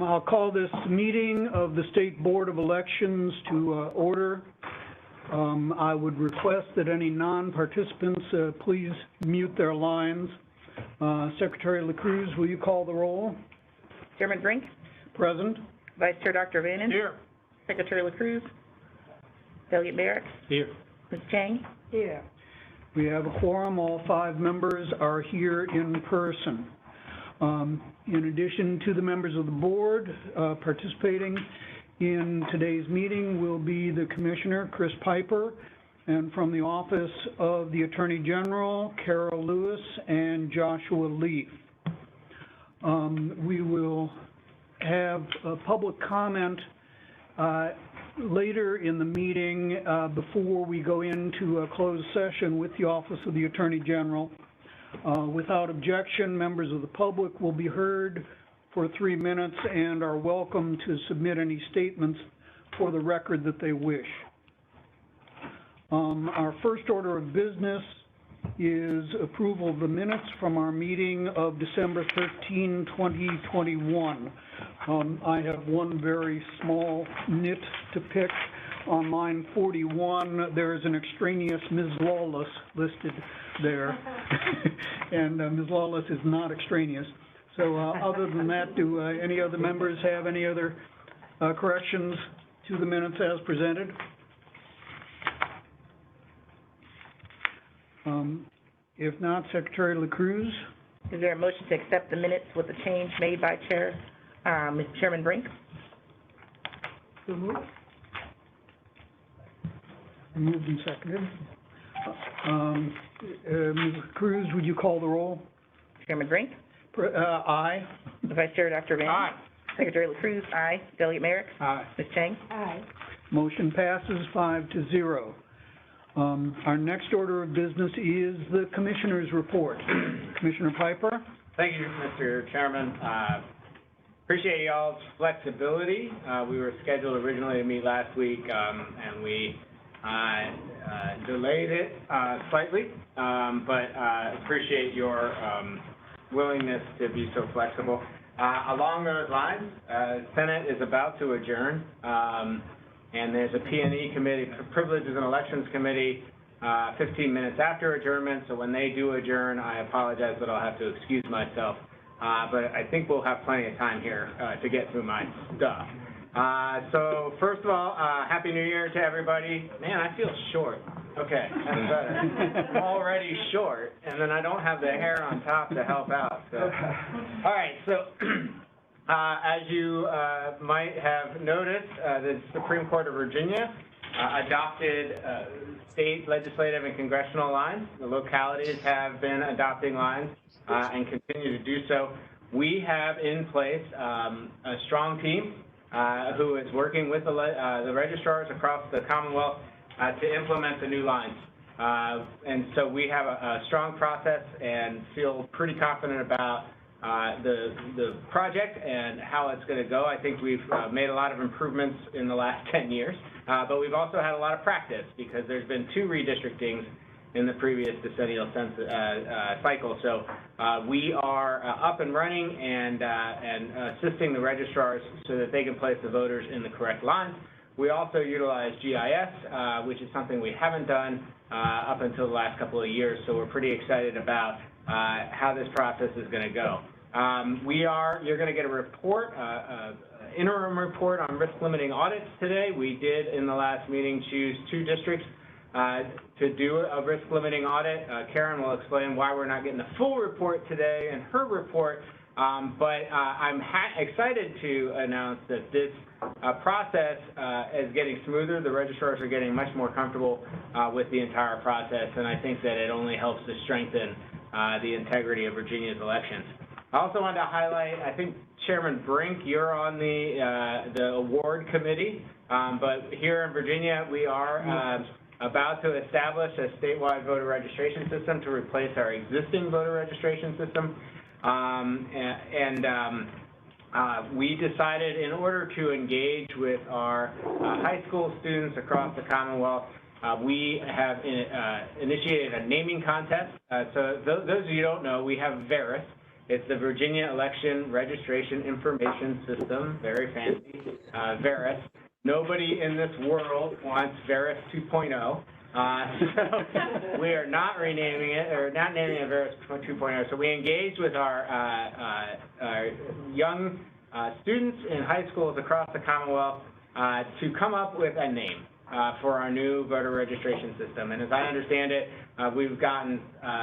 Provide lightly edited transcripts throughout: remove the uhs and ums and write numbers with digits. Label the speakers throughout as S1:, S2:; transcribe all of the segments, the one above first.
S1: I'll call this meeting of the State Board of Elections to order. I would request that any non-participants please mute their lines. Secretary LaCruz, will you call the roll?
S2: Chairman Brink.
S1: Present.
S2: Vice Chair Dr. Vannon.
S1: Here.
S2: Secretary LaCruz. Delegate Barrett.
S1: Here.
S2: Ms. Chang.
S3: Here.
S1: We have a quorum. All 5 members are here in person. In addition to the members of the board participating in today's meeting will be the Commissioner, Chris Piper, and from the Office of the Attorney General, Carol Lewis and Joshua Leaf. We will have a public comment later in the meeting before we go into a closed session with the Office of the Attorney General. Without objection, members of the public will be heard for 3 minutes and are welcome to submit any statements for the record that they wish. Our first order of business is approval of the minutes from our meeting of December 13, 2021. I have one very small nit to pick. On line 41, there is an extraneous Ms. Lawless listed there, and Ms. Lawless is not extraneous. So other than that, do any other members have any other corrections to the minutes as presented? If not, Secretary LaCruz.
S2: Is there a motion to accept the minutes with the change made by Chairman Brink?
S1: So moved. Moved and seconded. Ms. Cruz, would you call the roll?
S2: Chairman Brink.
S1: Aye.
S2: Vice Chair Dr. Vannon.
S1: Aye.
S2: Secretary LaCruz. Aye. Delegate Merrick.
S1: Aye.
S2: Ms. Chang.
S3: Aye.
S1: Motion passes 5-0. Our next order of business is the Commissioner's report. Commissioner Piper.
S4: Thank you, Mr. Chairman. Appreciate y'all's flexibility. We were scheduled originally to meet last week, and we delayed it slightly, but appreciate your willingness to be so flexible. Along those lines, Senate is about to adjourn, and there's a P&E committee, Privileges and Elections Committee, 15 minutes after adjournment, so when they do adjourn, I apologize, but I'll have to excuse myself. But I think we'll have plenty of time here to get through my stuff. So first of all, Happy New Year to everybody. Man, I feel short. Okay, that's better. I'm already short, and then I don't have the hair on top to help out. So. All right, so as you might have noticed, the Supreme Court of Virginia adopted state legislative and congressional lines. The localities have been adopting lines and continue to do so. We have in place a strong team who is working with the registrars across the Commonwealth to implement the new lines. And so we have a strong process and feel pretty confident about the project and how it's going to go. I think we've made a lot of improvements in the last 10 years, but we've also had a lot of practice because there's been 2 redistrictings in the previous decennial cycle. So we are up and running and assisting the registrars so that they can place the voters in the correct lines. We also utilize GIS, which is something we haven't done up until the last couple of years. So we're pretty excited about how this process is going to go. You're going to get a report, interim report on risk limiting audits today. We did in the last meeting choose 2 districts to do a risk limiting audit. Karen will explain why we're not getting the full report today in her report, but I'm excited to announce that this process is getting smoother. The registrars are getting much more comfortable with the entire process, and I think that it only helps to strengthen the integrity of Virginia's elections. I also wanted to highlight, I think Chairman Brink, you're on the award committee, but here in Virginia we are about to establish a statewide voter registration system to replace our existing voter registration system. We decided in order to engage with our high school students across the Commonwealth we have initiated a naming contest. So those of you who don't know, we have VERIS. It's the Virginia Election Registration Information System, very fancy, VERIS. Nobody in this world wants VERIS 2.0. So we are not renaming it, or not naming it VERIS 2.0. So we engaged with our young students in high schools across the Commonwealth to come up with a name for our new voter registration system. And as I understand it, we've gotten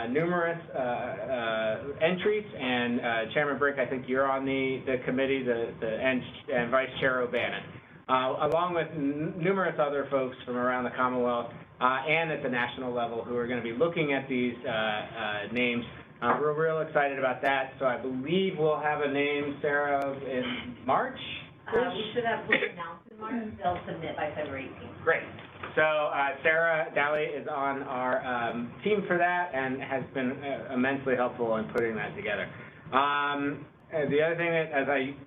S4: numerous entries, and Chairman Brink, I think you're on the committee, and Vice Chair O'Bannon, along with numerous other folks from around the Commonwealth and at the national level who are going to be looking at these names. We're real excited about that. So I believe we'll have a name, Sarah, in March?
S3: We should have announced in March. They'll submit by February 18th. Great.
S4: So Sarah Daly is on our team for that and has been immensely helpful in putting that together. The other thing that,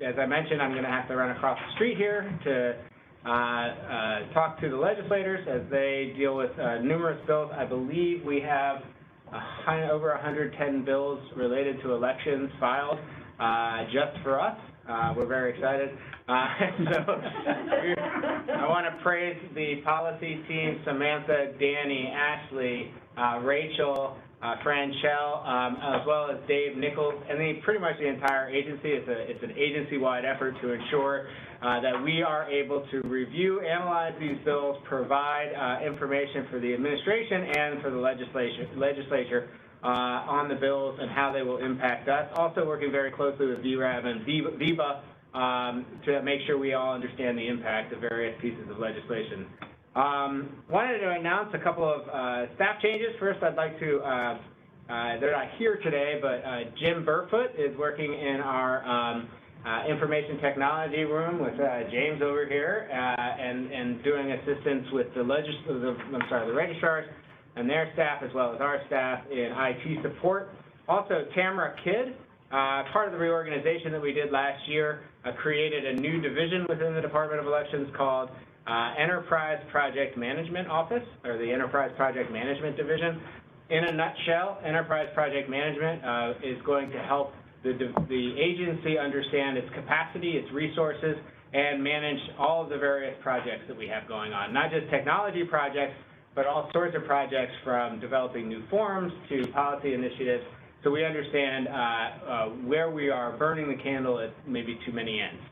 S4: as I mentioned, I'm going to have to run across the street here to talk to the legislators as they deal with numerous bills. I believe we have over 110 bills related to elections filed just for us. We're very excited. So I want to praise the policy team, Samantha, Danny, Ashley, Rachel, Franchelle, as well as Dave Nichols, and pretty much the entire agency. It's an agency-wide effort to ensure that we are able to review, analyze these bills, provide information for the administration and for the legislature on the bills and how they will impact us. Also working very closely with VRAB and VIBA to make sure we all understand the impact of various pieces of legislation. Wanted to announce a couple of staff changes. First, I'd like to, they're not here today, but Jim Burfoot is working in our information technology room with James over here and doing assistance with the registrars and their staff, as well as our staff in IT support. Also, Tamara Kidd, part of the reorganization that we did last year, created a new division within the Department of Elections called Enterprise Project Management Office, or the Enterprise Project Management Division. In a nutshell, Enterprise Project Management is going to help the agency understand its capacity, its resources, and manage all of the various projects that we have going on. Not just technology projects, but all sorts of projects from developing new forms to policy initiatives. So we understand where we are burning the candle at maybe too many ends.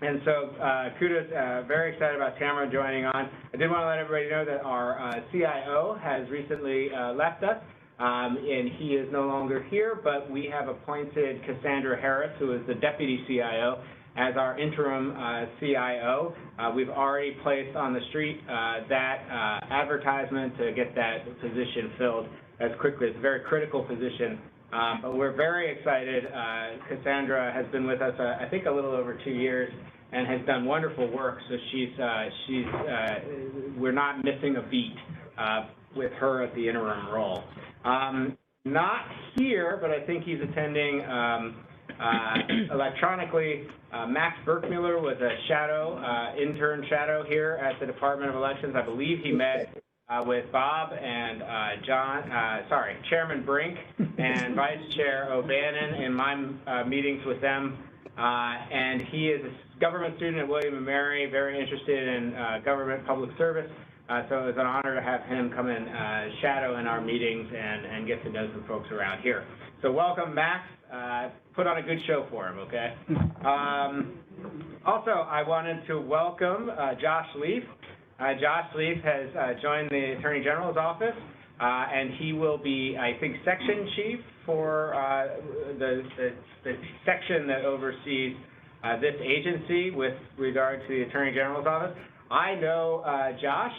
S4: And so kudos, very excited about Tamara joining on. I did want to let everybody know that our CIO has recently left us, and he is no longer here, but we have appointed Cassandra Harris, who is the Deputy CIO, as our interim CIO. We've already placed on the street that advertisement to get that position filled as quickly. It's a very critical position, but we're very excited. Cassandra has been with us, I think, a little over 2 years, and has done wonderful work. So we're not missing a beat with her at the interim role. Not here, but I think he's attending electronically. Max Berkmuller was a intern shadow here at the Department of Elections. I believe he met with Bob and Chairman Brink and Vice Chair O'Bannon in my meetings with them. And he is a government student at William & Mary, very interested in government public service. So it was an honor to have him come and shadow in our meetings and get to know some folks around here. So welcome, Max. Put on a good show for him, okay? Also, I wanted to welcome Josh Leaf. Josh Leaf has joined the Attorney General's office, and he will be, I think, section chief for the section that oversees this agency with regard to the Attorney General's office. I know Josh.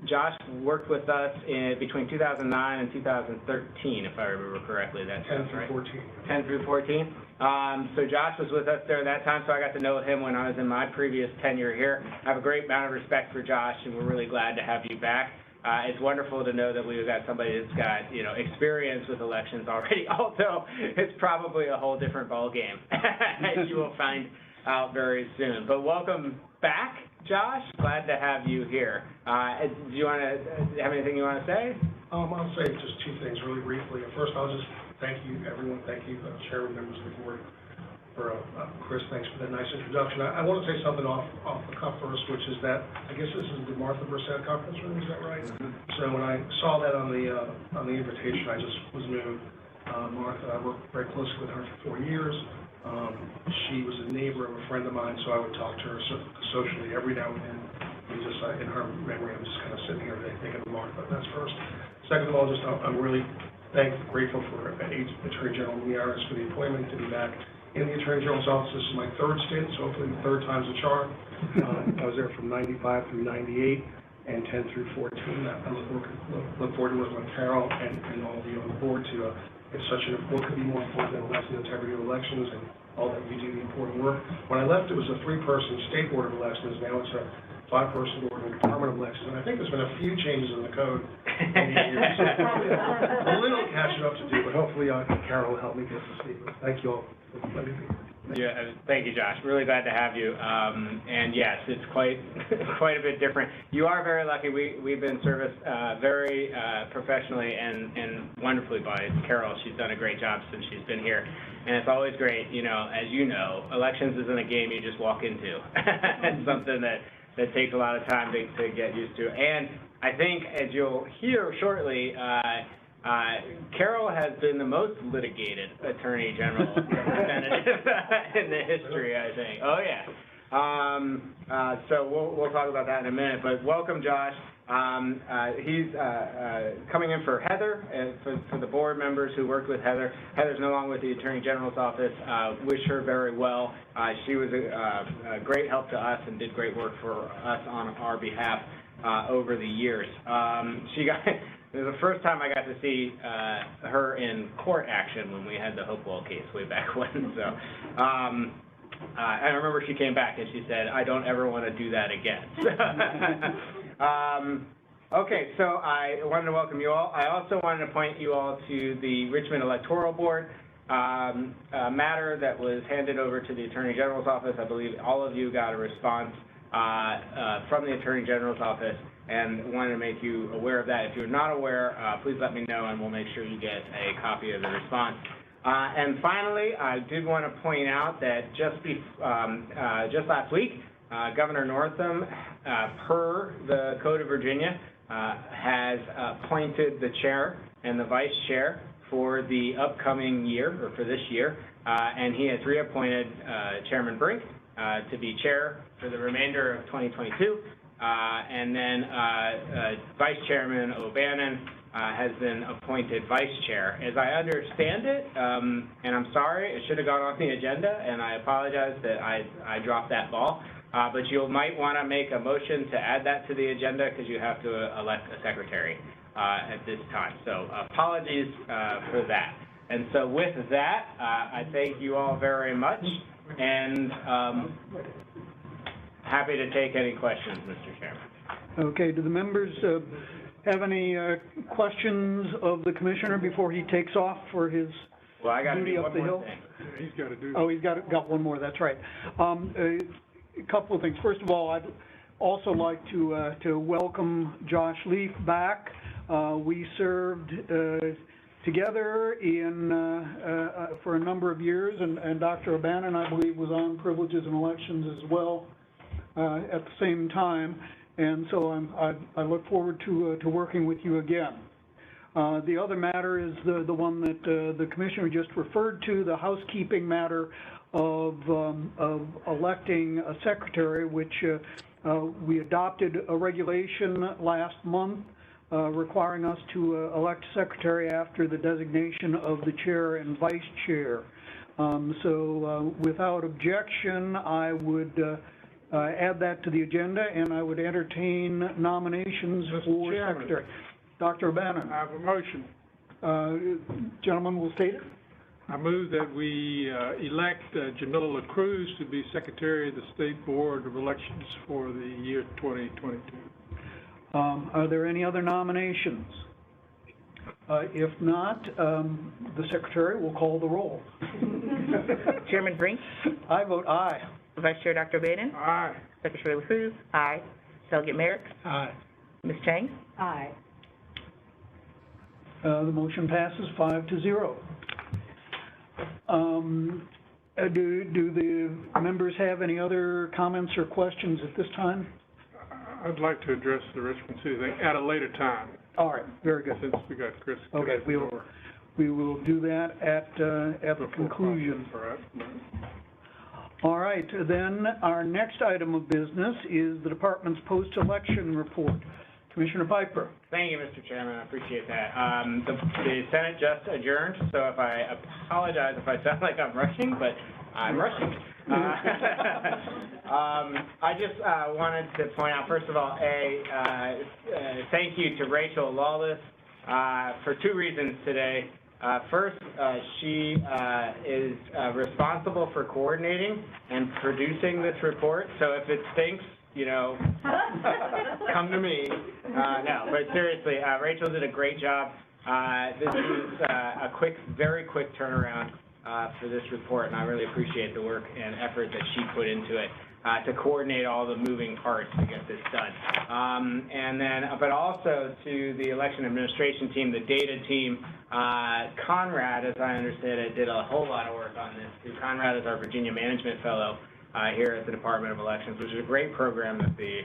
S4: Josh worked with us between 2009 and 2013, if I remember correctly. That
S5: 10 through 14.
S4: 10 through 14. So Josh was with us during that time, so I got to know him when I was in my previous tenure here. I have a great amount of respect for Josh, and we're really glad to have you back. It's wonderful to know that we've got somebody that's got, experience with elections already, although it's probably a whole different ballgame, as you will find out very soon. But welcome back. Josh, glad to have you here. Do you want to have anything you want to say?
S5: I'll say just two things really briefly. First, I'll just thank you, everyone. Thank you, Chairman, members of the board, for Chris. Thanks for that nice introduction. I want to say something off the cuff first, which is that I guess this is the Martha Brissett conference room. Is that right? Mm-hmm. So when I saw that on the invitation, I just was moved. Martha, I worked very closely with her for 4 years. She was a neighbor of a friend of mine, so I would talk to her socially every now and then. And just in her memory, I'm just kind of sitting here today thinking of Martha. That's first. Second of all, just I'm really grateful for Attorney General Miaris for the appointment to be back in the Attorney General's office. This is my third stint, so hopefully the third time's a charm. I was there from 95 through 98 and 10 through 14. I look forward to working with Carol and all of you on the board to, it's such an, what could be more important than election integrity of elections and all that you do, the important work. When I left, it was a 3-person state board of elections. Now it's a 5-person board in the Department of Elections. And I think there's been a few changes in the code over the years. So probably a little catching up to do, but hopefully Carol will help me get to speed. Thank you all. Let me be here.
S4: Yeah, thank you, Josh. Really glad to have you. And yes, it's quite a bit different. You are very lucky. We've been serviced very professionally and wonderfully by Carol. She's done a great job since she's been here. And it's always great, as you know, elections isn't a game you just walk into. It's something that takes a lot of time to get used to. And I think, as you'll hear shortly, Carol has been the most litigated Attorney General representative in the history, I think. Oh, yeah. So we'll talk about that in a minute. But welcome, Josh. He's coming in for Heather, for the board members who worked with Heather. Heather's no longer with the Attorney General's office. Wish her very well. She was a great help to us and did great work for us on our behalf over the years. It was the first time I got to see her in court action when we had the Hopewell case way back when. So I remember she came back and she said, "I don't ever want to do that again." Okay, so I wanted to welcome you all. I also wanted to point you all to the Richmond Electoral Board matter that was handed over to the Attorney General's office. I believe all of you got a response from the Attorney General's office, and wanted to make you aware of that. If you're not aware, please let me know, and we'll make sure you get a copy of the response. And finally, I did want to point out that just last week, Governor Northam, per the Code of Virginia, has appointed the chair and the vice chair for the upcoming year, or for this year, and he has reappointed Chairman Brink to be chair for the remainder of 2022. And then Vice Chairman O'Bannon has been appointed vice chair. As I understand it, and I'm sorry, it should have gone on the agenda, and I apologize that I dropped that ball, but you might want to make a motion to add that to the agenda because you have to elect a secretary at this time. So apologies for that. And so with that, I thank you all very much, and happy to take any questions, Mr. Chairman.
S1: Okay, do the members have any questions of the commissioner before he takes off for his duty up the hill?
S5: He's got to do.
S1: Oh, he's got one more, that's right. A couple of things. First of all, I'd also like to welcome Josh Leaf back. We served together for a number of years, and Dr. O'Bannon, I believe, was on Privileges and Elections as well at the same time, and so I look forward to working with you again. The other matter is the one that the commissioner just referred to, the housekeeping matter of electing a secretary, which we adopted a regulation last month requiring us to elect a secretary after the designation of the chair and vice chair. So without objection, I would add that to the agenda, and I would entertain nominations for secretary. Dr. O'Bannon.
S6: I have a motion.
S1: Gentleman will state it.
S6: I move that we elect Jamila LaCruz to be Secretary of the State Board of Elections for the year 2022.
S1: Are there any other nominations? If not, the Secretary will call the roll.
S2: Chairman Brink?
S1: I vote aye.
S2: Vice Chair Dr. Baden?
S6: Aye.
S2: Secretary LaCruz? Aye. Delegate Merrick?
S6: Aye.
S2: Ms. Chang?
S3: Aye.
S1: The motion passes 5-0. Do the members have any other comments or questions at this time?
S6: I'd like to address the Richmond City thing at a later time,
S1: All right, very good.
S6: since we got Chris.
S1: Okay, we will do that at the conclusion.
S6: All right.
S1: All right, then our next item of business is the department's post-election report. Commissioner Piper.
S4: Thank you, Mr. Chairman, I appreciate that. The Senate just adjourned, so if I apologize if I sound like I'm rushing, but I'm rushing. I just wanted to point out, first of all, thank you to Rachel Lawless for two reasons today. First, she is responsible for coordinating and producing this report, so if it stinks, you know, come to me. No, but seriously, Rachel did a great job. This is a very quick turnaround for this report, and I really appreciate the work and effort that she put into it to coordinate all the moving parts to get this done. And then, but also to the election administration team, the data team, Conrad, as I understand it, did a whole lot of work on this too. Conrad is our Virginia Management Fellow here at the Department of Elections, which is a great program that the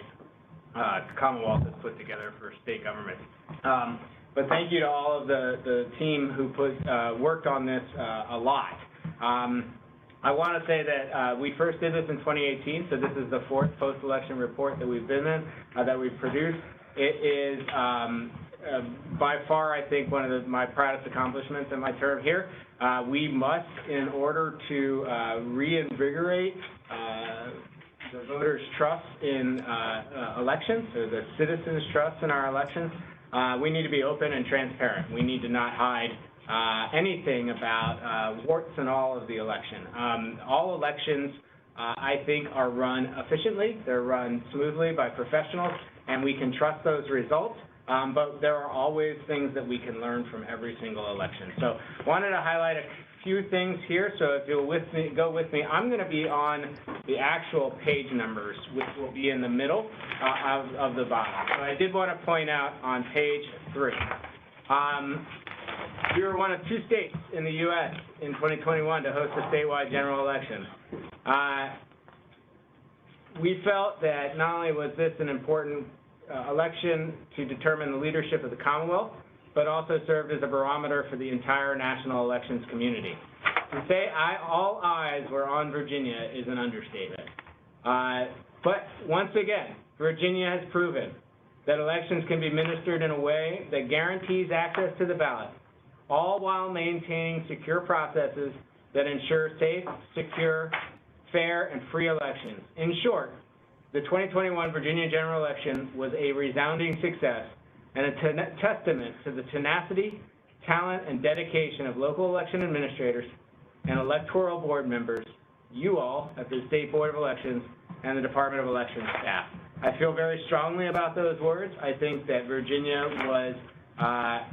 S4: Commonwealth has put together for state government. But thank you to all of the team who worked on this a lot. I want to say that we first did this in 2018, so this is the fourth post-election report that we've been in, that we've produced. It is by far, I think, one of my proudest accomplishments in my term here. We must, in order to reinvigorate the voters' trust in elections, or the citizens' trust in our elections, we need to be open and transparent. We need to not hide anything about warts and all of the election. All elections, I think, are run efficiently. They're run smoothly by professionals, and we can trust those results. But there are always things that we can learn from every single election. So wanted to highlight a few things here. So if you'll go with me, I'm going to be on the actual page numbers, which will be in the middle of the bottom. So I did want to point out on page 3. We were one of 2 states in the U.S. in 2021 to host a statewide general election. We felt that not only was this an important election to determine the leadership of the Commonwealth, but also served as a barometer for the entire national elections community. To say all eyes were on Virginia is an understatement. But once again, Virginia has proven that elections can be administered in a way that guarantees access to the ballot, all while maintaining secure processes that ensure safe, secure, fair, and free elections. In short, the 2021 Virginia general election was a resounding success and a testament to the tenacity, talent, and dedication of local election administrators and electoral board members, you all at the State Board of Elections and the Department of Elections staff. I feel very strongly about those words. I think that Virginia was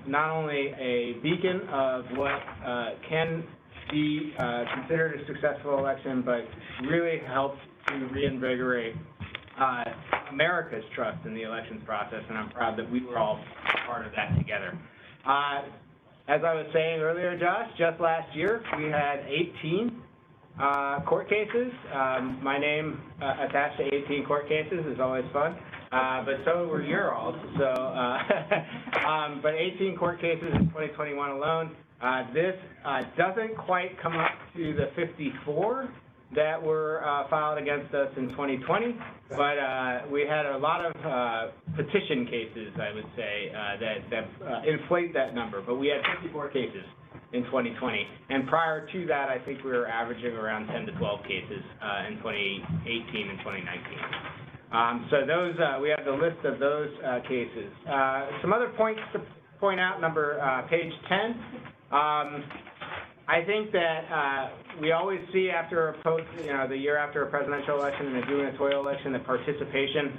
S4: not only a beacon of what can be considered a successful election, but really helped to reinvigorate America's trust in the elections process, and I'm proud that we were all part of that together. As I was saying earlier, Josh, just last year we had 18 court cases. My name attached to 18 court cases is always fun, but so were your all. So, but 18 court cases in 2021 alone. This doesn't quite come up to the 54 that were filed against us in 2020, but we had a lot of petition cases, I would say, that inflate that number. But we had 54 cases in 2020, and prior to that, I think we were averaging around 10 to 12 cases in 2018 and 2019. So those, we have the list of those cases. Some other points to point out, page 10. I think that we always see after the year after a presidential election and a gubernatorial election that participation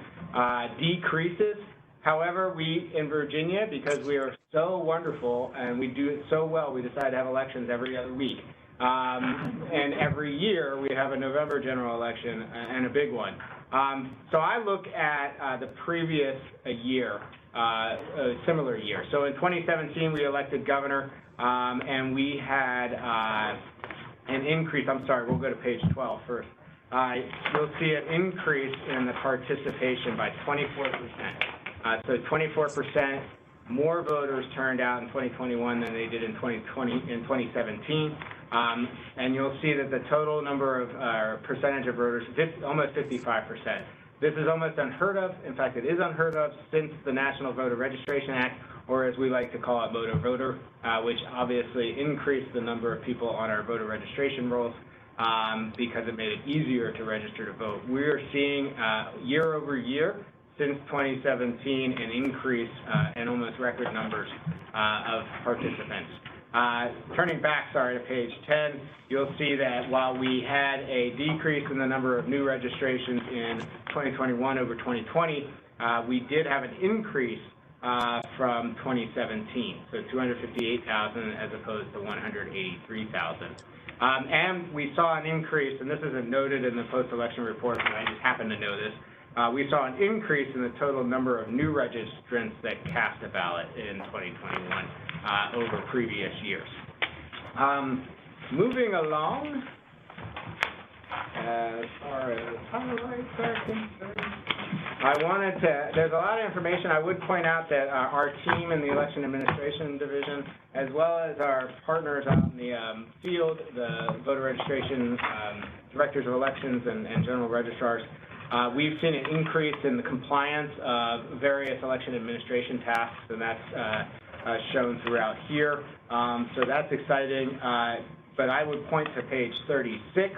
S4: decreases. However, we in Virginia, because we are so wonderful and we do it so well, we decide to have elections every other week. And every year we have a November general election and a big one. So I look at the previous year, a similar year. So in 2017, we elected governor, and we had an increase. I'm sorry, we'll go to page 12 first. You'll see an increase in the participation by 24%. So 24% more voters turned out in 2021 than they did in 2017. And you'll see that the total number of percentage of voters, almost 55%. This is almost unheard of. In fact, it is unheard of since the National Voter Registration Act, or as we like to call it, voter, which obviously increased the number of people on our voter registration rolls because it made it easier to register to vote. We're seeing year over year since 2017 an increase in almost record numbers of participants. Turning back, to page 10, you'll see that while we had a decrease in the number of new registrations in 2021 over 2020, we did have an increase from 2017, so 258,000 as opposed to 183,000. And we saw an increase, and this isn't noted in the post-election report, but I just happen to know this. We saw an increase in the total number of new registrants that cast a ballot in 2021 over previous years. Moving along, as far as highlights are concerned, there's a lot of information. I would point out that our team in the Election Administration Division, as well as our partners out in the field, the voter registration directors of elections and general registrars, we've seen an increase in the compliance of various election administration tasks, and that's shown throughout here. So that's exciting. But I would point to page 36.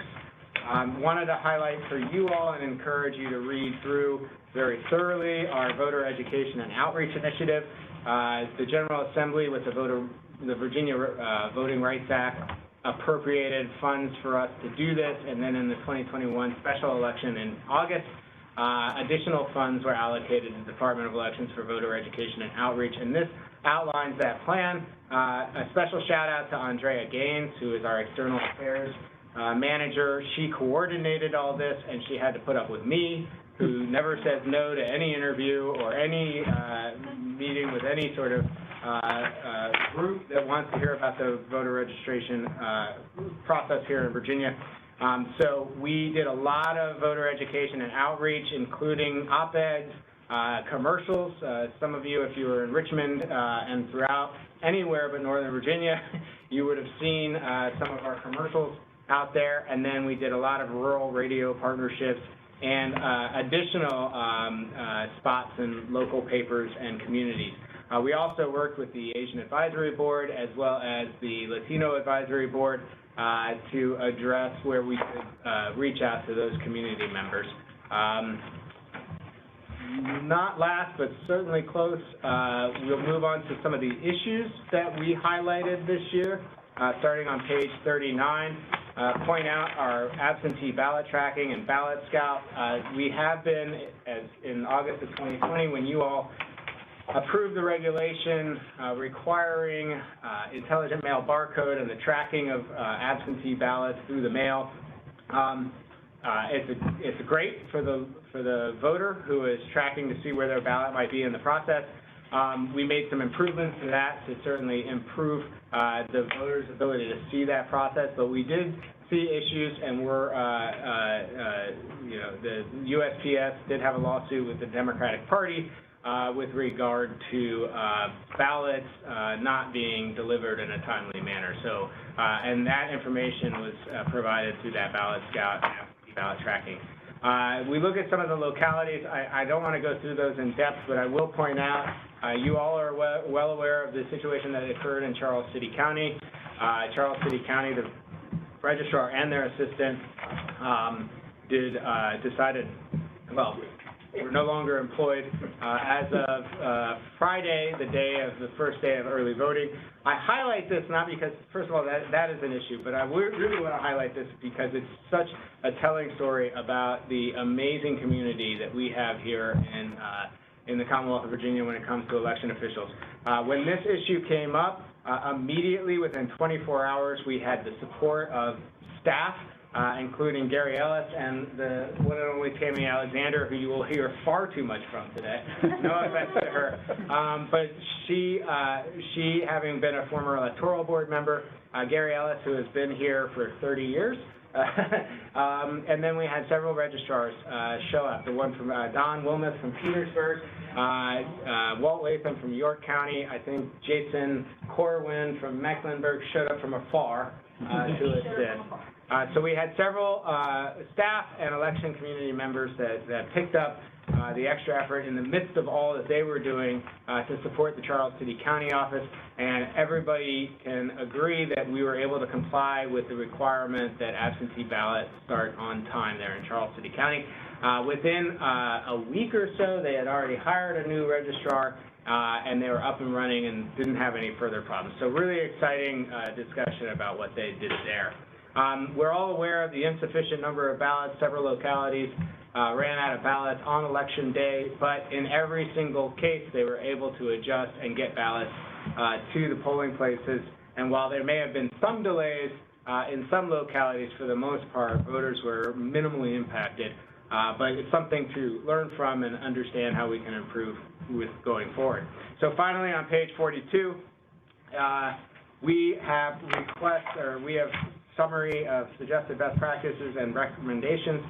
S4: Wanted to highlight for you all and encourage you to read through very thoroughly our voter education and outreach initiative. The General Assembly with the Virginia Voting Rights Act appropriated funds for us to do this, and then in the 2021 special election in August, additional funds were allocated to the Department of Elections for voter education and outreach, and this outlines that plan. A special shout out to Andrea Gaines, who is our external affairs manager. She coordinated all this, and she had to put up with me, who never says no to any interview or any meeting with any sort of group that wants to hear about the voter registration process here in Virginia. So we did a lot of voter education and outreach, including op-eds, commercials. Some of you, if you were in Richmond and throughout anywhere but Northern Virginia, you would have seen some of our commercials out there. And then we did a lot of rural radio partnerships and additional spots in local papers and communities. We also worked with the Asian Advisory Board as well as the Latino Advisory Board to address where we could reach out to those community members. Not last, but certainly close, we'll move on to some of the issues that we highlighted this year, starting on page 39. Point out our absentee ballot tracking and ballot scout. We have been, as in August of 2020, when you all approved the regulation requiring intelligent mail barcode and the tracking of absentee ballots through the mail. It's great for the voter who is tracking to see where their ballot might be in the process. We made some improvements to that to certainly improve the voter's ability to see that process, but we did see issues, and the USPS did have a lawsuit with the Democratic Party with regard to ballots not being delivered in a timely manner. So, and that information was provided through that ballot scout and ballot tracking. We look at some of the localities. I don't want to go through those in depth, but I will point out you all are well aware of the situation that occurred in Charles City County. Charles City County, the registrar and their assistant decided, well, we're no longer employed as of Friday, the first day of early voting. I highlight this not because, first of all, that is an issue, but I really want to highlight this because it's such a telling story about the amazing community that we have here in the Commonwealth of Virginia when it comes to election officials. When this issue came up, immediately within 24 hours, we had the support of staff including Gary Ellis and the one and only Tammy Alexander, who you will hear far too much from today. No offense to her. But she, having been a former electoral board member, Gary Ellis, who has been here for 30 years, and then we had several registrars show up. The one from Don Wilmoth from Petersburg, Walt Latham from York County, I think Jason Corwin from Mecklenburg showed up from afar to assist. So we had several staff and election community members that picked up the extra effort in the midst of all that they were doing to support the Charles City County office, and everybody can agree that we were able to comply with the requirement that absentee ballots start on time there in Charles City County. Within a week or so, they had already hired a new registrar, and they were up and running and didn't have any further problems. So really exciting discussion about what they did there. We're all aware of the insufficient number of ballots. Several localities ran out of ballots on election day, but in every single case, they were able to adjust and get ballots to the polling places. And while there may have been some delays in some localities, for the most part, voters were minimally impacted. But it's something to learn from and understand how we can improve with going forward. So finally, on page 42, we have summary of suggested best practices and recommendations.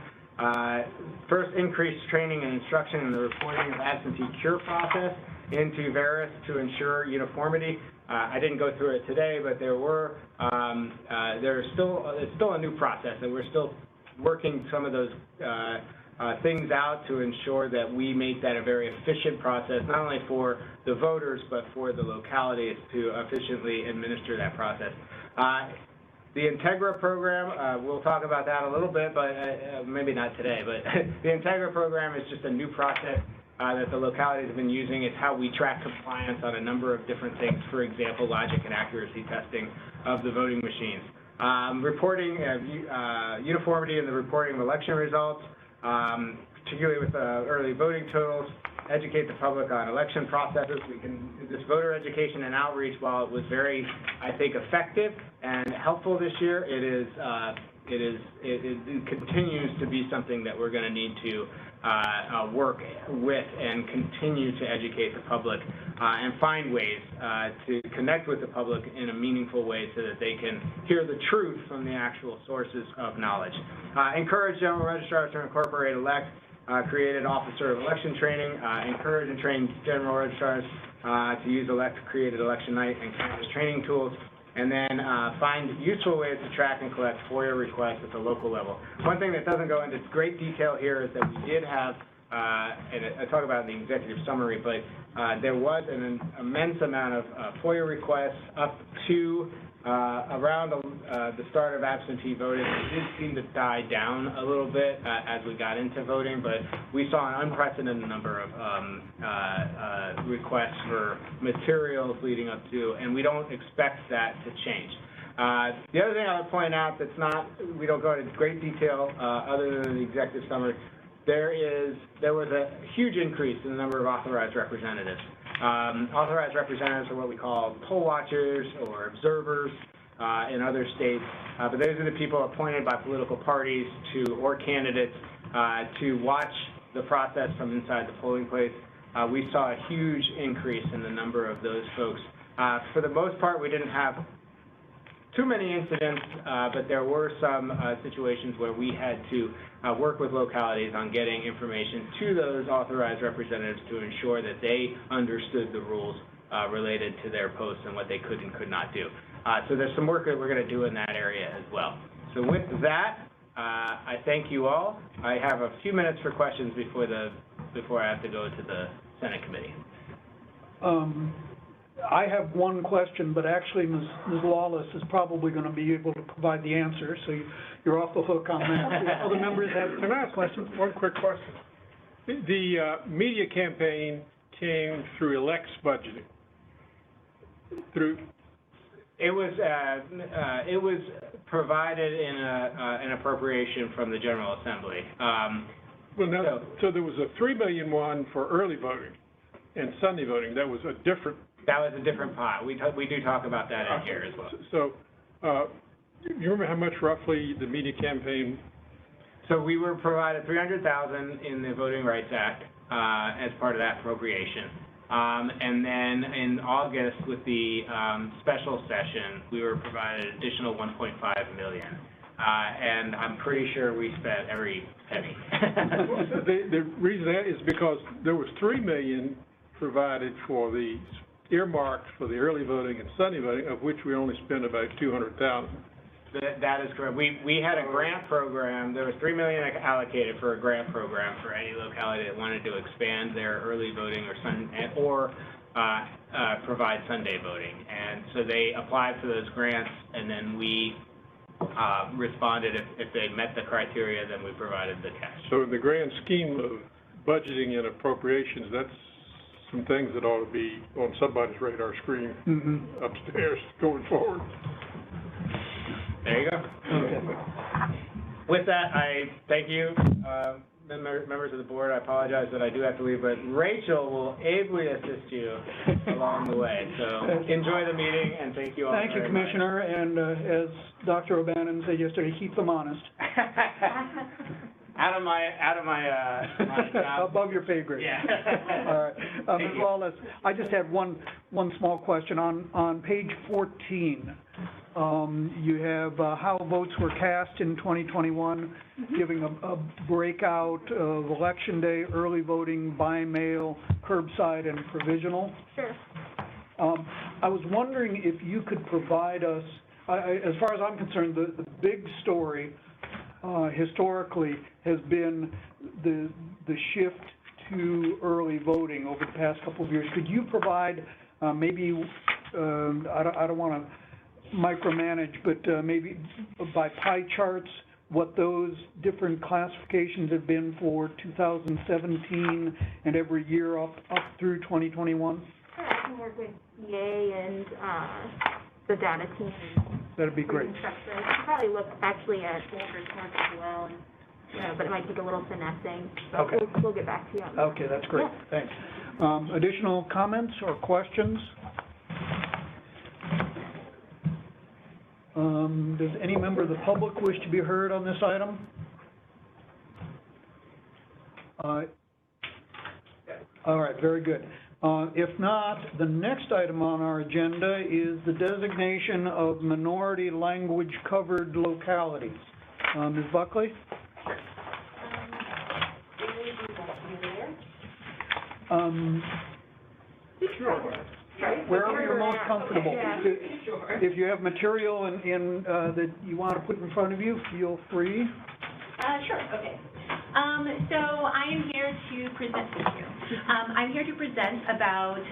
S4: First, increased training and instruction in the reporting of absentee cure process into Veris to ensure uniformity. I didn't go through it today, but it's still a new process, and we're still working some of those things out to ensure that we make that a very efficient process, not only for the voters, but for the localities to efficiently administer that process. The Integra program, we'll talk about that a little bit, but maybe not today, but the Integra program is just a new process that the localities have been using. It's how we track compliance on a number of different things, for example, logic and accuracy testing of the voting machines. Reporting, uniformity in the reporting of election results, particularly with early voting totals, educate the public on election processes. This voter education and outreach, while it was very, I think, effective and helpful this year, it continues to be something that we're going to need to work with and continue to educate the public and find ways to connect with the public in a meaningful way so that they can hear the truth from the actual sources of knowledge. Encourage general registrars to incorporate elect, created officer of election training, encourage and train general registrars to use created election night and campus training tools, and then find useful ways to track and collect FOIA requests at the local level. One thing that doesn't go into great detail here is that we did have, and I talk about in the executive summary, but there was an immense amount of FOIA requests up to around the start of absentee voting. It did seem to die down a little bit as we got into voting, but we saw an unprecedented number of requests for materials leading up to, and we don't expect that to change. The other thing I would point out we don't go into great detail other than the executive summary, there was a huge increase in the number of authorized representatives. Authorized representatives are what we call poll watchers or observers in other states, but those are the people appointed by political parties or candidates to watch the process from inside the polling place. We saw a huge increase in the number of those folks. For the most part, we didn't have too many incidents, but there were some situations where we had to work with localities on getting information to those authorized representatives to ensure that they understood the rules related to their posts and what they could and could not do. So there's some work that we're going to do in that area as well. So with that, I thank you all. I have a few minutes for questions before I have to go to the Senate committee.
S1: I have one question, but actually Ms. Lawless is probably going to be able to provide the answer, so you're off the hook on that. Other members have questions?
S6: One quick question. The media campaign came through elect's budgeting.
S4: It was provided in an appropriation from the General Assembly.
S6: So there was a $3 million one for early voting and Sunday voting. That was a different.
S4: That was a different pot. We do talk about that in here as well.
S6: So you remember how much roughly the media campaign?
S4: So we were provided $300,000 in the Voting Rights Act, as part of that appropriation. And then in August, with the, special session, we were provided additional $1.5 million. And I'm pretty sure we spent every penny.
S6: The reason that is because there was $3 million provided for the earmarks for the early voting and Sunday voting, of which we only spent about $200,000.
S4: That is correct. We had a grant program. There was $3 million allocated for a grant program for any locality that wanted to expand their early voting or provide Sunday voting. And so they applied for those grants, and then we responded. If they met the criteria, then we provided the cash.
S6: So in the grand scheme of budgeting and appropriations, that's some things that ought to be on somebody's radar screen upstairs going forward.
S4: There you go.
S1: Okay.
S4: With that, I thank you, members of the board. I apologize that I do have to leave, but Rachel will ably assist you along the way. So enjoy the meeting, and thank you all.
S1: Thank you, Commissioner, and as Dr. O'Bannon said yesterday, keep them honest.
S4: Out of my job.
S1: Above your pay grade.
S4: Yeah.
S1: All right. Ms. Wallace, I just had one small question. On page 14, you have how votes were cast in 2021, giving a breakout of election day, early voting, by mail, curbside, and provisional.
S7: Sure.
S1: I was wondering if you could provide us, as far as I'm concerned, the big story historically has been the shift to early voting over the past couple of years. Could you provide maybe, I don't want to micromanage, but maybe by pie charts, what those different classifications have been for 2017 and every year up through 2021?
S7: Sure, I can work with EA and the data team.
S1: That'd be great.
S7: I should probably look actually at older charts as well, but it might take a little finessing. So
S1: Okay.
S7: we'll get back to you on that.
S1: Okay, that's great.
S7: Yeah.
S1: Thanks. Additional comments or questions? Does any member of the public wish to be heard on this item? All right, very good. If not, the next item on our agenda is the designation of minority language covered localities. Ms. Buckley? Wherever you're most comfortable. If you have material that you want to put in front of you, feel free.
S3: Sure, okay. So I am here to present, I'm here to present about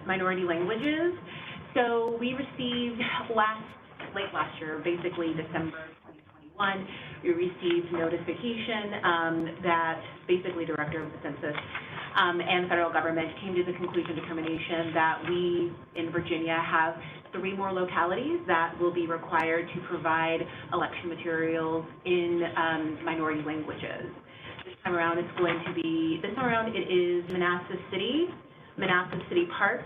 S3: minority languages. So we received late last year, basically December 2021, we received notification that basically Director of the Census and the federal government came to the determination that we in Virginia have 3 more localities that will be required to provide election materials in minority languages. This time around it is Manassas City Park,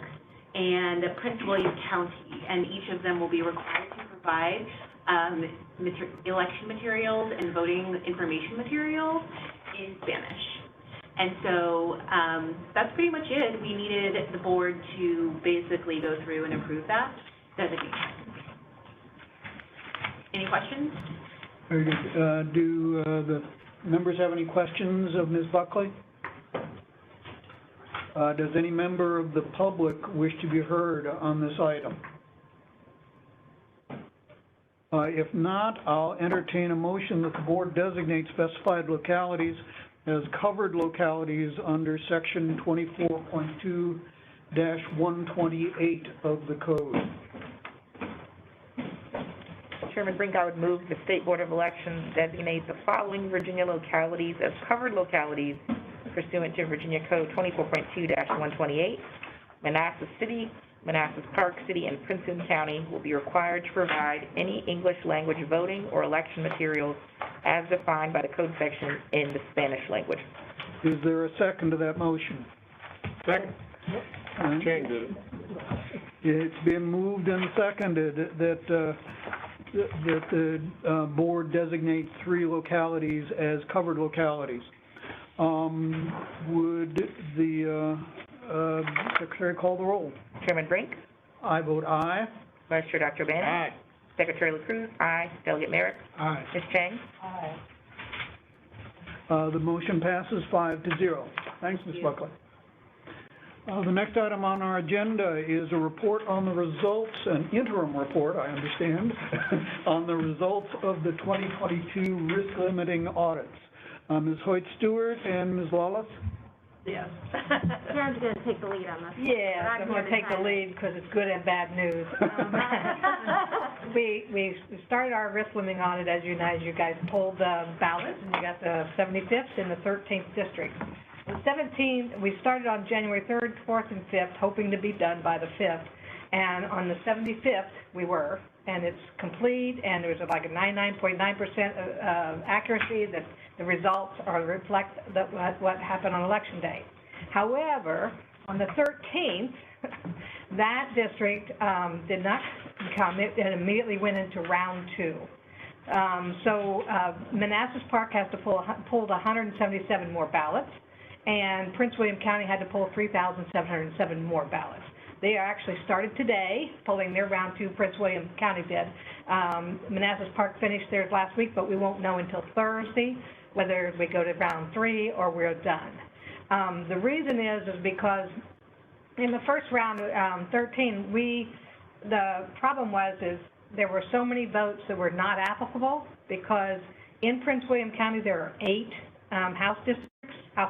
S3: and Prince William County, and each of them will be required to provide election materials and voting information materials in Spanish. And so that's pretty much it. We needed the board to basically go through and approve that designation. Any questions?
S1: Very good. Do the members have any questions of Ms. Buckley? Does any member of the public wish to be heard on this item? If not, I'll entertain a motion that the board designate specified localities as covered localities under section 24.2-128 of the code.
S2: Chairman Brink, I would move the State Board of Elections designate the following Virginia localities as covered localities pursuant to Virginia Code 24.2-128. Manassas City, Manassas Park City, and Princeton County will be required to provide any English language voting or election materials as defined by the code section in the Spanish language.
S1: Is there a second to that motion?
S6: Second. Changed it.
S1: It's been moved and seconded that that the board designate 3 localities as covered localities. Would the secretary call the roll?
S2: Chairman Brink?
S1: I vote aye.
S2: Vice Chair Dr. O'Bannon?
S4: Aye.
S2: Secretary LaCruz? Aye. Delegate Merrick?
S5: Aye.
S2: Ms. Chang?
S3: Aye.
S1: The motion passes 5-0. Thanks, Ms. Buckley. The next item on our agenda is a report on the results, an interim report, I understand, on the results of the 2022 risk limiting audits. Ms. Hoyt-Stewart and Ms. Lawless?
S8: Yes.
S7: Karen's gonna take the lead on this.
S8: Yes, I'm gonna take the lead because it's good and bad news. We started our risk limiting audit, as you guys pulled the ballots, and you got the 75th and the 13th district. The 17th, we started on January 3rd, 4th, and 5th, hoping to be done by the 5th. And on the 75th, we were, and it's complete, and there's like a 99.9% accuracy that the results reflect what happened on election day. However, on the 13th, that district did not come. It immediately went into round 2. So Manassas Park has to pulled 177 more ballots, and Prince William County had to pull 3,707 more ballots. They are actually started today, pulling their round 2, Prince William County did. Manassas Park finished theirs last week, but we won't know until Thursday whether we go to round 3 or we're done. The reason is because in the first round, 13, the problem was there were so many votes that were not applicable because in Prince William County there are 8 House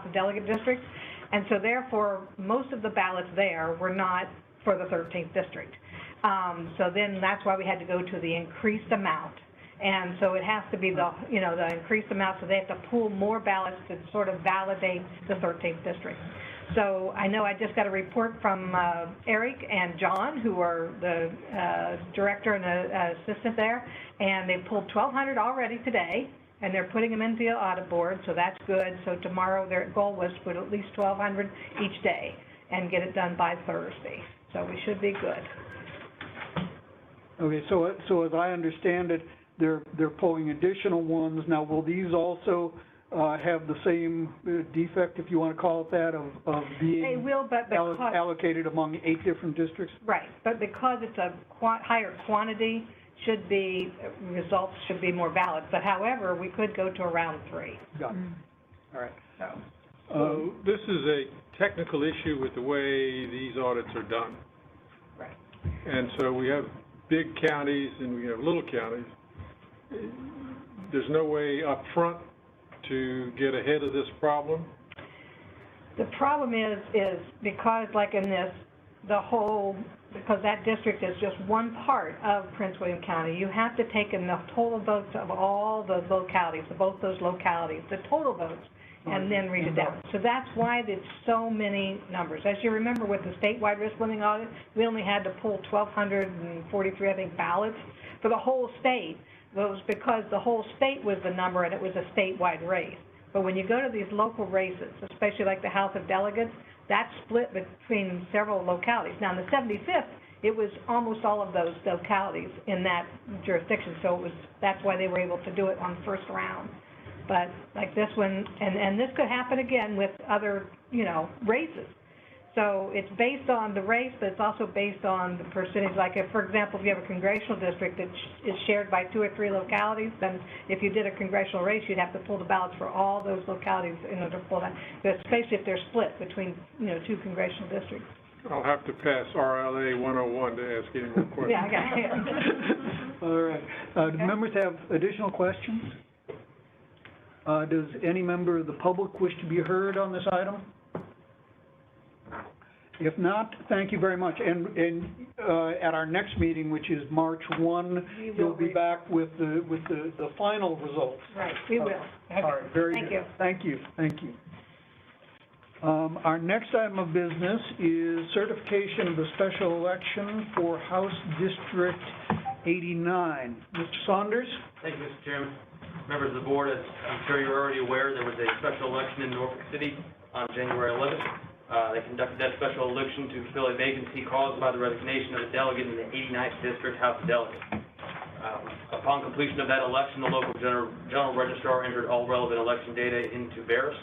S8: of Delegate districts, and so therefore most of the ballots there were not for the 13th district. So then that's why we had to go to the increased amount, and so it has to be the increased amount, so they have to pull more ballots to sort of validate the 13th district. So I know I just got a report from Eric and John, who are the director and assistant there, and they pulled 1,200 already today, and they're putting them into the audit board, so that's good. So tomorrow their goal was to put at least 1,200 each day and get it done by Thursday. So we should be good.
S1: Okay, so as I understand it, they're pulling additional ones. Now, will these also have the same defect, if you want to call it that, of being
S8: They will, but because,
S1: allocated among 8 different districts?
S8: right, but because it's a higher quantity, results should be more valid. But however, we could go to around 3.
S1: Got it. All right.
S6: So this is a technical issue with the way these audits are done.
S8: Right.
S6: And so we have big counties and we have little counties. There's no way up front to get ahead of this problem.
S8: The problem is because, like in this, because that district is just one part of Prince William County, you have to take in the total votes of all the localities, of both those localities, the total votes, and then read it down. So that's why there's so many numbers. As you remember with the statewide risk limiting audit, we only had to pull 1,243, I think, ballots for the whole state. Well, it was because the whole state was the number and it was a statewide race. But when you go to these local races, especially like the House of Delegates, that's split between several localities. Now, in the 75th, it was almost all of those localities in that jurisdiction, so that's why they were able to do it on the first round. But like this one, and this could happen again with other, races. So it's based on the race, but it's also based on the percentage. Like if, for example, if you have a congressional district that is shared by 2 or 3 localities, then if you did a congressional race, you'd have to pull the ballots for all those localities in order to pull that. But especially if they're split between, 2 congressional districts.
S6: I'll have to pass RLA 101 to ask any more questions.
S8: Yeah, I got it.
S1: All right. Do members have additional questions? Does any member of the public wish to be heard on this item? If not, thank you very much. And at our next meeting, which is March 1, you'll be back with the final results.
S8: Right, we will.
S1: All right, very good.
S8: Thank you.
S1: Thank you. Our next item of business is certification of the special election for House District 89. Mr. Saunders?
S9: Thank you, Mr. Chairman. Members of the board, as I'm sure you're already aware, there was a special election in Norfolk City on January 11th. They conducted that special election to fill a vacancy caused by the resignation of a delegate in the 89th District House of Delegates. Upon completion of that election, the local general registrar entered all relevant election data into Veris.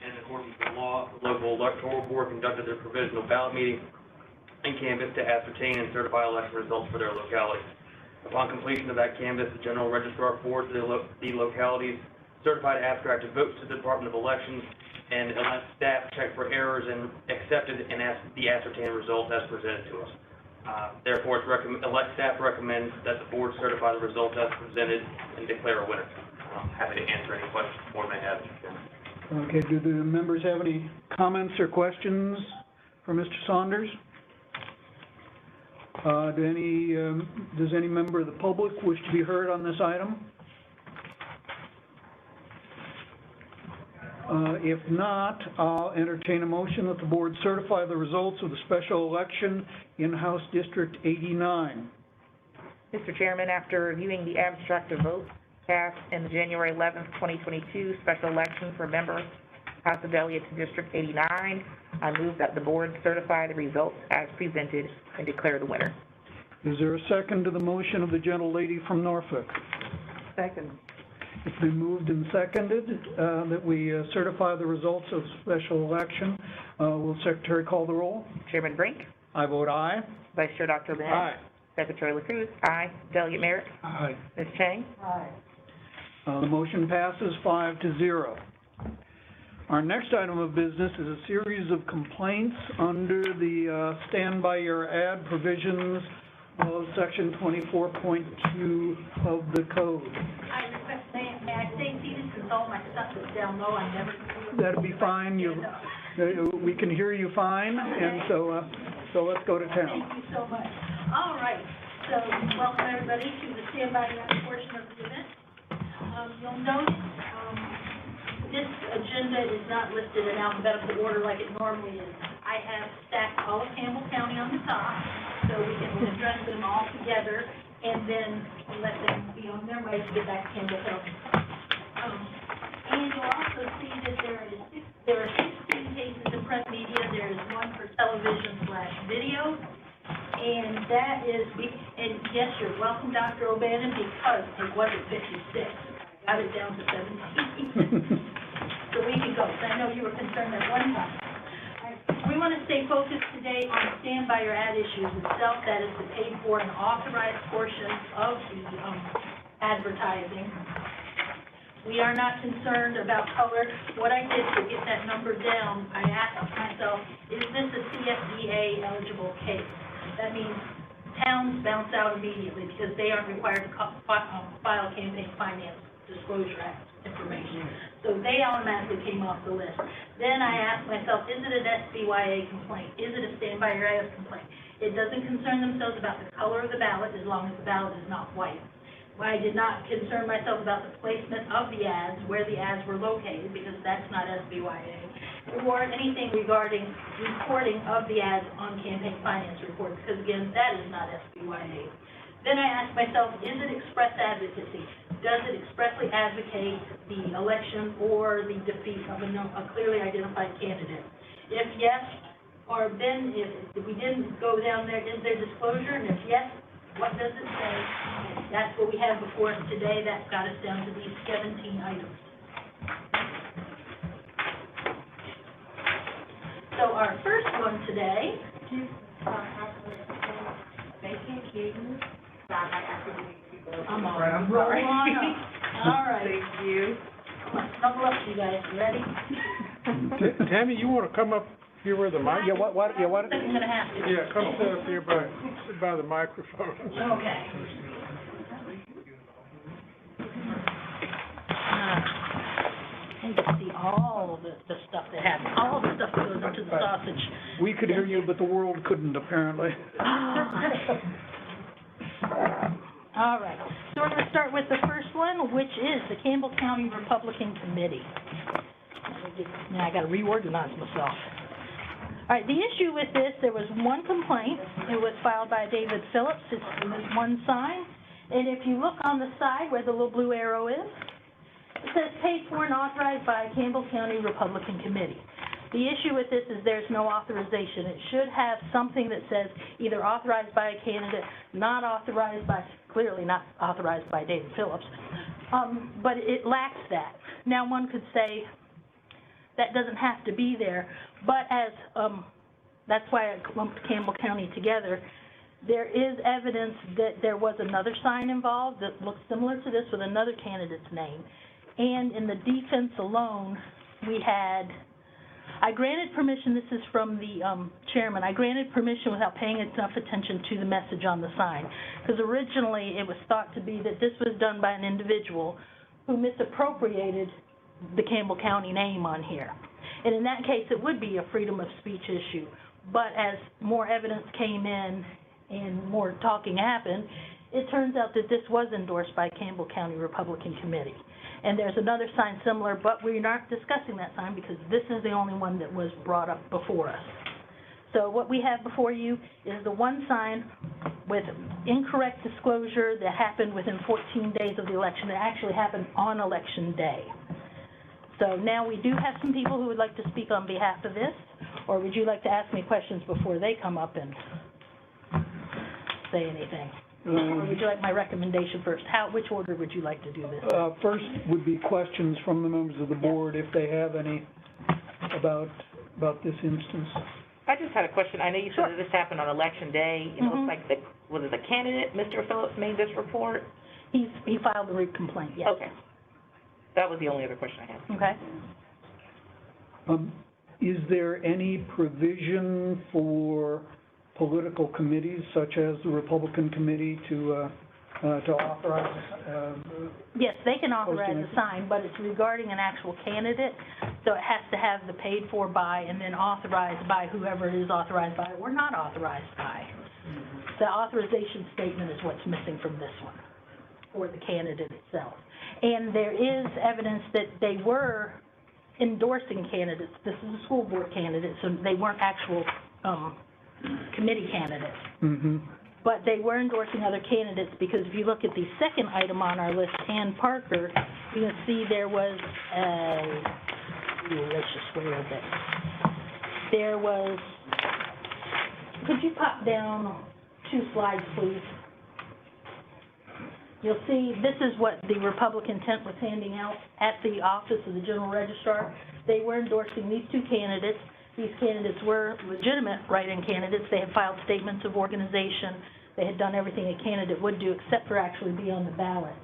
S9: And in accordance with law, the local electoral board conducted their provisional ballot meeting and canvass to ascertain and certify election results for their localities. Upon completion of that canvass, the general registrar forwards the localities certified abstract of votes to the Department of Elections, and staff check for errors and accepted and the ascertained results as presented to us. Therefore, staff recommends that the board certify the results as presented and declare a winner. I'm happy to answer any questions the board may have.
S1: Okay, do the members have any comments or questions for Mr. Saunders? Does any member of the public wish to be heard on this item? If not, I'll entertain a motion that the board certify the results of the special election in House District 89.
S2: Mr. Chairman, after reviewing the abstract of votes cast in the January 11th, 2022 special election for member House of Delegates District 89, I move that the board certify the results as presented and declare the winner.
S1: Is there a second to the motion of the gentlelady from Norfolk?
S2: Second.
S1: It's been moved and seconded that we certify the results of the special election. Will Secretary call the roll?
S2: Chairman Brink?
S1: I vote aye.
S2: Vice Chair Dr. Bennett?
S6: Aye.
S2: Secretary LaCruz? Aye. Delegate Merritt?
S1: Aye.
S2: Ms. Chang?
S8: Aye.
S1: The motion passes 5-0. Our next item of business is a series of complaints under the stand by your ad provisions of section 24.2 of the code.
S10: I request, may I stay seated since all my stuff is down low, I never...
S1: That'll be fine. We can hear you fine,
S10: okay.
S1: And so let's go to town.
S10: Thank you so much. All right, so welcome everybody to the stand by your ad portion of the event. You'll notice this agenda is not listed in alphabetical order like it normally is. I have stacked all of Campbell County on the top, so we can address them all together, and then let them be on their way to get back to Campbell County. And you'll also see that there are 16 cases of press media. There is one for television/video, and that is, and yes, you're welcome, Dr. O'Bannon, because it wasn't 56. I got it down to 17. So we can go, because I know you were concerned at one time. We want to stay focused today on stand by your ad issues itself, that is the paid for and authorized portion of the advertising. We are not concerned about color. What I did to get that number down, I asked myself, is this a CFDA eligible case? That means towns bounce out immediately because they aren't required to file campaign finance disclosure act information. So they automatically came off the list. Then I asked myself, is it an SBYA complaint? Is it a stand by your ad complaint? It doesn't concern themselves about the color of the ballot as long as the ballot is not white. I did not concern myself about the placement of the ads, where the ads were located, because that's not SBYA, or anything regarding reporting of the ads on campaign finance reports, because again, that is not SBYA. Then I asked myself, is it express advocacy? Does it expressly advocate the election or the defeat of a clearly identified candidate? If yes, or then if we didn't go down there, is there disclosure? And if yes, what does it say? That's what we have before us today. That's got us down to these 17 items. So our first one today. Thank you. I'm all right. Roll on up. All right. Thank you. Couple up, you guys. You ready?
S6: Tammy, you want to come up here where the mic?
S1: Yeah, what?
S10: I'm gonna have to.
S6: Yeah, come sit up here by the microphone.
S10: Okay. And to see all the stuff that happens, all the stuff that goes into the sausage.
S1: We could hear you, but the world couldn't, apparently.
S10: All right, so we're going to start with the first one, which is the Campbell County Republican Committee. Now I got to reorganize myself. All right, the issue with this, there was one complaint. It was filed by David Phillips. It's one sign. And if you look on the side where the little blue arrow is, it says paid for and authorized by Campbell County Republican Committee. The issue with this is there's no authorization. It should have something that says either authorized by a candidate, not authorized by, clearly not authorized by David Phillips, but it lacks that. Now, one could say that doesn't have to be there, but as, that's why I lumped Campbell County together. There is evidence that there was another sign involved that looks similar to this with another candidate's name. And in the defense alone, we had, I granted permission, this is from the chairman, I granted permission without paying enough attention to the message on the sign. Because originally it was thought to be that this was done by an individual who misappropriated the Campbell County name on here. And in that case, it would be a freedom of speech issue. But as more evidence came in and more talking happened, it turns out that this was endorsed by Campbell County Republican Committee. And there's another sign similar, but we're not discussing that sign because this is the only one that was brought up before us. So what we have before you is the one sign with incorrect disclosure that happened within 14 days of the election. It actually happened on Election Day. So now we do have some people who would like to speak on behalf of this, or would you like to ask me questions before they come up and say anything? Or would you like my recommendation first? Which order would you like to do this?
S1: First would be questions from the members of the board, if they have any, about this instance.
S2: I just had a question. I know you said that this happened on Election Day. It looks like was it the candidate, Mr. Phillips, made this report?
S10: He filed the complaint, yes.
S2: Okay. That was the only other question I had.
S10: Okay.
S1: Is there any provision for political committees, such as the Republican Committee, to authorize?
S10: Yes, they can authorize a sign, but it's regarding an actual candidate, so it has to have the paid for by and then authorized by whoever it is authorized by or not authorized by. The authorization statement is what's missing from this one, or the candidate itself. And there is evidence that they were endorsing candidates. This is a school board candidate, so they weren't actual committee candidates. But they were endorsing other candidates because if you look at the second item on our list, Ann Parker, you can see there was let's just where is it? There was, could you pop down 2 slides, please? You'll see this is what the Republican tent was handing out at the office of the General Registrar. They were endorsing these 2 candidates. These candidates were legitimate write-in candidates. They had filed statements of organization. They had done everything a candidate would do except for actually be on the ballot.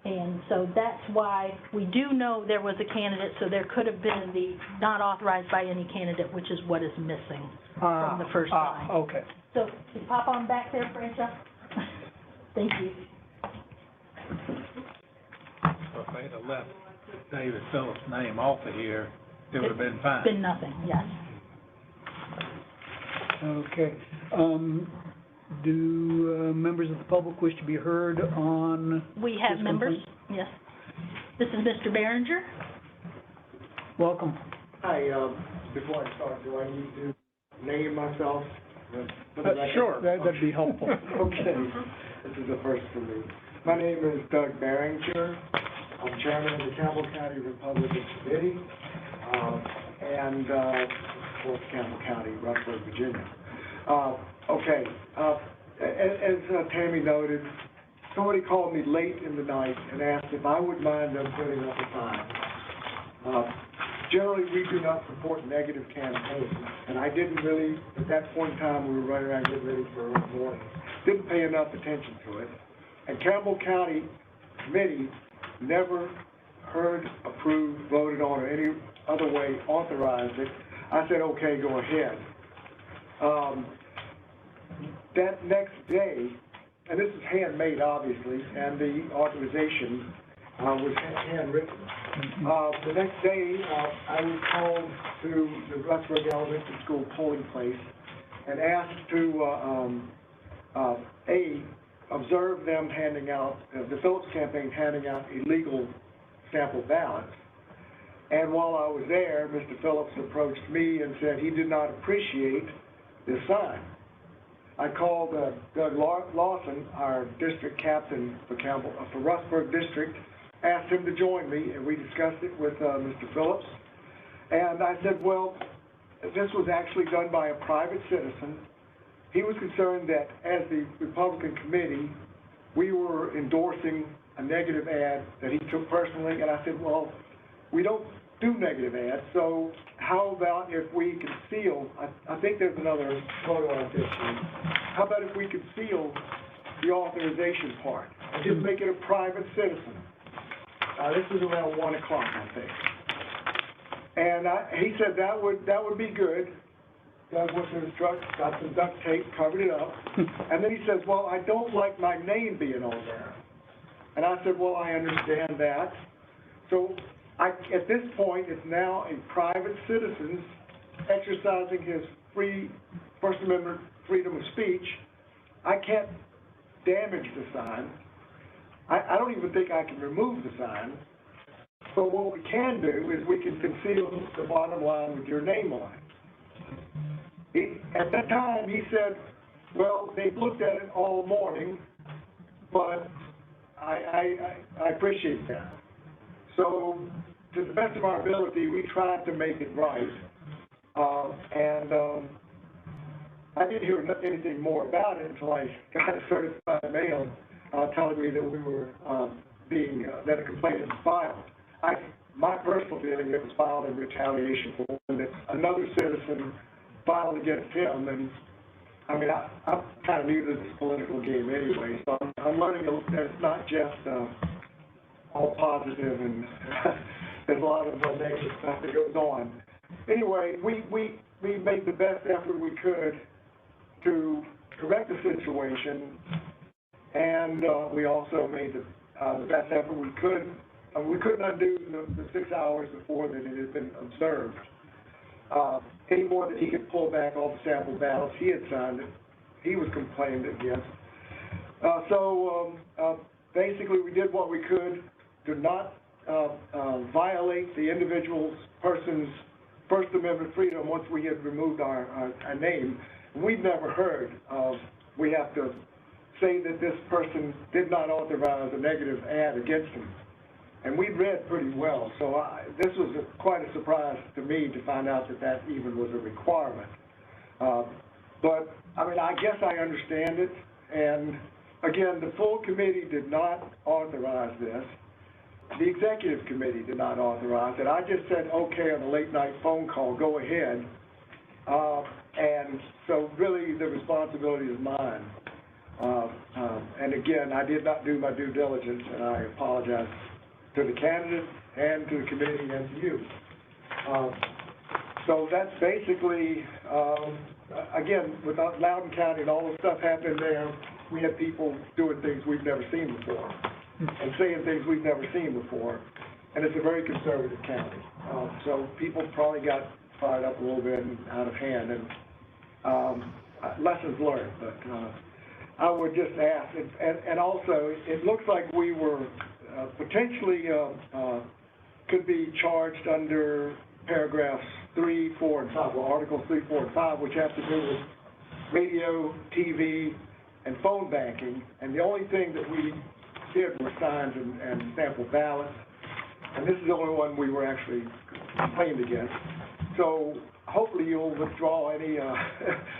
S10: And so that's why we do know there was a candidate, so there could have been the not authorized by any candidate, which is what is missing from the first line.
S1: Okay.
S10: So can you pop on back there, Francia? Thank you.
S11: So if they had left David Phillips' name off of here, it would have been fine.
S10: Been nothing, yes.
S1: Okay. Do members of the public wish to be heard on
S10: We have
S1: this
S10: members,
S1: complaint?
S10: yes. This is Mr. Behringer.
S1: Welcome.
S12: Hi, before I start, do I need to name myself?
S1: Sure, that'd be helpful.
S12: Okay, this is the first for me. My name is Doug Behringer. I'm chairman of the Campbell County Republican Committee, and for Campbell County, Rutherford, Virginia. As Tammy noted, somebody called me late in the night and asked if I would mind them putting up a sign. Generally, we do not support negative campaigns, and I didn't really, at that point in time, we were running around getting ready for early morning, didn't pay enough attention to it. And Campbell County Committee never heard, approved, voted on, or any other way authorized it. I said, okay, go ahead. That next day, and this is handmade, obviously, and the authorization was handwritten. The next day, I was called to the Rutherford Elementary School polling place and asked to, observe them handing out, the Phillips campaign handing out illegal sample ballots. And while I was there, Mr. Phillips approached me and said he did not appreciate this sign. I called Doug Lawson, our district captain for Rutherford District, asked him to join me, and we discussed it with Mr. Phillips. And I said, well, this was actually done by a private citizen. He was concerned that as the Republican committee, we were endorsing a negative ad that he took personally, and I said, well, we don't do negative ads, so how about if we conceal, I think there's another photo on this one. How about if we conceal the authorization part and just make it a private citizen? This was around 1 o'clock, I think. And he said that would be good. Doug went to the truck, got some duct tape, covered it up, and then he says, well, I don't like my name being on there. And I said, well, I understand that. So at this point, it's now a private citizen exercising his First Amendment freedom of speech. I can't damage the sign. I don't even think I can remove the sign. But what we can do is we can conceal the bottom line with your name on it. At that time, he said, well, they've looked at it all morning, but I appreciate that. So, to the best of our ability, we tried to make it right. I didn't hear anything more about it until I got a certified mail telling me that we were that a complaint was filed. My personal feeling, it was filed in retaliation for one that another citizen filed against him. And I mean, I'm kind of new to this political game anyway, so I'm learning that it's not just all positive and there's a lot of negative stuff that goes on. Anyway, we made the best effort we could to correct the situation, and we also made the best effort we could. We couldn't undo the 6 hours before that it had been observed. Any more that he could pull back all the sample ballots he had signed, he was complained against. Basically, we did what we could to not violate the person's First Amendment freedom once we had removed our name. We've never heard of, we have to say that this person did not authorize a negative ad against him. And we read pretty well, so this was quite a surprise to me to find out that even was a requirement. But, I mean, I guess I understand it, and again, the full committee did not authorize this. The executive committee did not authorize it. I just said, okay, on a late night phone call, go ahead. And so really the responsibility is mine. And again, I did not do my due diligence, and I apologize to the candidate and to the committee and to you. So that's basically, again, with Loudoun County and all the stuff happening there, we had people doing things we've never seen before and saying things we've never seen before. And it's a very conservative county. So people probably got fired up a little bit and out of hand. And lessons learned. But I would just ask, and also, it looks like we were potentially could be charged under paragraphs 3, 4, and 5, well, Articles 3, 4, and 5, which have to do with radio, TV, and phone banking. And the only thing that we did was signs and sample ballots. And this is the only one we were actually complained against. So hopefully you'll withdraw any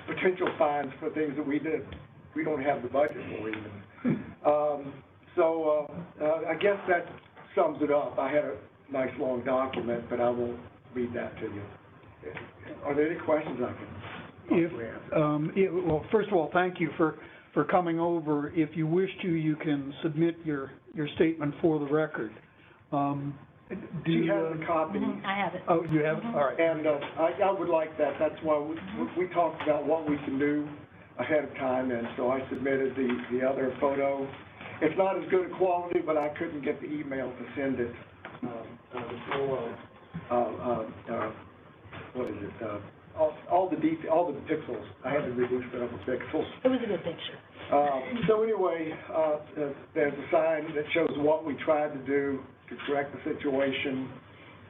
S12: potential fines for things that we did. We don't have the budget for even. I guess that sums it up. I had a nice long document, but I won't read that to you. Are there any questions I can answer?
S1: Well, first of all, thank you for coming over. If you wish to, you can submit your statement for the record.
S12: Do you have a copy?
S7: I have it.
S1: Oh, you have it? All right.
S12: And I would like that. That's why we talked about what we can do ahead of time, and so I submitted the other photo. It's not as good a quality, but I couldn't get the email to send it. What is it? All the pixels. I had to reduce the number of pixels.
S10: It was a good picture.
S12: So anyway, there's a sign that shows what we tried to do to correct the situation.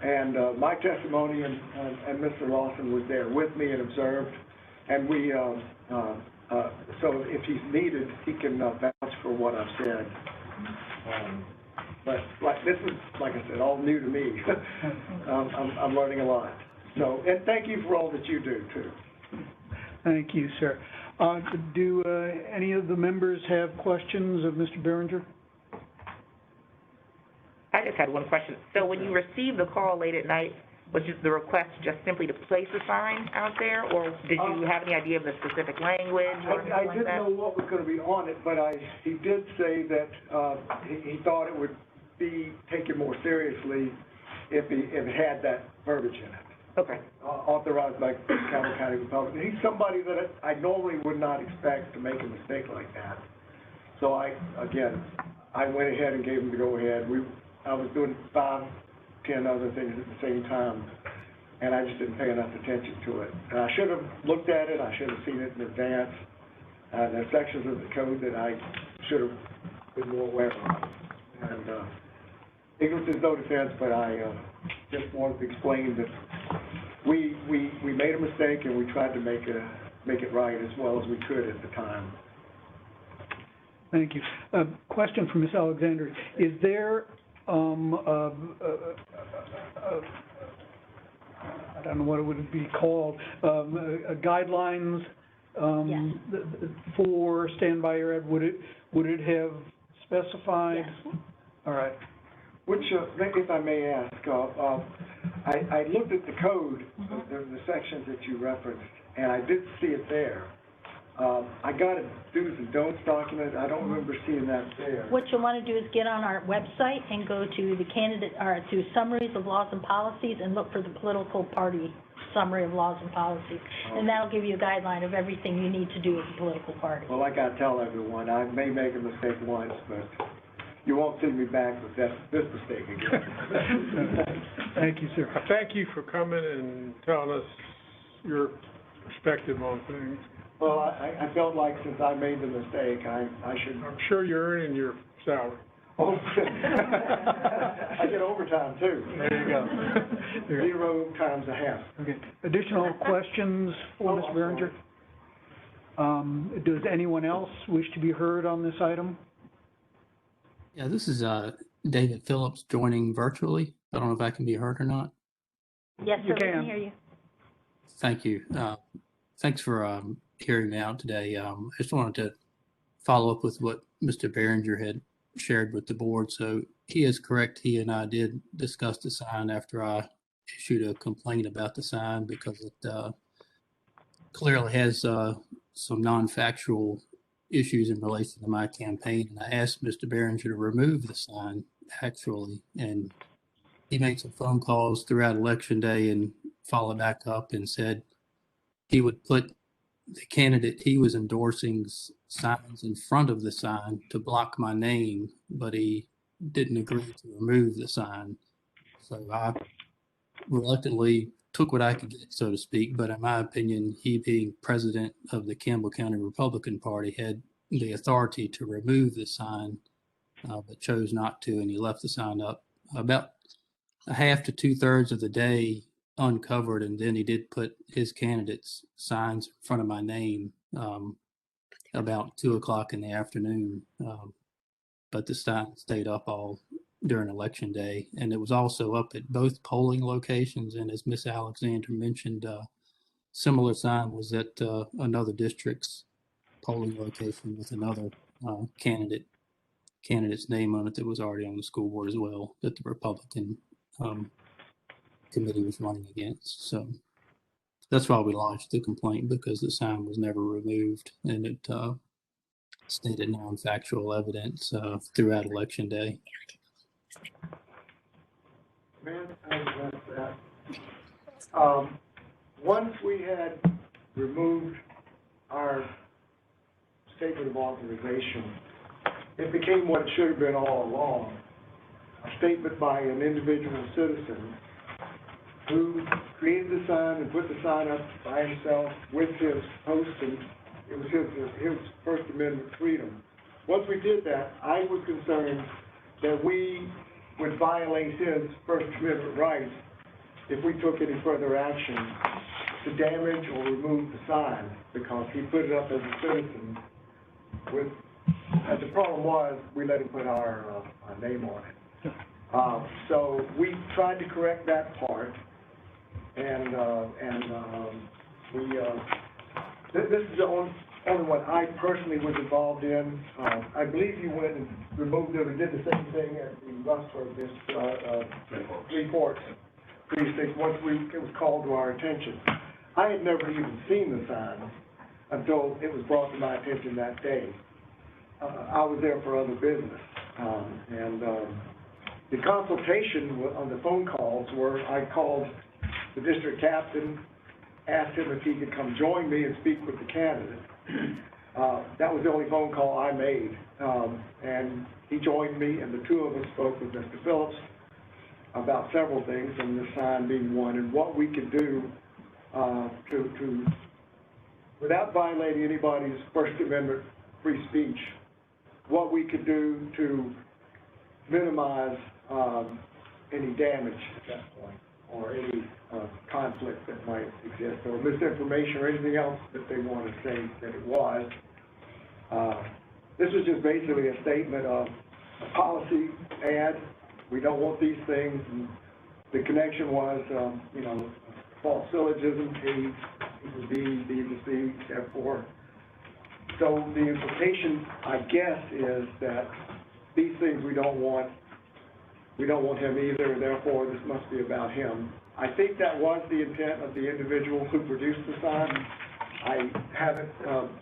S12: And my testimony and Mr. Lawson was there with me and observed. And we, so if he's needed, he can vouch for what I've said. But this is, like I said, all new to me. I'm learning a lot. So, and thank you for all that you do, too.
S1: Thank you, sir. Do any of the members have questions of Mr. Behringer?
S2: I just had one question. So when you received the call late at night, was the request just simply to place a sign out there, or did you have any idea of the specific language or anything
S12: I
S2: like
S12: didn't
S2: that?
S12: know what was going to be on it, but he did say that he thought it would be taken more seriously if it had that verbiage in it.
S2: Okay.
S12: Authorized by Campbell County Republican. He's somebody that I normally would not expect to make a mistake like that. So I went ahead and gave him the go-ahead. I was doing 5, 10 other things at the same time, and I just didn't pay enough attention to it. And I should have looked at it. I should have seen it in advance. There are sections of the code that I should have been more aware of. And ignorance is no defense, but I just wanted to explain that we made a mistake, and we tried to make it right as well as we could at the time.
S1: Thank you. Question from Ms. Alexander. Is there, I don't know what it would be called, guidelines for standby air ad? Would it have specified?
S7: Yes.
S1: All right.
S12: Which, if I may ask, I looked at the code, the sections that you referenced, and I did see it there. I got a do's and don'ts document. I don't remember seeing that there.
S10: What you'll want to do is get on our website and go to the candidate, or to summaries of laws and policies, and look for the political party summary of laws and policies. And that'll give you a guideline of everything you need to do as a political party.
S12: Well, I got to tell everyone, I may make a mistake once, but you won't see me back with this mistake again.
S1: Thank you, sir.
S6: Thank you for coming and telling us your perspective on things.
S12: Well, I felt like since I made the mistake, I should.
S6: I'm sure you're earning your salary.
S12: Oh, I get overtime too.
S1: There you go.
S12: 0 times a half.
S1: Okay. Additional questions for Ms. Behringer? Does anyone else wish to be heard on this item?
S13: Yeah, this is David Phillips joining virtually. I don't know if I can be heard or not.
S10: Yes,
S1: You
S10: sir, we
S1: can.
S10: can hear you.
S13: Thank you. Thanks for hearing me out today. I just wanted to follow up with what Mr. Behringer had shared with the board. So he is correct. He and I did discuss the sign after I issued a complaint about the sign because it clearly has some non-factual issues in relation to my campaign. And I asked Mr. Behringer to remove the sign, actually, and he made some phone calls throughout Election Day and followed back up and said he would put the candidate he was endorsing signs in front of the sign to block my name, but he didn't agree to remove the sign. So I reluctantly took what I could get, so to speak, but in my opinion, he being president of the Campbell County Republican Party had the authority to remove the sign, but chose not to, and he left the sign up about a half to 2/3 of the day uncovered, and then he did put his candidate's signs in front of my name about 2:00 in the afternoon, but the sign stayed up all during Election Day, and it was also up at both polling locations. And as Ms. Alexander mentioned, similar sign was at another district's polling location with another candidate's name on it that was already on the school board as well, that the Republican committee was running against. So that's why we launched the complaint, because the sign was never removed, and it stated non-factual evidence throughout Election Day.
S12: Man, I addressed that. Once we had removed our statement of authorization, it became what it should have been all along, a statement by an individual citizen who created the sign and put the sign up by himself with his post, and it was his First Amendment freedom. Once we did that, I was concerned that we would violate his First Amendment rights if we took any further action to damage or remove the sign, because he put it up as a citizen with, and the problem was, we let him put our name on it. So we tried to correct that part, This is the only one I personally was involved in. I believe you went and removed it and did the same thing at the Rustler, Three Forks precinct, once it was called to our attention. I had never even seen the sign until it was brought to my attention that day. I was there for other business. The consultation on the phone calls were, I called the district captain, asked him if he could come join me and speak with the candidate. That was the only phone call I made. And he joined me, and the two of us spoke with Mr. Phillips about several things, and the sign being one, and what we could do to without violating anybody's First Amendment free speech, what we could do to minimize any damage at that point, or any conflict that might exist, or misinformation, or anything else that they want to say that it was. This was just basically a statement of a policy ad. We don't want these things. And the connection was, false syllogism, A equals B, B equals C, therefore. So the implication, I guess, is that these things we don't want him either, and therefore this must be about him. I think that was the intent of the individual who produced the sign. I haven't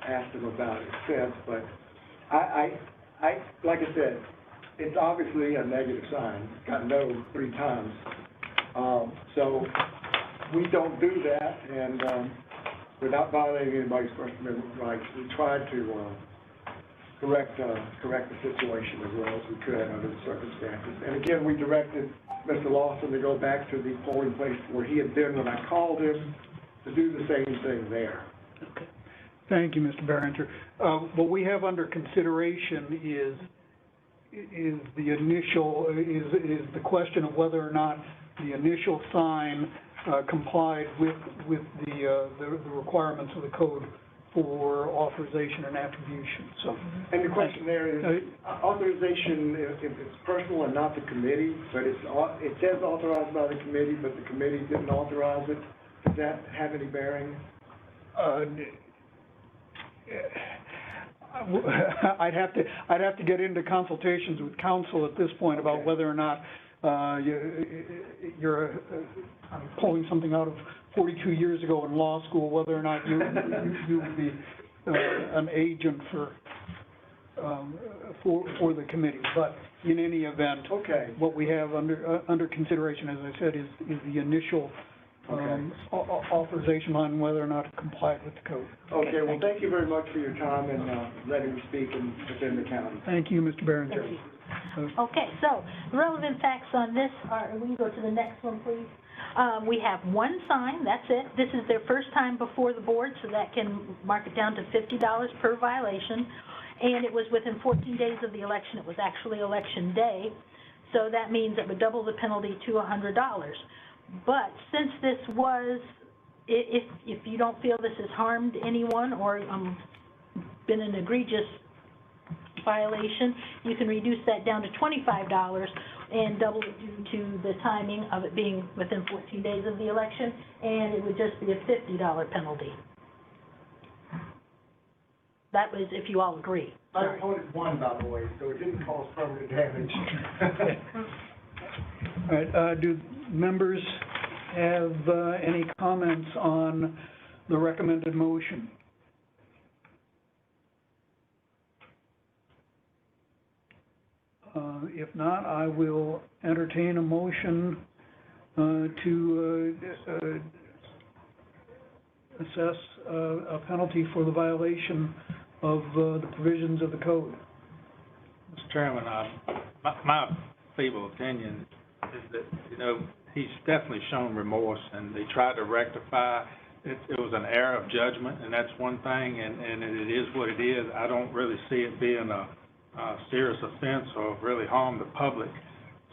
S12: asked him about it since, but I like I said, it's obviously a negative sign. It's got no 3 times. So we don't do that, and without violating anybody's First Amendment rights, we tried to correct the situation as well as we could under the circumstances. And again, we directed Mr. Lawson to go back to the polling place where he had been when I called him to do the same thing there.
S1: Okay. Thank you, Mr. Behringer. What we have under consideration is the question of whether or not the initial sign complied with the requirements of the code for authorization and attribution. So,
S12: and the question there is authorization if it's personal and not the committee, but it says authorized by the committee, but the committee didn't authorize it. Does that have any bearing?
S1: I'd have to get into consultations with counsel at this point about whether or not you're pulling something out of 42 years ago in law school, whether or not you would be an agent for the committee. But in any event, what we have under consideration, as I said, is the initial authorization on whether or not it complied with the code.
S12: Okay, well, thank you very much for your time and letting me speak within the county.
S1: Thank you, Mr. Behringer.
S10: Thank you. Okay, so relevant facts on this are, will you go to the next one, please? We have one sign, that's it. This is their first time before the board, so that can mark it down to $50 per violation. And it was within 14 days of the election. It was actually election day. So that means it would double the penalty to $100. But since this was, if you don't feel this has harmed anyone or been an egregious violation, you can reduce that down to $25 and double it due to the timing of it being within 14 days of the election, and it would just be a $50 penalty. That was if you all agree.
S12: I voted 1, by the way, so it didn't cause permanent damage.
S1: All right, do members have any comments on the recommended motion? If not, I will entertain a motion to assess a penalty for the violation of the provisions of the code.
S11: Mr. Chairman, my feeble opinion is that, he's definitely shown remorse, and they tried to rectify. It was an error of judgment, and that's one thing, and it is what it is. I don't really see it being a serious offense or really harm the public.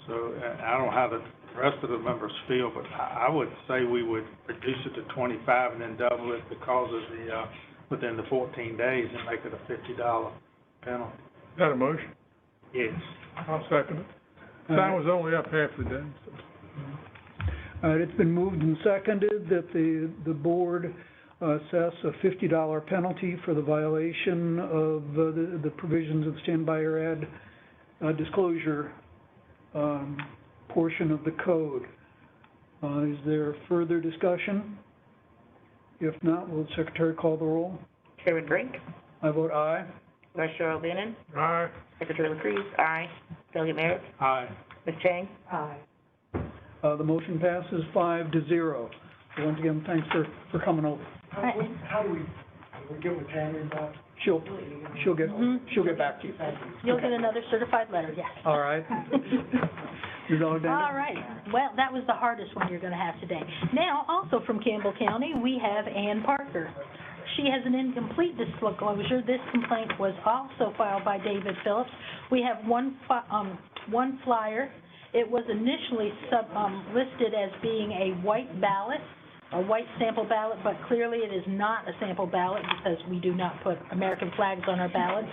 S11: So I don't know how the rest of the members feel, but I would say we would reduce it to 25 and then double it because of the within the 14 days and make it a $50 penalty.
S6: Is that a motion?
S11: Yes.
S6: I'll second it. Sign was only up half the day.
S1: All right, it's been moved and seconded that the board assess a $50 penalty for the violation of the provisions of standby or ad disclosure portion of the code. Is there further discussion? If not, will the secretary call the roll?
S2: Chairman Brink?
S1: I vote aye.
S2: Vice Chair O'Bannon?
S6: Aye.
S2: Secretary LaCruz? Aye. Delegate Merritt?
S11: Aye.
S2: Ms. Chang?
S8: Aye.
S1: The motion passes 5-0. Once again, thanks for coming over.
S12: How do we get with Tammy about?
S1: She'll get back to you.
S10: You'll get another certified letter, yes.
S1: All right. Ms. Alexander?
S10: All right. Well, that was the hardest one you're going to have today. Now, also from Campbell County, we have Ann Parker. She has an incomplete disclosure. This complaint was also filed by David Phillips. We have one flyer. It was initially listed as being a white ballot, a white sample ballot, but clearly it is not a sample ballot because we do not put American flags on our ballots.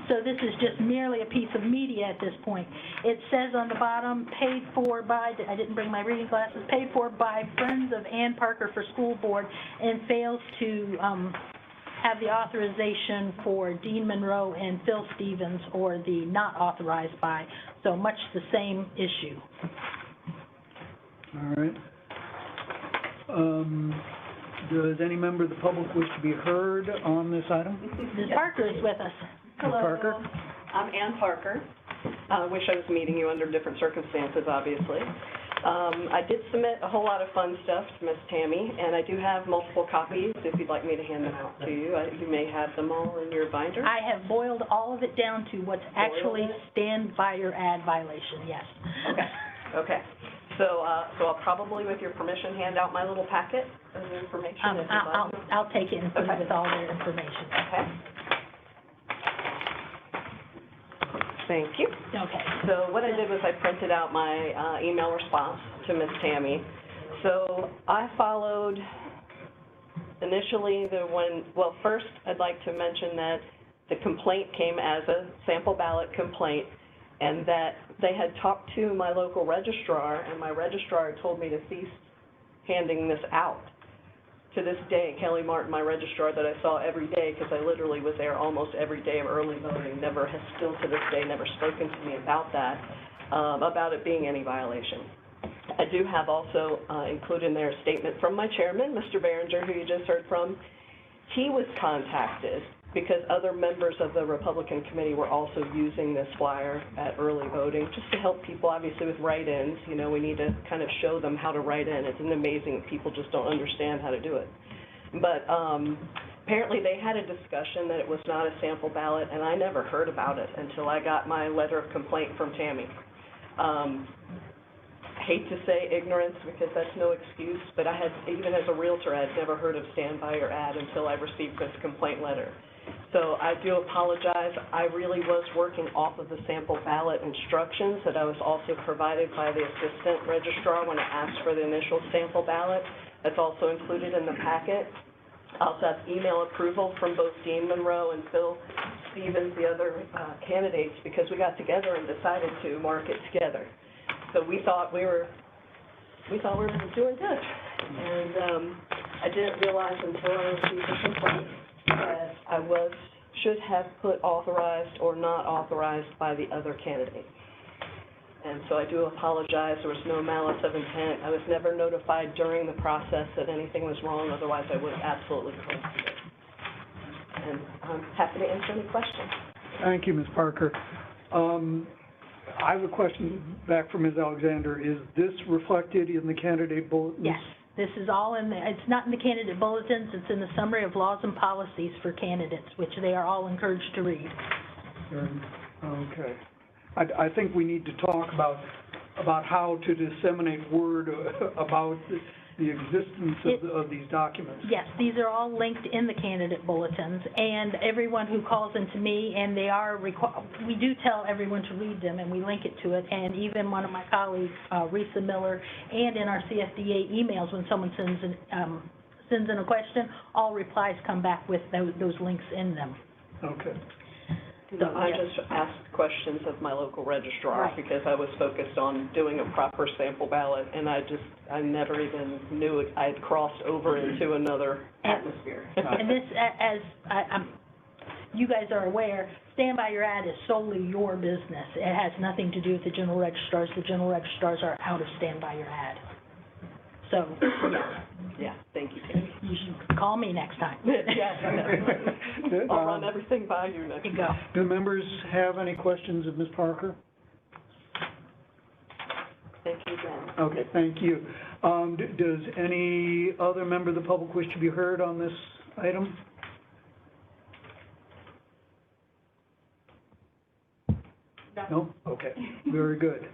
S10: So this is just merely a piece of media at this point. It says on the bottom, paid for by, I didn't bring my reading glasses, paid for by Friends of Ann Parker for School Board, and fails to have the authorization for Dean Monroe and Phil Stevens, or the not authorized by. So much the same issue.
S1: All right. Does any member of the public wish to be heard on this item?
S10: Ms. Parker is with us.
S1: Ms. Parker?
S14: I'm Ann Parker. I wish I was meeting you under different circumstances, obviously. I did submit a whole lot of fun stuff to Miss Tammy, and I do have multiple copies if you'd like me to hand them out to you. You may have them all in your binder.
S10: I have boiled all of it down to what's actually stand by your ad violation, yes.
S14: Okay. So I'll probably, with your permission, hand out my little packet of information.
S10: I'll take it and put it with all their information.
S14: Okay. Thank you.
S10: Okay.
S14: So what I did was I printed out my email response to Ms. Tammy. So I followed initially first I'd like to mention that the complaint came as a sample ballot complaint, and that they had talked to my local registrar, and my registrar told me to cease handing this out. To this day, Kelly Martin, my registrar that I saw every day, because I literally was there almost every day of early voting, has still to this day never spoken to me about that, about it being any violation. I do have also included in there a statement from my chairman, Mr. Behringer, who you just heard from. He was contacted because other members of the Republican committee were also using this flyer at early voting, just to help people, obviously, with write-ins. You know, we need to kind of show them how to write in. It's amazing that people just don't understand how to do it. But apparently they had a discussion that it was not a sample ballot, and I never heard about it until I got my letter of complaint from Tammy. I hate to say ignorance, because that's no excuse, but I had, even as a realtor, I had never heard of stand by your ad until I received this complaint letter. So I do apologize. I really was working off of the sample ballot instructions that I was also provided by the assistant registrar when I asked for the initial sample ballot. That's also included in the packet. I also have email approval from both Dean Monroe and Phil Stevens, the other candidates, because we got together and decided to mark it together. So we thought we were doing good. And I didn't realize until I received the complaint that I should have put authorized or not authorized by the other candidate. And so I do apologize. There was no malice of intent. I was never notified during the process that anything was wrong. Otherwise, I would have absolutely corrected it. And I'm happy to answer any questions.
S1: Thank you, Ms. Parker. I have a question back from Ms. Alexander. Is this reflected in the candidate bulletins?
S10: Yes. This is all in it's not in the candidate bulletins, it's in the summary of laws and policies for candidates, which they are all encouraged to read.
S1: Okay. I think we need to talk about how to disseminate word about the existence of these documents.
S10: Yes, these are all linked in the candidate bulletins, and everyone who calls into me, and they are we do tell everyone to read them, and we link it to it, and even one of my colleagues, Risa Miller, and in our CSDA emails, when someone sends in a question, all replies come back with those links in them.
S1: Okay.
S14: So I just asked questions of my local registrar, right, because I was focused on doing a proper sample ballot, and I I never even knew it, I'd crossed over into another atmosphere.
S10: And this, you guys are aware, Stand By Your Ad is solely your business. It has nothing to do with the general registrars. The general registrars are out of Stand By Your Ad. So,
S14: Yeah, thank you, Tammy.
S10: you should call me next time.
S14: Yes, I'll run everything by you next
S10: There you
S14: time.
S10: go.
S1: Do members have any questions of Ms. Parker?
S14: Thank you, Jen.
S1: Okay, thank you. Does any other member of the public wish to be heard on this item? No? Okay, very good.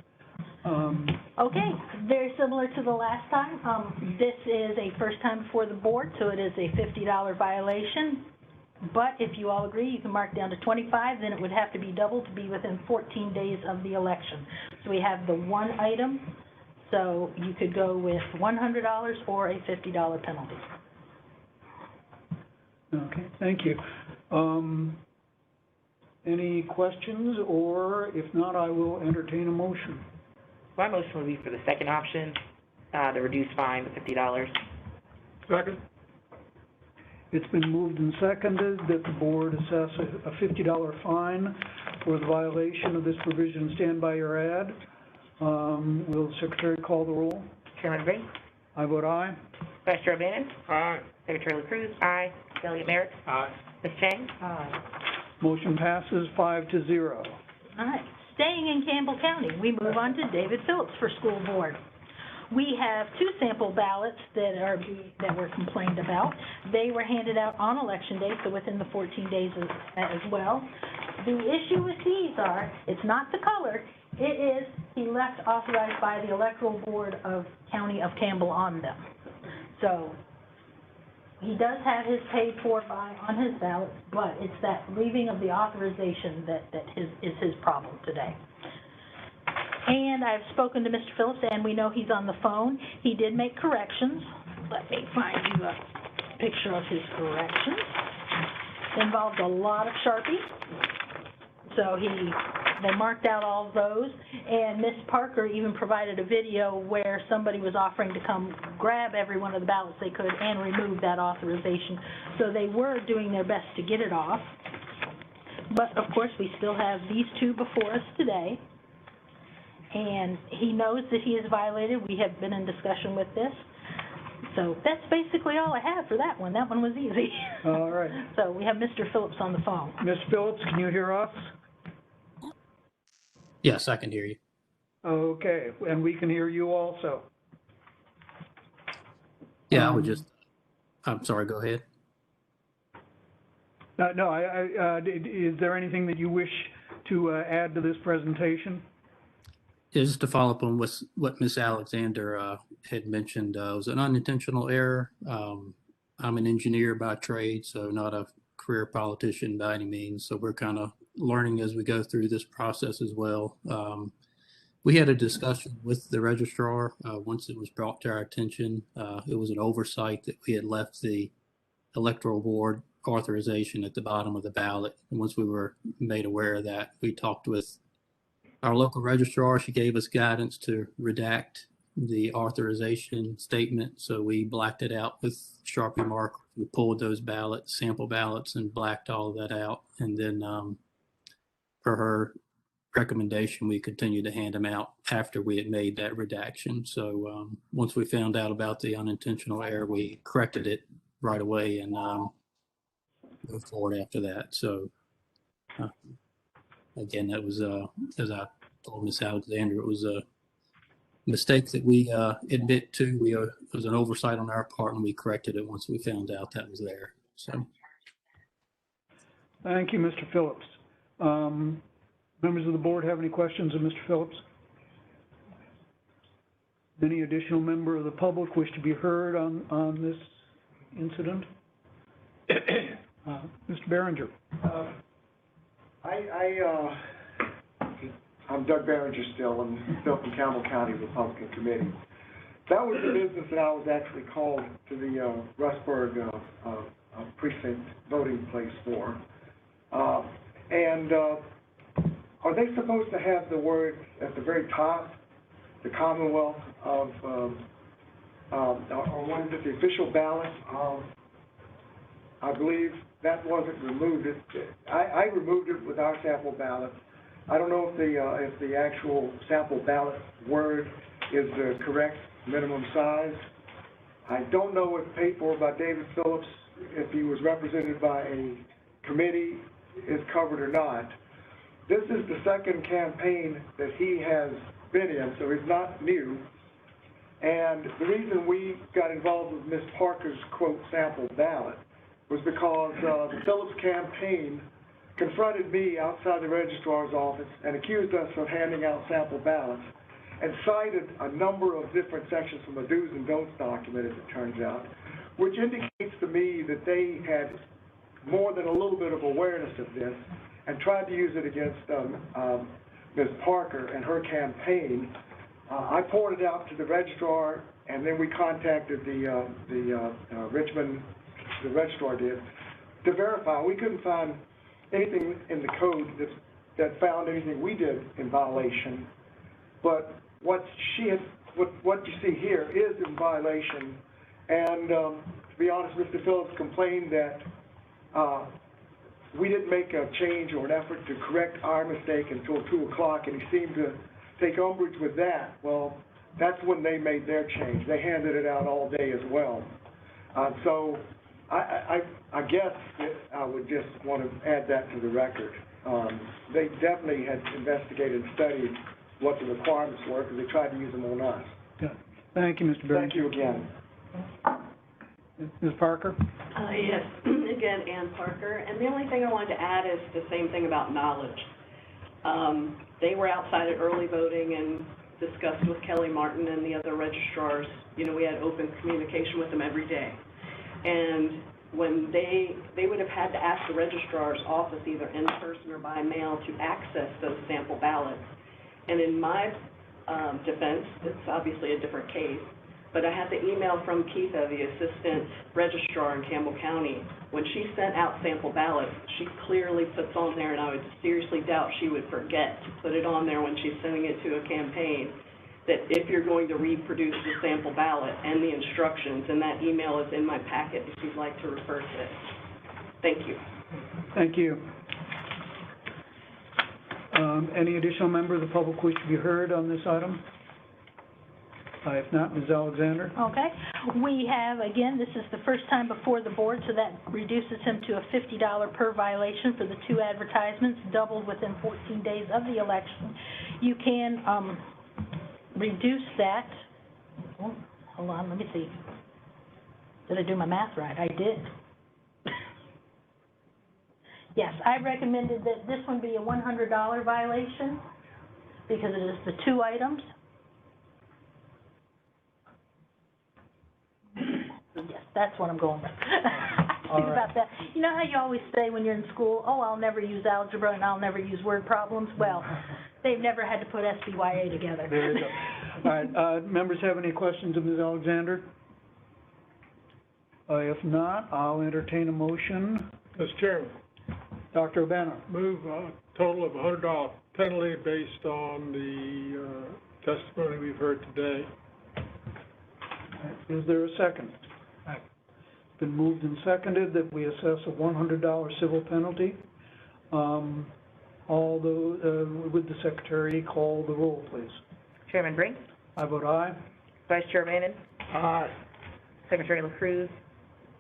S10: Okay, very similar to the last time. This is a first time before the board, so it is a $50 violation. But if you all agree, you can mark down to 25, then it would have to be doubled to be within 14 days of the election. So we have the one item, so you could go with $100 or a $50 penalty.
S1: Okay, thank you. Any questions, or if not, I will entertain a motion.
S2: My motion would be for the second option, the reduced fine to $50.
S6: Second?
S1: It's been moved and seconded that the board assess a $50 fine for the violation of this provision, Stand By Your Ad. Will the secretary call the roll?
S2: Chairman Ring,
S1: I vote aye.
S2: Vice Chair O'Bannon,
S6: Aye.
S2: Secretary LaCruz, aye. Delegate Merritt,
S6: Aye.
S2: Ms. Chang,
S8: Aye.
S1: Motion passes 5-0.
S10: All right, staying in Campbell County, we move on to David Phillips for school board. We have 2 sample ballots that were complained about. They were handed out on election day, so within the 14 days as well. The issue with these are, it's not the color, it is he left authorized by the electoral board of County of Campbell on them. So he does have his paid for by on his ballot, but it's that leaving of the authorization that is his problem today. And I've spoken to Mr. Phillips, and we know he's on the phone. He did make corrections. Let me find you a picture of his corrections. Involved a lot of Sharpie. So they marked out all of those, and Ms. Parker even provided a video where somebody was offering to come grab every one of the ballots they could and remove that authorization. So they were doing their best to get it off. But, of course, we still have these 2 before us today. And he knows that he has violated. We have been in discussion with this. So that's basically all I have for that one. That one was easy.
S1: All right.
S10: So we have Mr. Phillips on the phone.
S1: Ms. Phillips, can you hear us?
S13: Yes, I can hear you.
S1: Okay, and we can hear you also.
S13: Yeah, I'm sorry, go ahead.
S1: No, is there anything that you wish to add to this presentation?
S13: Yeah, just to follow up on what Ms. Alexander had mentioned, it was an unintentional error. I'm an engineer by trade, so not a career politician by any means. So we're kind of learning as we go through this process as well. We had a discussion with the registrar once it was brought to our attention. It was an oversight that we had left the electoral board authorization at the bottom of the ballot. And once we were made aware of that, we talked with our local registrar. She gave us guidance to redact the authorization statement. So we blacked it out with Sharpie marker. We pulled those ballots, sample ballots, and blacked all of that out. And then per her recommendation, we continued to hand them out after we had made that redaction. So once we found out about the unintentional error, we corrected it right away and moved forward after that. So again, that was, as I told Ms. Alexander, it was a mistake that we admit to. It was an oversight on our part, and we corrected it once we found out that was there. So,
S1: thank you, Mr. Phillips. Members of the board have any questions of Mr. Phillips? Any additional member of the public wish to be heard on this incident? Mr. Behringer.
S12: I'm Doug Behringer still, and still from Campbell County Republican Committee. That was the business that I was actually called to the Rustburg precinct voting place for. And are they supposed to have the words at the very top, the Commonwealth of or wanted it the official ballot. I believe that wasn't removed. I removed it with our sample ballot. I don't know if the actual sample ballot word is the correct minimum size. I don't know if paid for by David Phillips, if he was represented by a committee, is covered or not. This is the second campaign that he has been in, so he's not new. And the reason we got involved with Ms. Parker's, quote, sample ballot was because the Phillips campaign confronted me outside the registrar's office and accused us of handing out sample ballots and cited a number of different sections from a do's and don'ts document, as it turns out, which indicates to me that they had more than a little bit of awareness of this and tried to use it against Ms. Parker and her campaign. I poured it out to the registrar, and then we contacted the Richmond, the registrar did, to verify. We couldn't find anything in the code that found anything we did in violation, but what you see here is in violation. And to be honest, Mr. Phillips complained that we didn't make a change or an effort to correct our mistake until 2 o'clock, and he seemed to take umbrage with that. Well, that's when they made their change. They handed it out all day as well. So I guess I would just want to add that to the record. They definitely had investigated and studied what the requirements were, because they tried to use them on us.
S1: Good. Thank you, Mr. Barron.
S12: Thank you again.
S1: Ms. Parker?
S14: Yes, again, Ann Parker. And the only thing I wanted to add is the same thing about knowledge. They were outside at early voting and discussed with Kelly Martin and the other registrars. You know, we had open communication with them every day. And when they would have had to ask the registrar's office, either in person or by mail, to access those sample ballots. And in my defense, it's obviously a different case, but I had the email from Keitha, the assistant registrar in Campbell County. When she sent out sample ballots, she clearly puts on there, and I would seriously doubt she would forget to put it on there when she's sending it to a campaign, that if you're going to reproduce the sample ballot and the instructions, and that email is in my packet if you'd like to refer to it. Thank you.
S1: Thank you. Any additional member of the public wish to be heard on this item? If not, Ms. Alexander?
S10: Okay. We have, again, this is the first time before the board, so that reduces him to a $50 per violation for the 2 advertisements, doubled within 14 days of the election. You can reduce that. Oh, hold on, let me see. Did I do my math right? I did. Yes, I recommended that this one be a $100 violation because it is the 2 items. Yes, that's what I'm going with. Think about that. You know how you always say when you're in school, oh, I'll never use algebra and I'll never use word problems? Well, they've never had to put SBYA together.
S1: There you go. All right, members have any questions of Ms. Alexander? If not, I'll entertain a motion.
S6: Mr. Chairman.
S1: Dr. O'Banner.
S6: Move a total of $100 penalty based on the testimony we've heard today.
S1: Is there a second? It's been moved and seconded that we assess a $100 civil penalty. Would the secretary call the roll, please?
S2: Chairman Brink?
S1: I vote aye.
S2: Vice Chair Manning?
S6: Aye.
S2: Secretary LaCruz?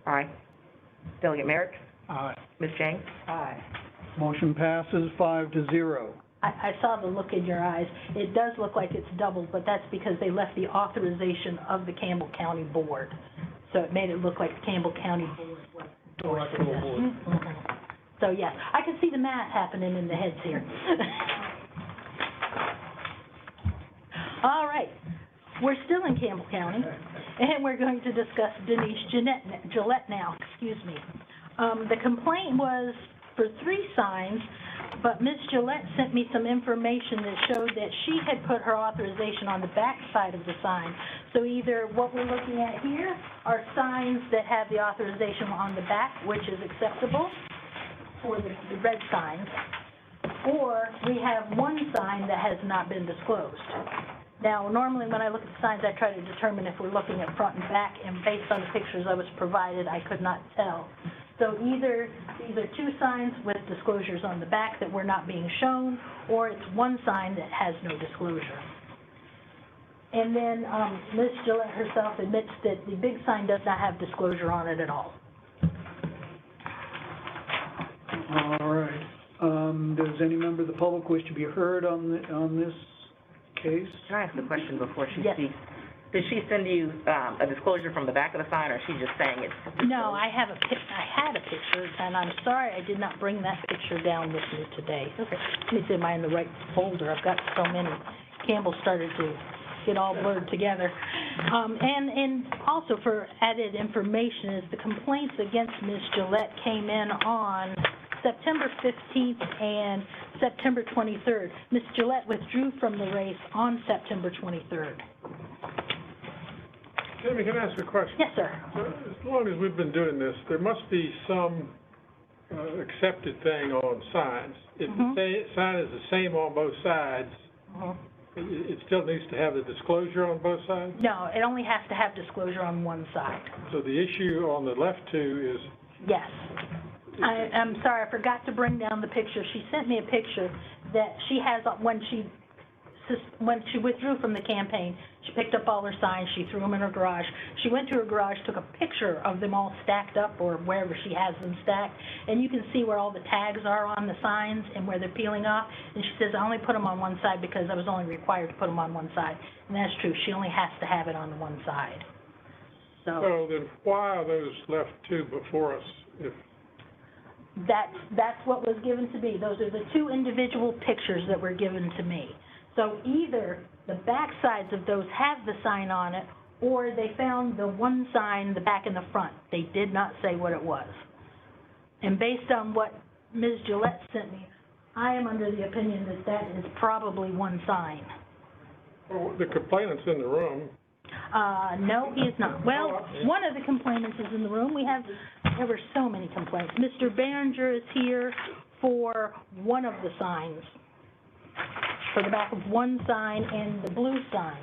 S2: Aye. Delegate Merrick?
S6: Aye.
S2: Ms. Jang?
S8: Aye.
S1: Motion passes 5-0.
S10: I saw the look in your eyes. It does look like it's doubled, but that's because they left the authorization of the Campbell County Board. So it made it look like the Campbell County Board was endorsing this. Mm-hmm. So, yes, I can see the math happening in the heads here. All right. We're still in Campbell County, and we're going to discuss Denise Gillette now. Excuse me. The complaint was for 3 signs, but Ms. Gillette sent me some information that showed that she had put her authorization on the back side of the sign. So either what we're looking at here are signs that have the authorization on the back, which is acceptable for the red signs, or we have one sign that has not been disclosed. Now, normally when I look at the signs, I try to determine if we're looking at front and back, and based on the pictures I was provided, I could not tell. So either these are two signs with disclosures on the back that were not being shown, or it's one sign that has no disclosure. And then Ms. Gillette herself admits that the big sign does not have disclosure on it at all.
S1: All right. Does any member of the public wish to be heard on this case?
S2: Can I ask a question before she
S10: Yes.
S2: speaks? Did she send you a disclosure from the back of the sign, or is she just saying it's?
S10: No, I had a picture, and I'm sorry I did not bring that picture down with me today. Okay. Let me see, am I in the right folder? I've got so many. Campbell started to get all blurred together. And also for added information is the complaints against Ms. Gillette came in on September 15th and September 23rd. Ms. Gillette withdrew from the race on September 23rd.
S6: Jamie, can I ask a question?
S10: Yes, sir.
S6: As long as we've been doing this, there must be some accepted thing on signs. If the sign is the same on both sides, it still needs to have the disclosure on both sides?
S10: No, it only has to have disclosure on one side.
S6: So the issue on the left two is?
S10: Yes. I'm sorry, I forgot to bring down the picture. She sent me a picture that she has when she withdrew from the campaign. She picked up all her signs, she threw them in her garage. She went to her garage, took a picture of them all stacked up or wherever she has them stacked, and you can see where all the tags are on the signs and where they're peeling off. And she says, I only put them on one side because I was only required to put them on one side. And that's true, she only has to have it on the one side.
S6: So then why are those left two before us? If
S10: That's what was given to me. Those are the two individual pictures that were given to me. So either the back sides of those have the sign on it, or they found the one sign, the back and the front. They did not say what it was. And based on what Ms. Gillette sent me, I am under the opinion that that is probably one sign.
S6: well, the complainant's in the room.
S10: No, he is not. Well, one of the complainants is in the room. There were so many complaints. Mr. Behringer is here for one of the signs, for the back of one sign and the blue sign.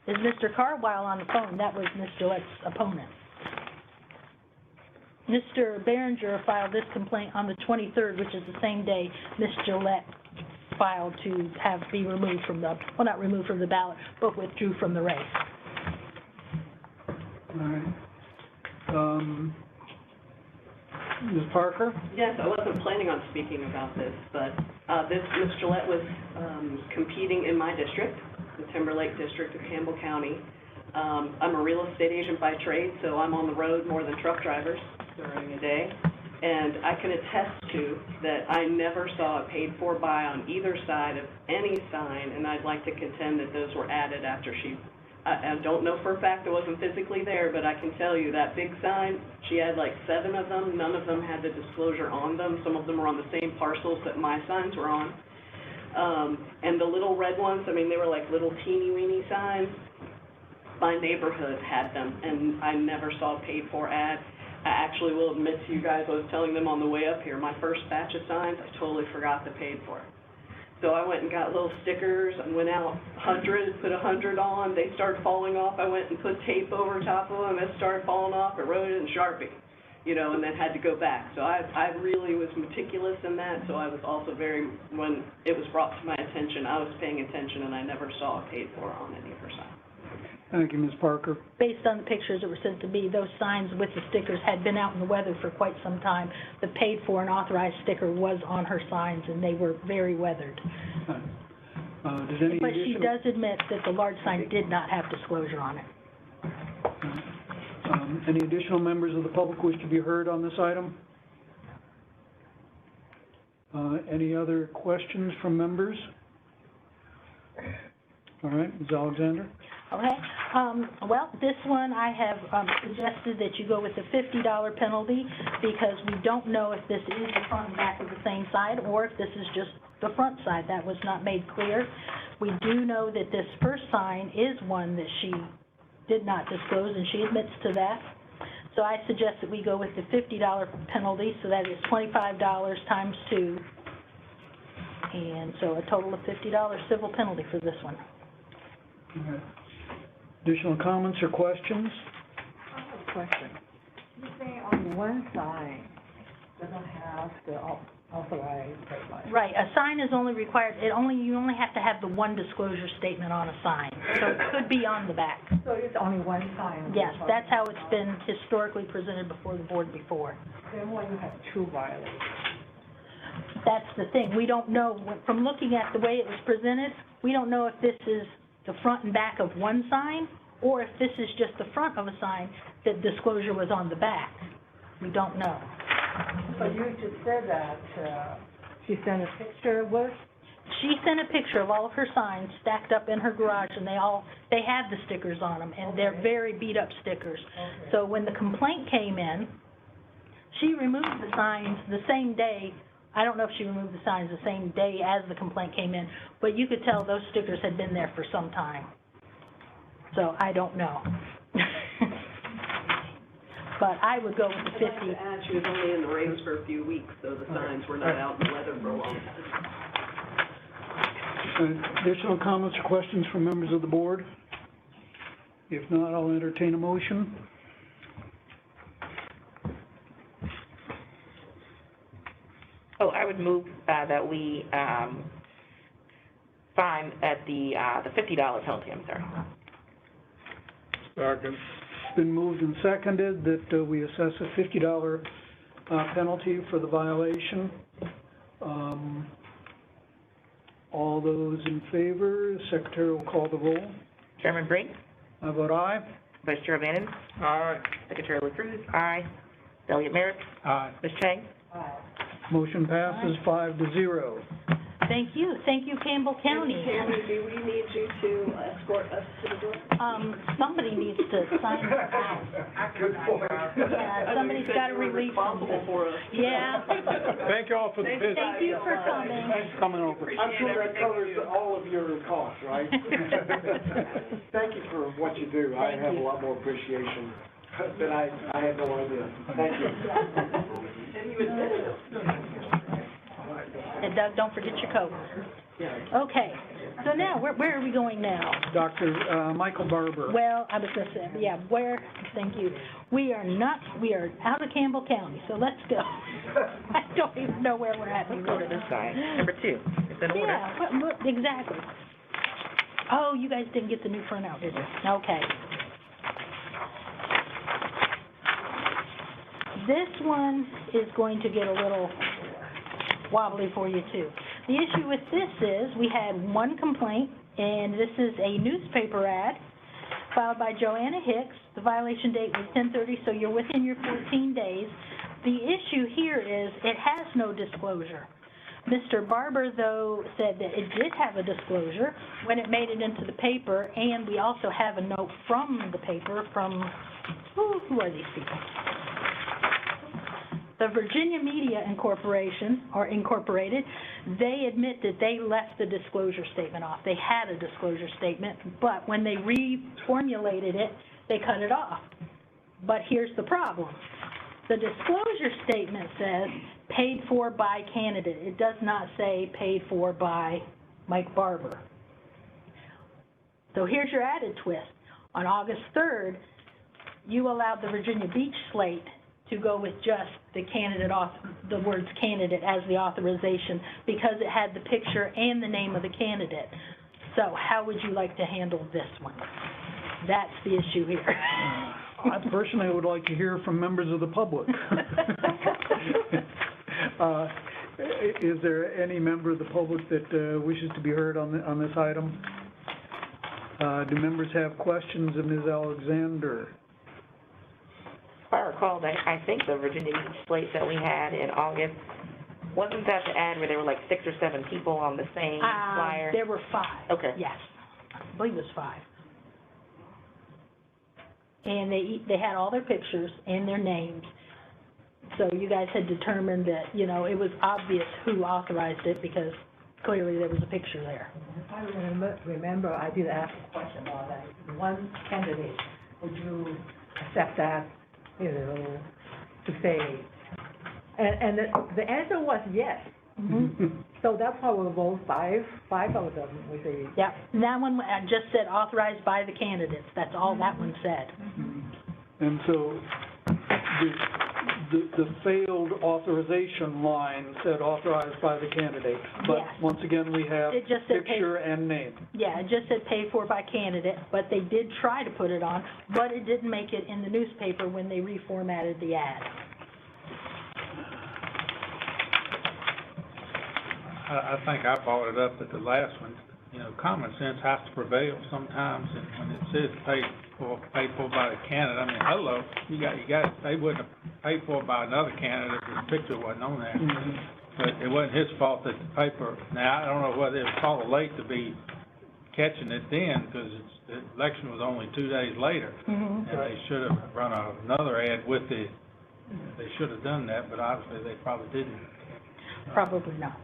S10: Is Mr. Carwile on the phone? That was Ms. Gillette's opponent. Mr. Behringer filed this complaint on the 23rd, which is the same day Ms. Gillette filed to be removed from the, well, not removed from the ballot, but withdrew from the race.
S1: All right. Ms. Parker?
S14: Yes, I wasn't planning on speaking about this, but Ms. Gillette was competing in my district, the Timberlake District of Campbell County. I'm a real estate agent by trade, so I'm on the road more than truck drivers during the day. And I can attest to that I never saw a paid-for buy on either side of any sign, and I'd like to contend that those were added after I don't know for a fact I wasn't physically there, but I can tell you that big sign, she had like 7 of them. None of them had the disclosure on them. Some of them were on the same parcels that my signs were on. And the little red ones, I mean, they were like little teeny-weeny signs. My neighborhood had them, and I never saw a paid-for ad. I actually will admit to you guys, I was telling them on the way up here, my first batch of signs, I totally forgot to pay for it. So I went and got little stickers and went out 100, put 100 on. They started falling off. I went and put tape over top of them. It started falling off. I wrote it in Sharpie, and then had to go back. So I really was meticulous in that. So I was also when it was brought to my attention, I was paying attention, and I never saw a paid for on any of her signs.
S1: Thank you, Ms. Parker.
S10: Based on the pictures that were sent to me, those signs with the stickers had been out in the weather for quite some time. The paid for and authorized sticker was on her signs, and they were very weathered. But she does admit that the large sign did not have disclosure on it.
S1: Any additional members of the public wish to be heard on this item? Any other questions from members? All right, Ms. Alexander?
S10: Okay. Well, this one I have suggested that you go with the $50 penalty because we don't know if this is the front and back of the same side or if this is just the front side. That was not made clear. We do know that this first sign is one that she did not disclose, and she admits to that. So I suggest that we go with the $50 penalty, so that is $25 times 2. And so a total of $50 civil penalty for this one.
S1: Additional comments or questions?
S8: Question. You say on one side doesn't have the authorized deadline.
S10: Right, a sign is only required, you only have to have the one disclosure statement on a sign. So it could be on the back.
S8: So it's only one sign?
S10: Yes, that's how it's been historically presented before the board before.
S8: Then when you have two violations?
S10: That's the thing, we don't know, from looking at the way it was presented, we don't know if this is the front and back of one sign, or if this is just the front of a sign that disclosure was on the back. We don't know.
S8: But you just said that she sent a picture of what?
S10: She sent a picture of all of her signs stacked up in her garage, and they have the stickers on them, and they're very beat up stickers.
S8: Okay.
S10: So when the complaint came in, she removed the signs the same day. I don't know if she removed the signs the same day as the complaint came in, but you could tell those stickers had been there for some time. So I don't know. But I would go with the 50.
S14: And she was only in the race for a few weeks, so the signs were not out in the weather for a long time.
S1: Additional comments or questions from members of the board? If not, I'll entertain a motion.
S2: Oh, I would move that we fine at the $50 penalty, I'm sorry.
S6: Second.
S1: It's been moved and seconded that we assess a $50 penalty for the violation. All those in favor, the secretary will call the roll.
S2: Chairman Brink?
S1: I vote aye.
S2: Vice Chair O'Bannon?
S6: Aye.
S2: Secretary LaCruz? Aye. Delegate Merritt?
S11: Aye.
S2: Ms. Chang?
S1: Motion passes 5-0.
S10: Thank you, Campbell County.
S14: Tammy, do we need you to escort us to the door?
S10: Somebody needs to sign the out.
S12: Good point.
S10: Yeah, somebody's got to release them.
S14: Responsible for us.
S10: Yeah.
S6: Thank you all for the visit.
S10: Thank you for coming.
S1: Thanks for coming over.
S12: I'm sure that covers all of your costs, right? Thank you for what you do. I have a lot more appreciation than I had no idea. Thank you.
S10: And Doug, don't forget your coat. Okay, so now, where are we going now?
S1: Dr. Michael Barber.
S10: Well, I was going to say, yeah, thank you. We are out of Campbell County, so let's go. I don't even know where we're at.
S2: Let's go to this side. Number 2, it's in order.
S10: Yeah, exactly. Oh, you guys didn't get the new printout, did you? Okay. This one is going to get a little wobbly for you too. The issue with this is we had one complaint, and this is a newspaper ad filed by Joanna Hicks. The violation date was 10/30, so you're within your 14 days. The issue here is it has no disclosure. Mr. Barber, though, said that it did have a disclosure when it made it into the paper, and we also have a note from the paper from, who are these people? The Virginia Media Incorporated, they admit that they left the disclosure statement off. They had a disclosure statement, but when they reformulated it, they cut it off. But here's the problem. The disclosure statement says paid for by candidate. It does not say paid for by Mike Barber. So here's your added twist. On August 3rd, you allowed the Virginia Beach slate to go with just the candidate, the words candidate as the authorization because it had the picture and the name of the candidate. So how would you like to handle this one? That's the issue here.
S1: I personally would like to hear from members of the public. Is there any member of the public that wishes to be heard on this item? Do members have questions of Ms. Alexander?
S2: If I recall, I think the Virginia Beach slate that we had in August, wasn't that the ad where there were like 6 or 7 people on the same flyer?
S10: There were 5.
S2: Okay.
S10: Yes, I believe it was 5. And they had all their pictures and their names. So you guys had determined that, it was obvious who authorized it because clearly there was a picture there.
S8: If I remember, I did ask a question about that. One candidate, would you accept that, to say, and the answer was yes.
S10: Mm-hmm.
S15: So that's how we'll vote, five of them with a.
S10: Yeah, and that one, I just said authorized by the candidates, that's all that one said.
S1: And so the failed authorization line said authorized by the candidate. But
S10: Yes.
S1: once again, we have
S10: It just said
S1: picture and name.
S10: Yeah, it just said paid for by candidate, but they did try to put it on, but it didn't make it in the newspaper when they reformatted the ad.
S11: I think I brought it up at the last one, you know, common sense has to prevail sometimes, and when it says paid for by the candidate, I mean, hello, they wouldn't have paid for by another candidate if the picture wasn't on there. But it wasn't his fault that the paper, now, I don't know whether it was sort of late to be catching it then, because the election was only 2 days later. And they should have run another ad with they should have done that, but obviously they probably didn't.
S10: Probably not.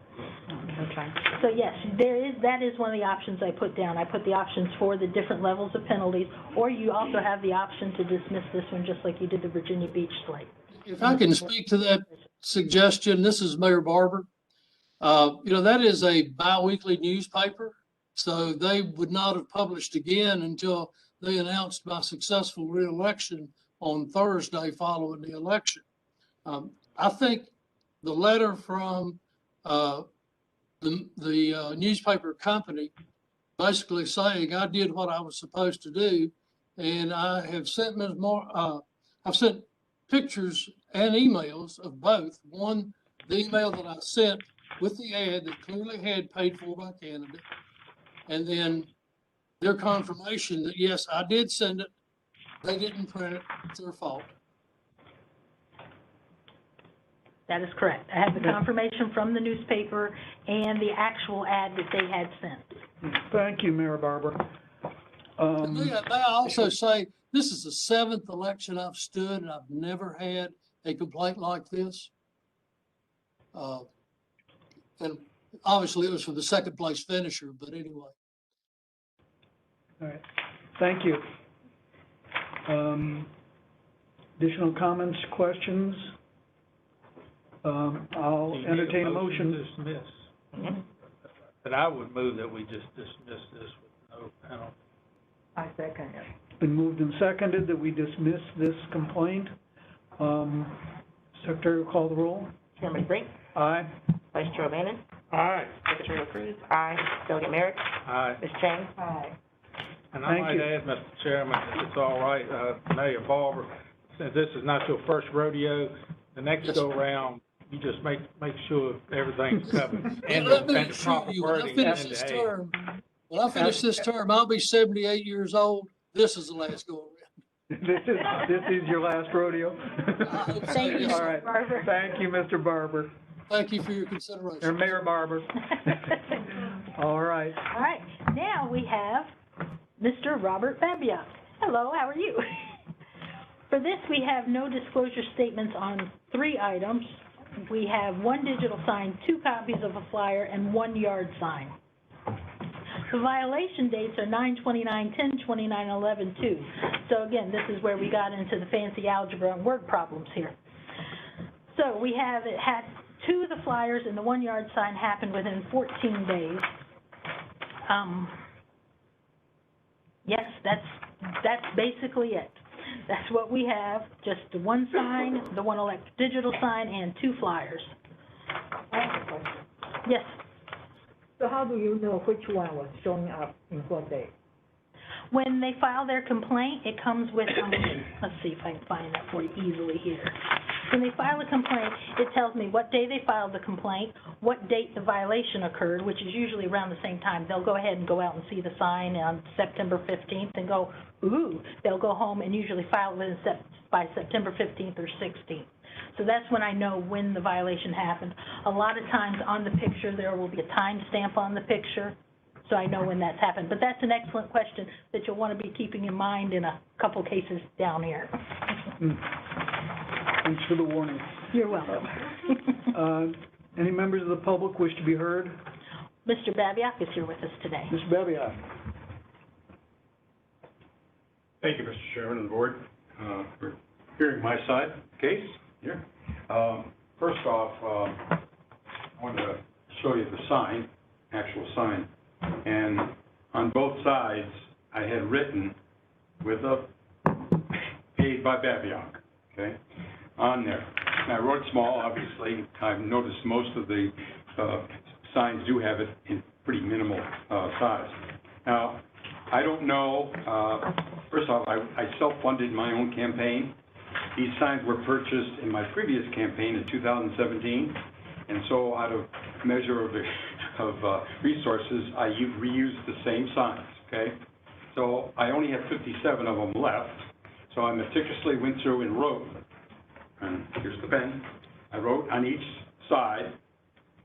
S10: Okay. So yes, that is one of the options I put down. I put the options for the different levels of penalties, or you also have the option to dismiss this one just like you did the Virginia Beach slate.
S16: If I can speak to that suggestion, this is Mayor Barber. That is a biweekly newspaper, so they would not have published again until they announced my successful reelection on Thursday following the election. I think the letter from the newspaper company basically saying I did what I was supposed to do, and I have sent Ms. I've sent pictures and emails of both. One, the email that I sent with the ad that clearly had paid for by candidate, and then their confirmation that yes, I did send it. They didn't print it. It's their fault.
S10: That is correct. I have the confirmation from the newspaper and the actual ad that they had sent.
S1: Thank you, Mayor Barber.
S16: May I also say, this is the 7th election I've stood, and I've never had a complaint like this. And obviously it was for the second place finisher, but anyway.
S1: All right, thank you. Additional comments, questions? I'll entertain a motion.
S11: To dismiss. But I would move that we just dismiss this with no penalty.
S15: I second it.
S1: Been moved and seconded that we dismiss this complaint. Secretary will call the roll.
S2: Chairman Brink?
S1: Aye.
S2: Vice Chair O'Bannon?
S11: Aye.
S2: Secretary Cruz? Aye. Delegate Merrick?
S11: Aye.
S2: Ms. Chang?
S15: Aye.
S11: And I might add, Mr. Chairman, if it's all right, Mayor Barber, since this is not your first rodeo, the next go round, you just make sure everything's covered. And the proper wording.
S16: When I finish this term, I'll be 78 years old. This is the last go around.
S1: This is your last rodeo?
S10: Thank you,
S1: All right.
S10: Barber.
S1: Thank you, Mr. Barber.
S16: Thank you for your consideration.
S1: Or Mayor Barber. All right.
S10: All right, now we have Mr. Robert Babiak. Hello, how are you? For this, we have no disclosure statements on 3 items. We have 1 digital sign, 2 copies of a flyer, and 1 yard sign. The violation dates are 9/29/10, 29/11/2. So again, this is where we got into the fancy algebra and word problems here. So we have, it had 2 of the flyers and the 1 yard sign happened within 14 days. Yes, that's basically it. That's what we have, just the 1 sign, the 1 digital sign, and 2 flyers.
S15: I have a question.
S10: Yes.
S15: So how do you know which one was showing up in what day?
S10: When they file their complaint, it comes with, let's see if I can find that for you easily here. When they file a complaint, it tells me what day they filed the complaint, what date the violation occurred, which is usually around the same time. They'll go ahead and go out and see the sign on September 15th and go, ooh, they'll go home and usually file it by September 15th or 16th. So that's when I know when the violation happened. A lot of times on the picture, there will be a time stamp on the picture, so I know when that's happened. But that's an excellent question that you'll want to be keeping in mind in a couple cases down here.
S1: Thanks for the warning.
S10: You're welcome.
S1: Any members of the public wish to be heard?
S10: Mr. Babiak is here with us today.
S1: Mr. Babiak.
S17: Thank you, Mr. Chairman of the board, for hearing my side of the case here. First off, I wanted to show you the sign, actual sign. And on both sides, I had written with a paid by Babcock, okay, on there. And I wrote small, obviously. I've noticed most of the signs do have it in pretty minimal size. Now, I don't know, first off, I self-funded my own campaign. These signs were purchased in my previous campaign in 2017, and so out of measure of resources, I reused the same signs, okay? So I only have 57 of them left, so I meticulously went through and wrote, and here's the pen, I wrote on each side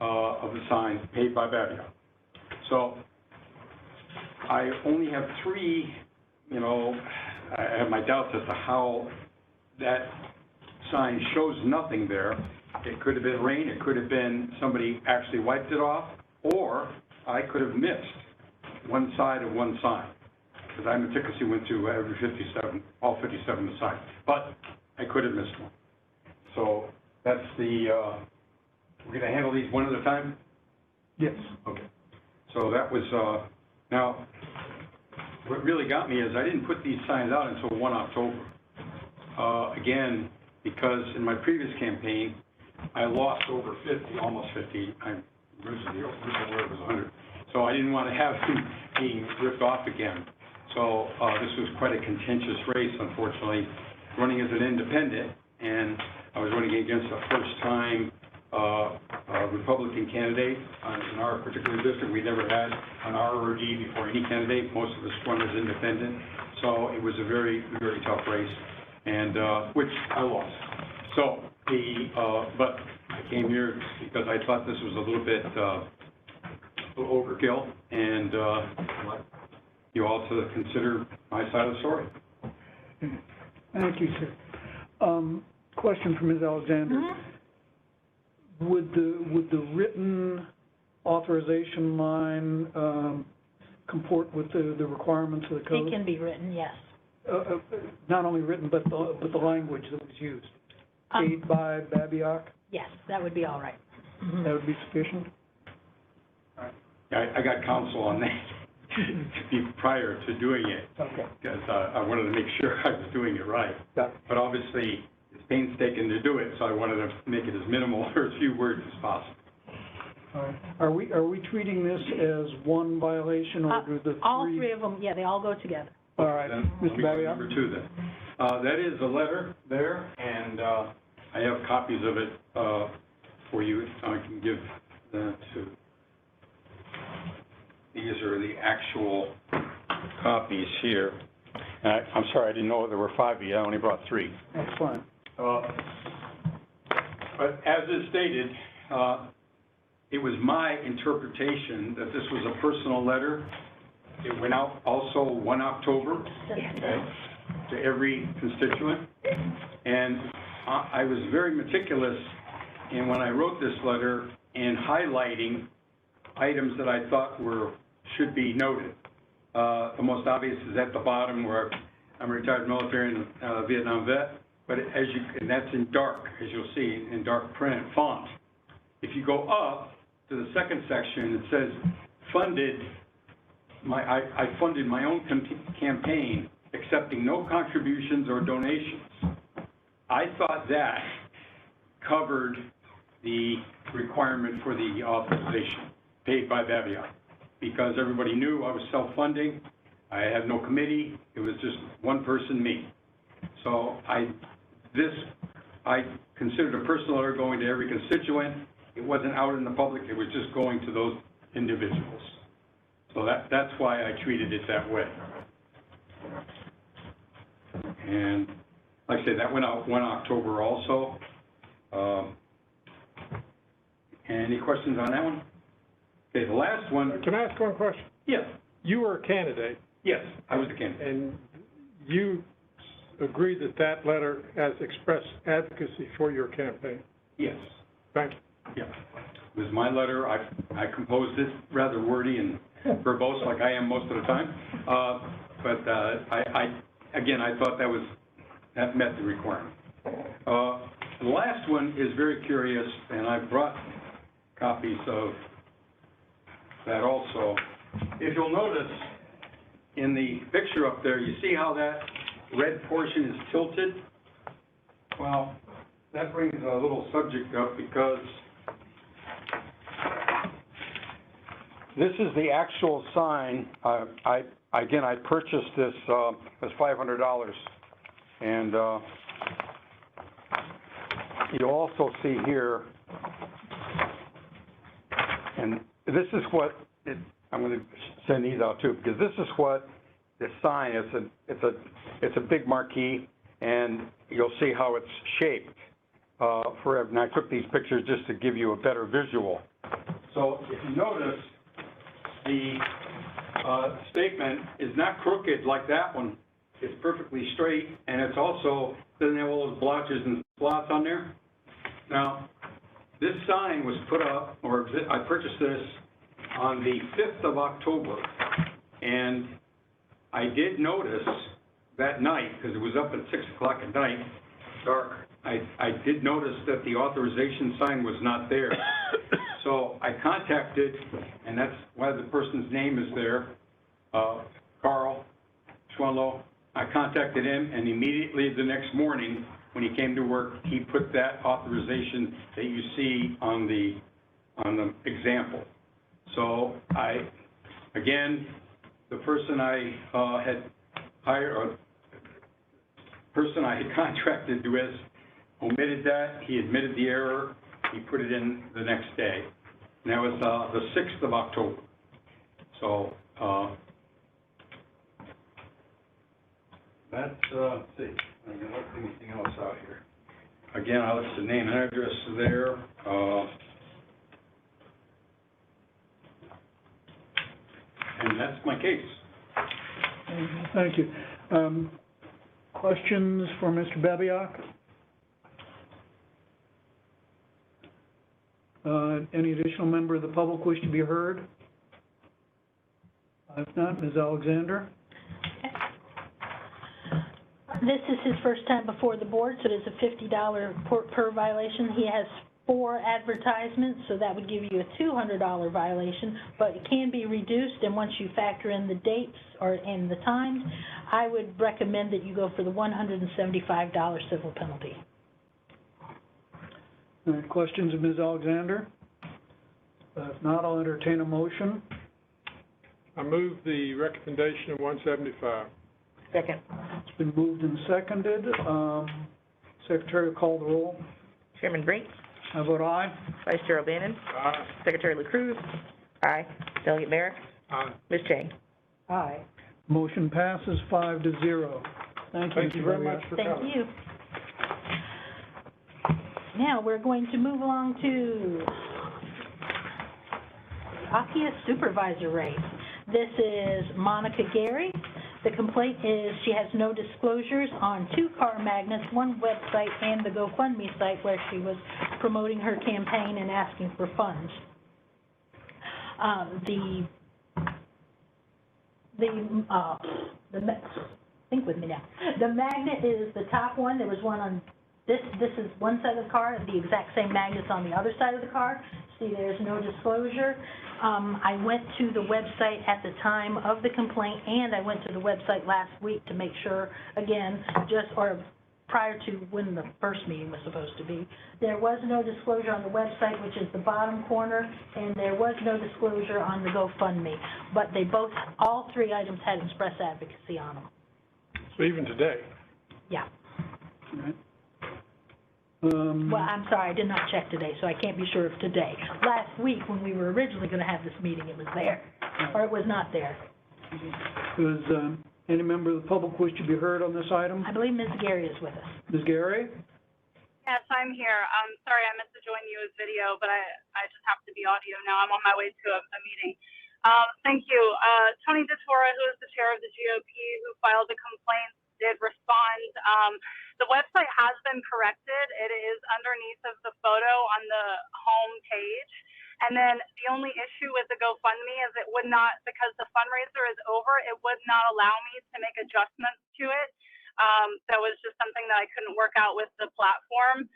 S17: of the sign, paid by Babcock. So I only have 3, you know, I have my doubts as to how that sign shows nothing there. It could have been rain, it could have been somebody actually wiped it off, or I could have missed one side of one sign, because I meticulously went through every 57, all 57 of the signs, but I could have missed one. So that's the, we're gonna handle these one at a time?
S1: Yes.
S17: Okay. So that was, now, what really got me is I didn't put these signs out until 1 October. Again, because in my previous campaign, I lost over 50, almost 50. Originally the word was 100. So I didn't want to have him being ripped off again. So this was quite a contentious race, unfortunately, running as an independent, and I was running against a first-time Republican candidate. In our particular district, we never had an R or a D before any candidate. Most of us run as independent. So it was a very, very tough race, and which I lost. So but I came here because I thought this was a little bit overkill, and I'd like you all to consider my side of the story.
S1: Thank you, sir. Question from Ms. Alexander.
S10: Mm-hmm.
S1: Would the written authorization line comport with the requirements of the code?
S10: It can be written, yes.
S1: Not only written, but the language that was used. Paid by Babcock?
S10: Yes, that would be all right. Mm-hmm.
S1: That would be sufficient?
S17: I got counsel on that prior to doing it.
S1: Okay.
S17: Because I wanted to make sure I was doing it right.
S1: Yeah.
S17: But obviously, it's painstaking to do it, so I wanted to make it as minimal or as few words as possible.
S1: All right. Are we treating this as one violation, or do the three?
S10: All 3 of them, yeah, they all go together.
S1: All right,
S17: Then
S1: Mr. Babcock?
S17: Number 2 then. That is a letter there, and I have copies of it for you. I can give that to. These are the actual copies here. And I'm sorry, I didn't know there were 5 of you. I only brought 3.
S1: That's fine.
S17: But as is stated, it was my interpretation that this was a personal letter. It went out also 1 October, okay, to every constituent. And I was very meticulous in when I wrote this letter in highlighting items that I thought should be noted. The most obvious is at the bottom, where I'm a retired military and Vietnam vet, but and that's in dark, as you'll see, in dark print font. If you go up to the second section, it says I funded my own campaign, accepting no contributions or donations. I thought that covered the requirement for the authorization paid by Babcock, because everybody knew I was self-funding. I had no committee. It was just one person, me. So I considered a personal letter going to every constituent. It wasn't out in the public. It was just going to those individuals. So that's why I treated it that way. And like I said, that went out 1 October also. Any questions on that one? Okay, the last one.
S6: Can I ask one question?
S17: Yes.
S6: You were a candidate.
S17: Yes, I was a candidate.
S6: And you agreed that that letter has expressed advocacy for your campaign?
S17: Yes.
S6: Thank you.
S17: Yeah. It was my letter. I composed it rather wordy and verbose, like I am most of the time. But I thought that met the requirement. The last one is very curious, and I brought copies of that also. If you'll notice, in the picture up there, you see how that red portion is tilted? Well, that brings a little subject up because this is the actual sign. I purchased this, it was $500. And you'll also see here, and this is what, I'm going to send these out too, because this is what this sign is. It's a big marquee, and you'll see how it's shaped. And I took these pictures just to give you a better visual. So if you notice, the statement is not crooked like that one. It's perfectly straight, and it's also, doesn't have all those blotches and slots on there. Now, this sign was put up, or I purchased this on the 5th of October, and I did notice that night, because it was up at 6 o'clock at night, dark, I did notice that the authorization sign was not there. So I contacted, and that's why the person's name is there, Carl Schwanlow. I contacted him, and immediately the next morning, when he came to work, he put that authorization that you see on the example. So again, the person I had hired, or person I had contracted with, omitted that. He admitted the error. He put it in the next day. And that was the 6th of October. So that's, let's see, I'm going to look anything else out here. Again, I'll list the name and address there. And that's my case.
S1: Thank you. Questions for Mr. Babiak? Any additional member of the public wish to be heard? If not, Ms. Alexander?
S10: This is his first time before the board, so it is a $50 per violation. He has 4 advertisements, so that would give you a $200 violation, but it can be reduced, and once you factor in the dates and the times, I would recommend that you go for the $175 civil penalty.
S1: All right, questions of Ms. Alexander? If not, I'll entertain a motion.
S6: I move the recommendation of 175.
S2: Second.
S1: It's been moved and seconded. Secretary will call the roll.
S2: Chairman Brink?
S1: I vote aye.
S2: Vice Chair O'Bannon?
S6: Aye.
S2: Secretary LaCruz? Aye. Delegate Merrick?
S6: Aye.
S2: Ms. Chang?
S15: Aye.
S1: Motion passes 5-0. Thank you.
S6: Thank you very much for coming.
S10: Thank you. Now, we're going to move along to Aqia Supervisor race. This is Monica Gary. The complaint is she has no disclosures on 2 car magnets, 1 website, and the GoFundMe site where she was promoting her campaign and asking for funds. Think with me now. The magnet is the top one. There was one on this is one side of the car, the exact same magnets on the other side of the car. See, there's no disclosure. I went to the website at the time of the complaint, and I went to the website last week to make sure, again, prior to when the first meeting was supposed to be. There was no disclosure on the website, which is the bottom corner, and there was no disclosure on the GoFundMe. But all 3 items had express advocacy on them.
S6: So even today?
S10: Yeah.
S1: All right.
S10: Well, I'm sorry, I did not check today, so I can't be sure of today. Last week, when we were originally going to have this meeting, it was there, or it was not there.
S1: Does any member of the public wish to be heard on this item?
S10: I believe Ms. Gary is with us.
S1: Ms. Gary?
S18: Yes, I'm here. Sorry, I meant to join you as video, but I just have to be audio now. I'm on my way to a meeting. Thank you. Tony DeTora, who is the chair of the GOP who filed the complaint, did respond. The website has been corrected. It is underneath of the photo on the home page. And then the only issue with the GoFundMe is it would not, because the fundraiser is over, it would not allow me to make adjustments to it. That was just something that I couldn't work out with the platform.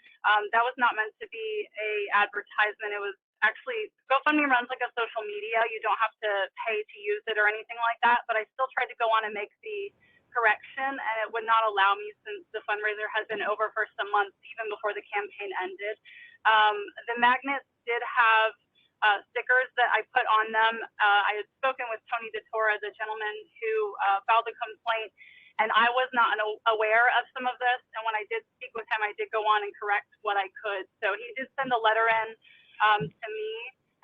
S18: That was not meant to be a advertisement. It was actually, GoFundMe runs like a social media. You don't have to pay to use it or anything like that, but I still tried to go on and make the correction, and it would not allow me since the fundraiser has been over for some months, even before the campaign ended. The magnets did have stickers that I put on them. I had spoken with Tony DeTora, the gentleman who filed the complaint, and I was not aware of some of this. And when I did speak with him, I did go on and correct what I could. So he did send a letter in to me,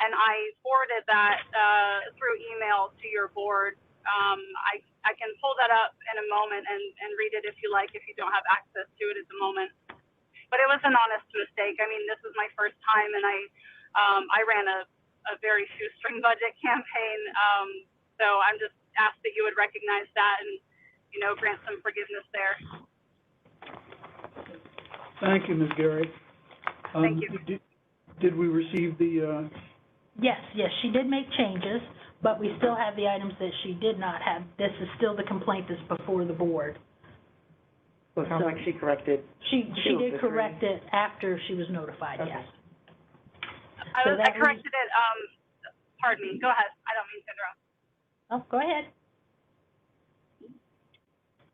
S18: and I forwarded that through email to your board. I can pull that up in a moment and read it if you like, if you don't have access to it at the moment. But it was an honest mistake. I mean, this was my first time, and I ran a very shoestring budget campaign. So I'm just asked that you would recognize that and, you know, grant some forgiveness there.
S1: Thank you, Ms. Gary.
S18: Thank you.
S1: Did we receive the,
S10: Yes, she did make changes, but we still have the items that she did not have. This is still the complaint that's before the board.
S2: So it sounds like she corrected.
S10: She did correct it after she was notified,
S2: Okay.
S10: yes.
S18: I corrected it, pardon me, go ahead. I don't mean to interrupt.
S10: Oh, go ahead.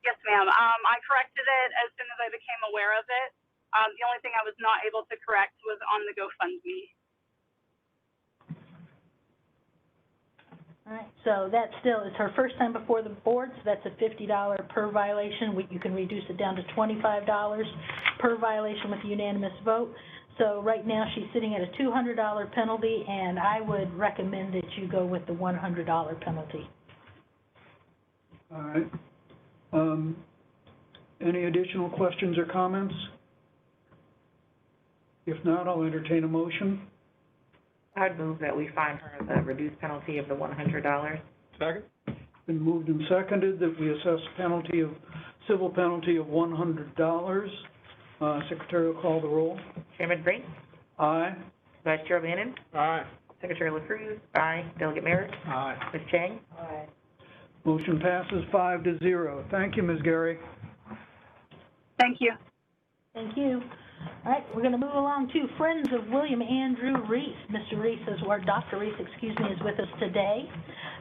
S18: Yes, ma'am. I corrected it as soon as I became aware of it. The only thing I was not able to correct was on the GoFundMe.
S10: All right, so that still is her first time before the board, so that's a $50 per violation. You can reduce it down to $25 per violation with a unanimous vote. So right now, she's sitting at a $200 penalty, and I would recommend that you go with the $100 penalty.
S1: all right. Any additional questions or comments? If not, I'll entertain a motion.
S2: I'd move that we fine her the reduced penalty of the $100.
S6: Second?
S1: Been moved and seconded that we assess civil penalty of $100. Secretary will call the roll.
S2: Chairman Brink?
S1: Aye.
S2: Vice Chair Bannon?
S6: Aye.
S2: Secretary LaCruz? Aye. Delegate Merritt?
S1: Aye.
S2: Ms. Chang?
S10: Aye.
S1: Motion passes 5-0. Thank you, Ms. Gary.
S18: Thank you.
S10: Thank you. All right, we're going to move along to Friends of William Andrew Reese. Mr. Reese or Dr. Reese, excuse me, is with us today.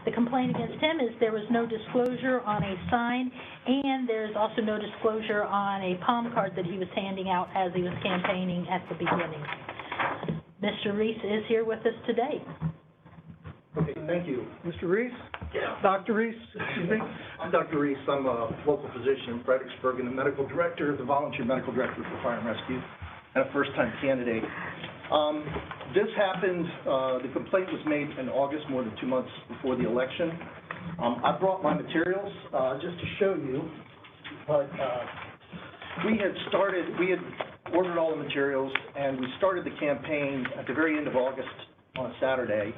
S10: The complaint against him is there was no disclosure on a sign, and there's also no disclosure on a palm card that he was handing out as he was campaigning at the beginning. Mr. Reese is here with us today.
S19: Okay, thank you.
S1: Mr. Reese?
S19: Yeah.
S1: Dr. Reese, excuse me?
S19: I'm Dr. Reese. I'm a local physician in Fredericksburg and the medical director, the volunteer medical director for Fire and Rescue, and a first-time candidate. This happened, the complaint was made in August, more than 2 months before the election. I brought my materials just to show you, but we had ordered all the materials, and we started the campaign at the very end of August on a Saturday,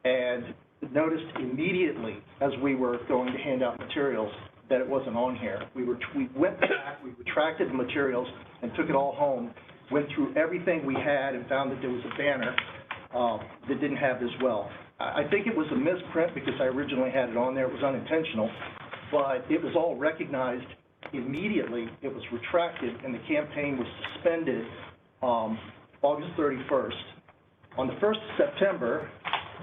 S19: and noticed immediately as we were going to hand out materials that it wasn't on here. We went back, we retracted the materials and took it all home, went through everything we had and found that there was a banner that didn't have this well. I think it was a misprint because I originally had it on there. It was unintentional, but it was all recognized immediately. It was retracted and the campaign was suspended August 31st. On the 1st of September,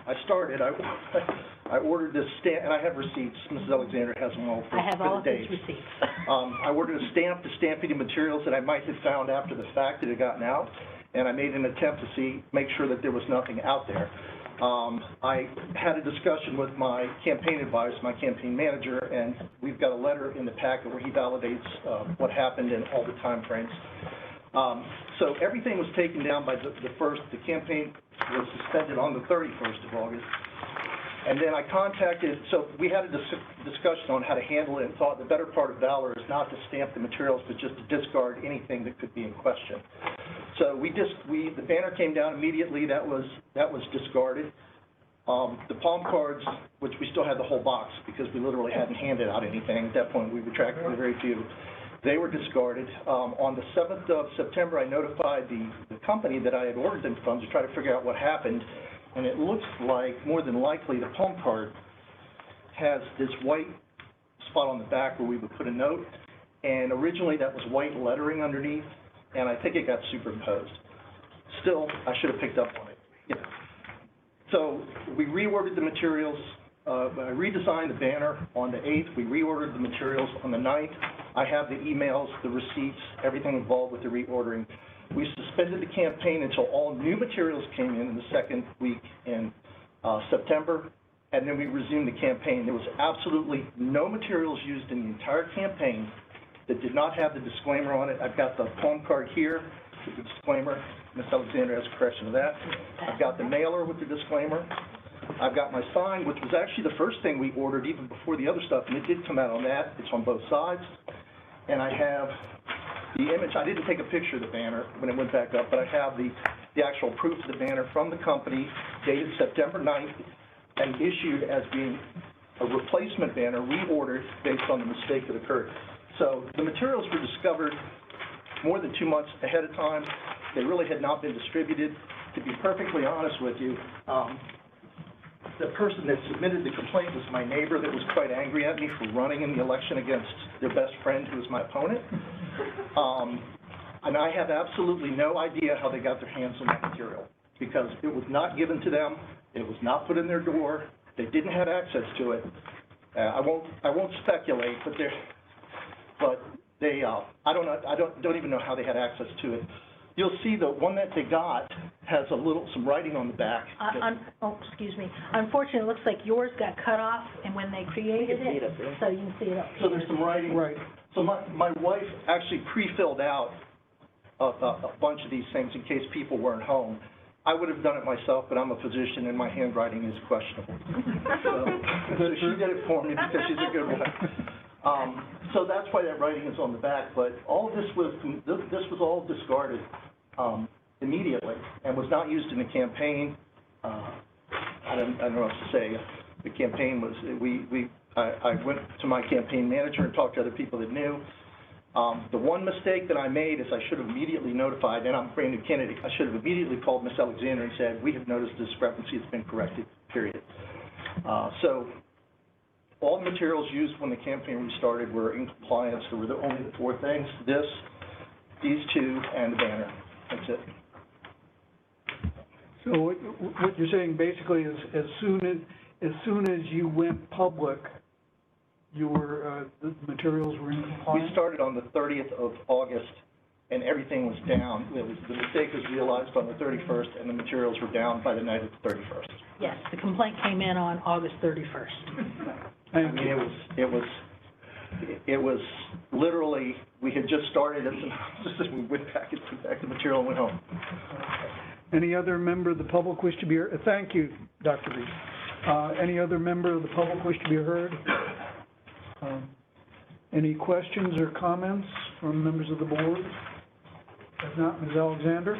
S19: I started, I ordered this stamp, and I have receipts. Mrs. Alexander has them all for the dates.
S10: I have all of his receipts.
S19: I ordered a stamp to stamp any materials that I might have found after the fact that had gotten out, and I made an attempt to make sure that there was nothing out there. I had a discussion with my campaign advisor, my campaign manager, and we've got a letter in the packet where he validates what happened and all the time frames. So everything was taken down by the 1st. The campaign was suspended on the 31st of August. And then I contacted, so we had a discussion on how to handle it and thought the better part of valor is not to stamp the materials, but just to discard anything that could be in question. So the banner came down immediately, that was discarded. The palm cards, which we still had the whole box because we literally hadn't handed out anything. At that point, we retracted very few. They were discarded. On the 7th of September, I notified the company that I had ordered them from to try to figure out what happened. And it looks like, more than likely, the palm card has this white spot on the back where we would put a note. And originally, that was white lettering underneath, and I think it got superimposed. Still, I should have picked up on it. So we reordered the materials, I redesigned the banner on the 8th, we reordered the materials on the 9th. I have the emails, the receipts, everything involved with the reordering. We suspended the campaign until all new materials came in the second week in September, and then we resumed the campaign. There was absolutely no materials used in the entire campaign that did not have the disclaimer on it. I've got the poem card here with the disclaimer. Ms. Alexander has a correction of that. I've got the mailer with the disclaimer. I've got my sign, which was actually the first thing we ordered even before the other stuff, and it did come out on that. It's on both sides. And I have the image. I didn't take a picture of the banner when it went back up, but I have the actual proof of the banner from the company dated September 9th and issued as being a replacement banner reordered based on the mistake that occurred. So the materials were discovered more than 2 months ahead of time. They really had not been distributed. To be perfectly honest with you, the person that submitted the complaint was my neighbor that was quite angry at me for running in the election against their best friend who was my opponent. And I have absolutely no idea how they got their hands on that material because it was not given to them. It was not put in their door. They didn't have access to it. I won't speculate, but I don't even know how they had access to it. You'll see the one that they got has some writing on the back.
S10: Excuse me. Unfortunately, it looks like yours got cut off, and when they created it, so you can see it up here.
S19: So there's some writing. Right. So my wife actually pre-filled out a bunch of these things in case people weren't home. I would have done it myself, but I'm a physician and my handwriting is questionable. So she did it for me because she's a good one. So that's why that writing is on the back. But all of this was all discarded immediately and was not used in the campaign. I don't know what to say. The campaign was I went to my campaign manager and talked to other people that knew. The one mistake that I made is I should have immediately notified, and I'm a brand new candidate, I should have immediately called Ms. Alexander and said, we have noticed a discrepancy, it's been corrected, period. So all the materials used when the campaign restarted were in compliance. There were only the 4 things, these 2, and the banner. That's it.
S1: So what you're saying basically is as soon as you went public, the materials were in compliance?
S19: We started on the 30th of August, and everything was down. The mistake was realized on the 31st, and the materials were down by the night of the 31st.
S10: Yes, the complaint came in on August 31st.
S19: I mean, it was literally, we had just started it, just as we went back and took back the material and went home.
S1: Any other member of the public wish to be heard? Thank you, Dr. Reese. Any other member of the public wish to be heard? Any questions or comments from members of the board? If not, Ms. Alexander?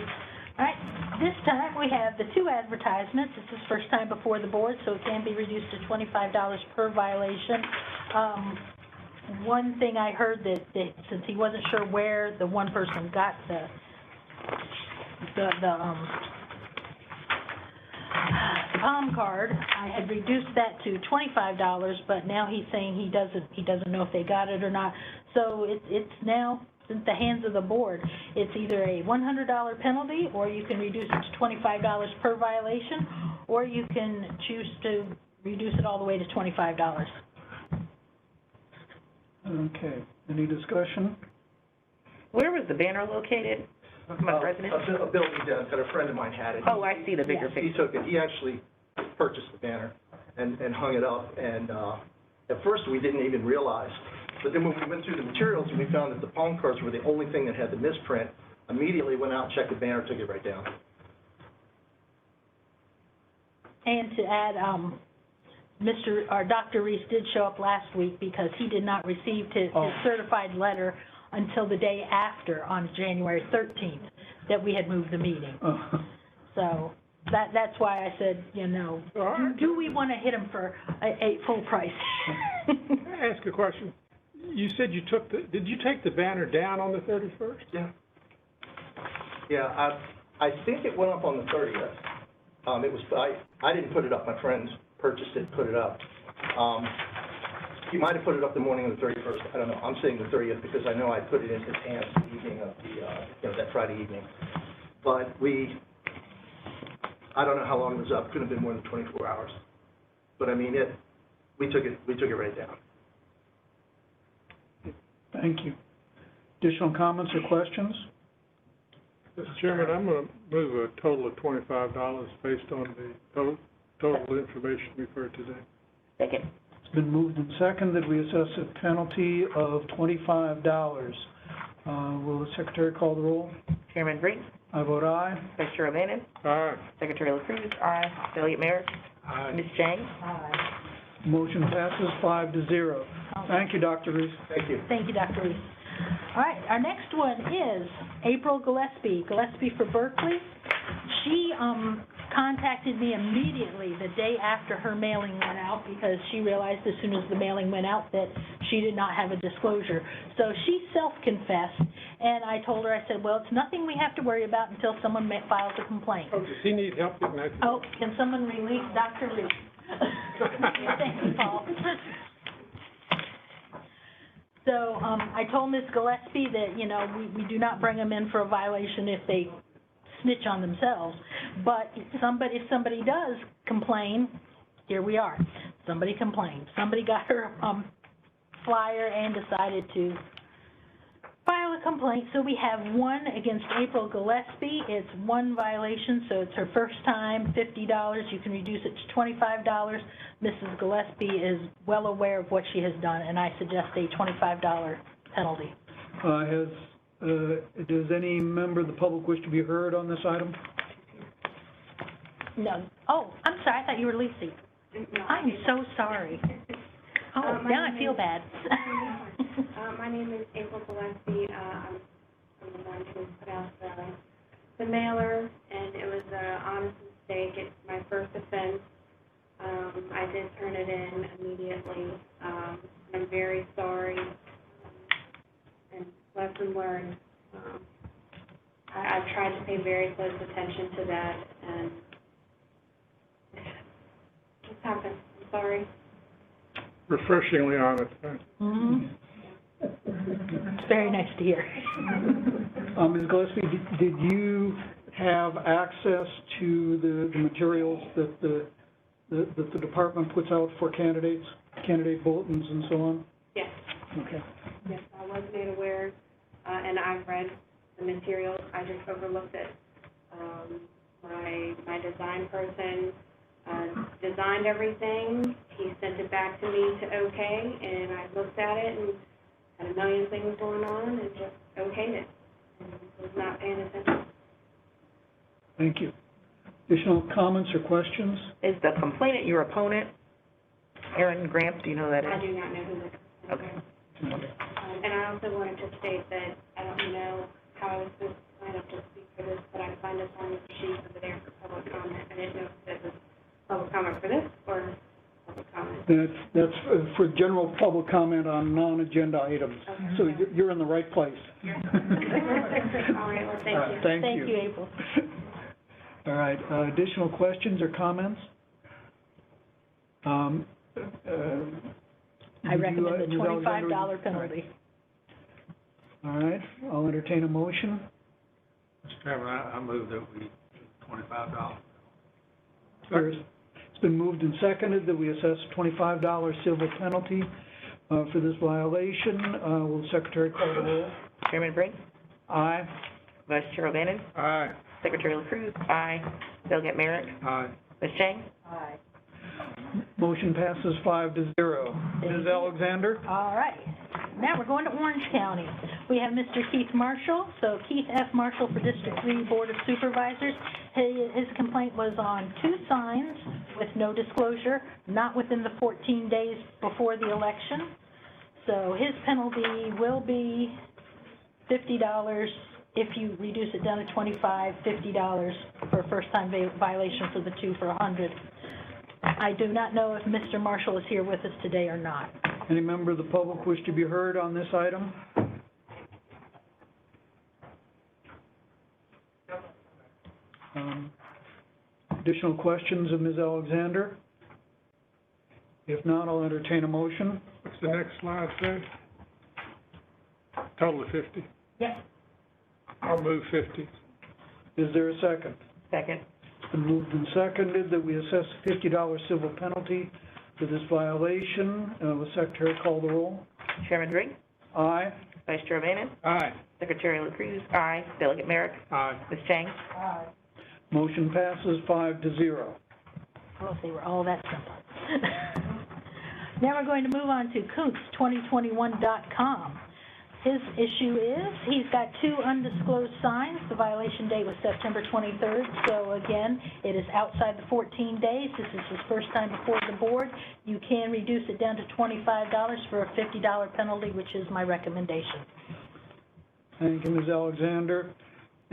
S10: All right, this time we have the 2 advertisements. This is first time before the board, so it can be reduced to $25 per violation. One thing I heard that since he wasn't sure where the one person got the palm card, I had reduced that to $25, but now he's saying he doesn't know if they got it or not. So it's now in the hands of the board. It's either a $100 penalty, or you can reduce it to $25 per violation, or you can choose to reduce it all the way to $25.
S1: Okay. Any discussion?
S2: Where was the banner located? My residence?
S19: A building down, but a friend of mine had it.
S2: Oh, I see the bigger picture.
S19: He took it. He actually purchased the banner and hung it up. And at first, we didn't even realize. But then when we went through the materials and we found that the palm cards were the only thing that had the misprint, immediately went out, checked the banner, took it right down.
S10: And to add, Dr. Reese did show up last week because he did not receive his certified letter until the day after, on January 13th, that we had moved the meeting. So that's why I said, do we want to hit him for a full price?
S6: Can I ask a question? You said did you take the banner down on the 31st?
S19: Yeah. Yeah, I think it went up on the 30th. I didn't put it up. My friend purchased it, put it up. He might have put it up the morning of the 31st. I don't know. I'm saying the 30th because I know I put it in his hands the evening of that Friday evening. But I don't know how long it was up, couldn't have been more than 24 hours. But I mean, we took it right down.
S1: Thank you. Additional comments or questions?
S6: Mr. Chairman, I'm going to move a total of $25 based on the total information we've heard today.
S2: Second.
S1: It's been moved and seconded that we assess a penalty of $25. Will the Secretary call the roll?
S2: Chairman Brink.
S1: I vote aye.
S2: Vice Chair O'Bannon.
S6: Aye.
S2: Secretary LaCruz. Aye. Delegate Merrick.
S6: Aye.
S2: Ms. Chang.
S15: Aye.
S1: Motion passes 5-0. Thank you, Dr. Reese.
S19: Thank you.
S10: Thank you, Dr. Reese. All right, our next one is April Gillespie for Berkeley. She contacted me immediately the day after her mailing went out because she realized as soon as the mailing went out that she did not have a disclosure. So she self-confessed, and I told her, I said, well, it's nothing we have to worry about until someone files a complaint.
S6: Oh, does he need help getting that?
S10: Oh, can someone release Dr. Reese? Thank you, Paul. So I told Ms. Gillespie that, you know, we do not bring them in for a violation if they snitch on themselves. But if somebody does complain, here we are. Somebody complained. Somebody got her flyer and decided to file a complaint. So we have one against April Gillespie. It's one violation, so it's her first time, $50. You can reduce it to $25. Mrs. Gillespie is well aware of what she has done, and I suggest a $25 penalty.
S1: Does any member of the public wish to be heard on this item?
S10: No. Oh, I'm sorry. I thought you were Lacey. No, I'm so sorry. Oh, now I feel bad.
S20: My name is April Gillespie. I'm the one who put out the mailer, and it was an honest mistake. It's my first offense. I did turn it in immediately. I'm very sorry. And lesson learned. I've tried to pay very close attention to that, and it's happened. I'm sorry.
S6: Refreshingly honest.
S10: Mm-hmm. It's very nice to hear.
S1: Ms. Gillespie, did you have access to the materials that the department puts out for candidates, candidate bulletins and so on?
S20: Yes.
S1: Okay.
S20: Yes, I was made aware, and I've read the materials. I just overlooked it. My design person designed everything. He sent it back to me to okay, and I looked at it and had a million things going on and just okayed it and was not paying attention.
S1: Thank you. Additional comments or questions?
S2: Is the complainant your opponent? Aaron Gramps, do you know who that is?
S20: I do not know who that is.
S2: Okay.
S20: And I also wanted to state that I don't know how I was supposed to sign up to speak for this, but I signed up on the sheet over there for public comment. I didn't know if it was public comment for this or public comment.
S1: That's for general public comment on non-agenda items.
S20: Okay.
S1: So you're in the right place.
S20: All right, well, thank you.
S1: Thank you,
S10: April.
S1: All right, additional questions or comments?
S10: I recommend a $25 penalty.
S1: All right, I'll entertain a motion.
S11: Mr. Chairman, I move that we $25.
S1: It's been moved and seconded that we assess a $25 civil penalty for this violation. Will the Secretary call the roll?
S2: Chairman Brink.
S1: Aye.
S2: Vice Chair O'Bannon.
S6: Aye.
S2: Secretary LaCruz. Aye. Delegate Merrick.
S6: Aye.
S2: Ms. Chang.
S15: Aye.
S1: Motion passes 5-0. Ms. Alexander?
S10: All right. Now we're going to Orange County. We have Mr. Keith Marshall. So Keith F. Marshall for District 3 Board of Supervisors. His complaint was on 2 signs with no disclosure, not within the 14 days before the election. So his penalty will be $50. If you reduce it down to $25, $50 for a first-time violation for the 2 for $100. I do not know if Mr. Marshall is here with us today or not.
S1: Any member of the public wish to be heard on this item? Additional questions of Ms. Alexander? If not, I'll entertain a motion.
S6: What's the next slide say? Total of 50.
S10: Yes.
S6: I'll move 50.
S1: Is there a second?
S2: Second.
S1: Been moved and seconded that we assess a $50 civil penalty for this violation. Will Secretary call the roll?
S2: Chairman Drake?
S1: Aye.
S2: Vice Chair Bonin?
S11: Aye.
S2: Secretary LaCruz? Aye. Delegate Merrick?
S11: Aye.
S2: Ms. Chang?
S15: Aye.
S1: Motion passes 5-0.
S10: Well, they were all that simple. Now we're going to move on to Coots2021.com. His issue is, he's got 2 undisclosed signs. The violation date was September 23rd, so again, it is outside the 14 days. This is his first time before the board. You can reduce it down to $25 for a $50 penalty, which is my recommendation.
S1: Thank you, Ms. Alexander.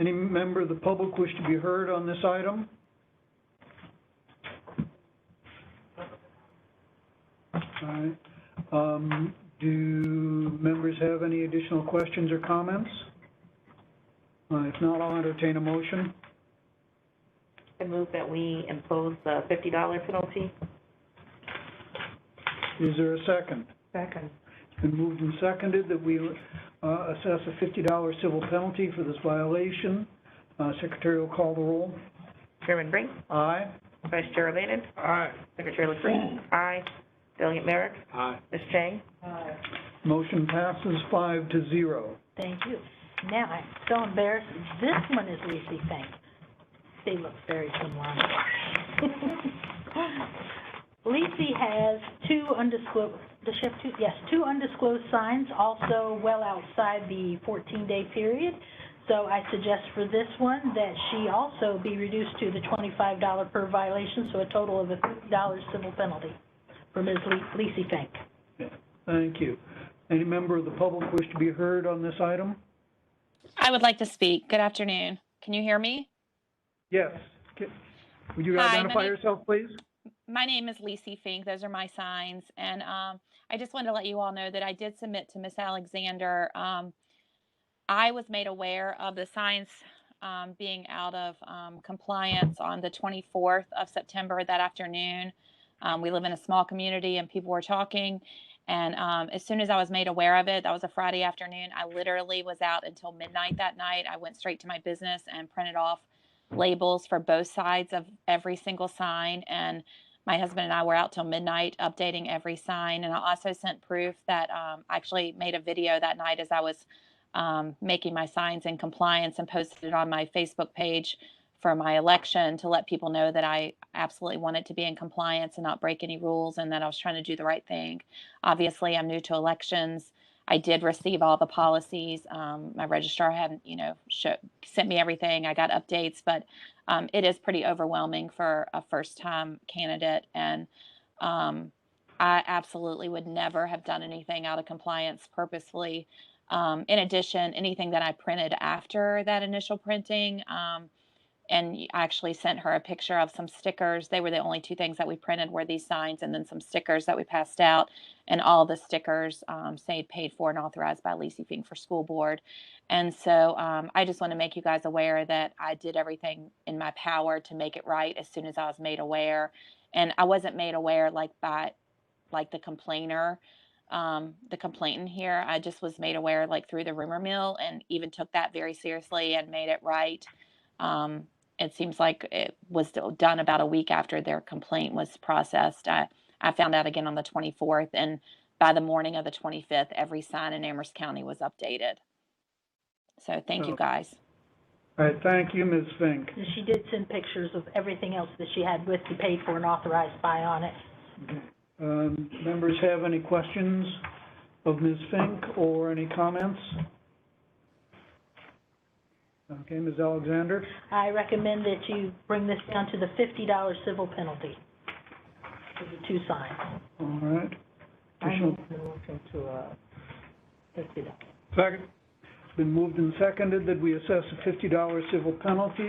S1: Any member of the public wish to be heard on this item? All right. Do members have any additional questions or comments? If not, I'll entertain a motion.
S2: I move that we impose the $50 penalty.
S1: Is there a second?
S15: Second.
S1: It's been moved and seconded that we assess a $50 civil penalty for this violation. Secretary will call the roll.
S2: Chairman Brink?
S1: Aye.
S2: Vice Chair Bonin?
S11: Aye.
S2: Secretary LaCruz? Aye. Delegate Merrick?
S11: Aye.
S2: Ms. Chang?
S15: Aye.
S1: Motion passes 5-0.
S10: Thank you. Now, I'm so embarrassed. This one is Lacey Fink. They look very similar. Lacey has 2 undisclosed, does she have 2? Yes, 2 undisclosed signs, also well outside the 14-day period. So I suggest for this one that she also be reduced to the $25 per violation, so a total of a $50 civil penalty for Ms. Lacey Fink.
S1: Thank you. Any member of the public wish to be heard on this item?
S21: I would like to speak. Good afternoon. Can you hear me?
S1: Yes. Would you identify yourself, please?
S21: My name is Lacey Fink. Those are my signs. And I just wanted to let you all know that I did submit to Miss Alexander. I was made aware of the signs being out of compliance on the 24th of September that afternoon. We live in a small community and people were talking. And as soon as I was made aware of it, that was a Friday afternoon, I literally was out until midnight that night. I went straight to my business and printed off labels for both sides of every single sign. And my husband and I were out till midnight updating every sign. And I also sent proof that I actually made a video that night as I was making my signs in compliance and posted it on my Facebook page for my election to let people know that I absolutely wanted to be in compliance and not break any rules and that I was trying to do the right thing. Obviously, I'm new to elections. I did receive all the policies. My registrar had, sent me everything. I got updates, but it is pretty overwhelming for a first-time candidate. And I absolutely would never have done anything out of compliance purposefully. In addition, anything that I printed after that initial printing, and I actually sent her a picture of some stickers. They were the only 2 things that we printed were these signs and then some stickers that we passed out. And all the stickers say paid for and authorized by Lacey Fink for school board. And so I just want to make you guys aware that I did everything in my power to make it right as soon as I was made aware. And I wasn't made aware by the complainer, the complainant here. I just was made aware through the rumor mill and even took that very seriously and made it right. It seems like it was done about a week after their complaint was processed. I found out again on the 24th, and by the morning of the 25th, every sign in Amherst County was updated. So thank you, guys.
S1: All right, thank you, Ms. Fink.
S10: And she did send pictures of everything else that she had with the paid for and authorized by on it.
S1: Okay. Members have any questions of Ms. Fink or any comments? Okay, Ms. Alexander?
S10: I recommend that you bring this down to the $50 civil penalty for the 2 signs.
S1: All right.
S15: I move the motion to $50.
S1: Second. It's been moved and seconded that we assess a $50 civil penalty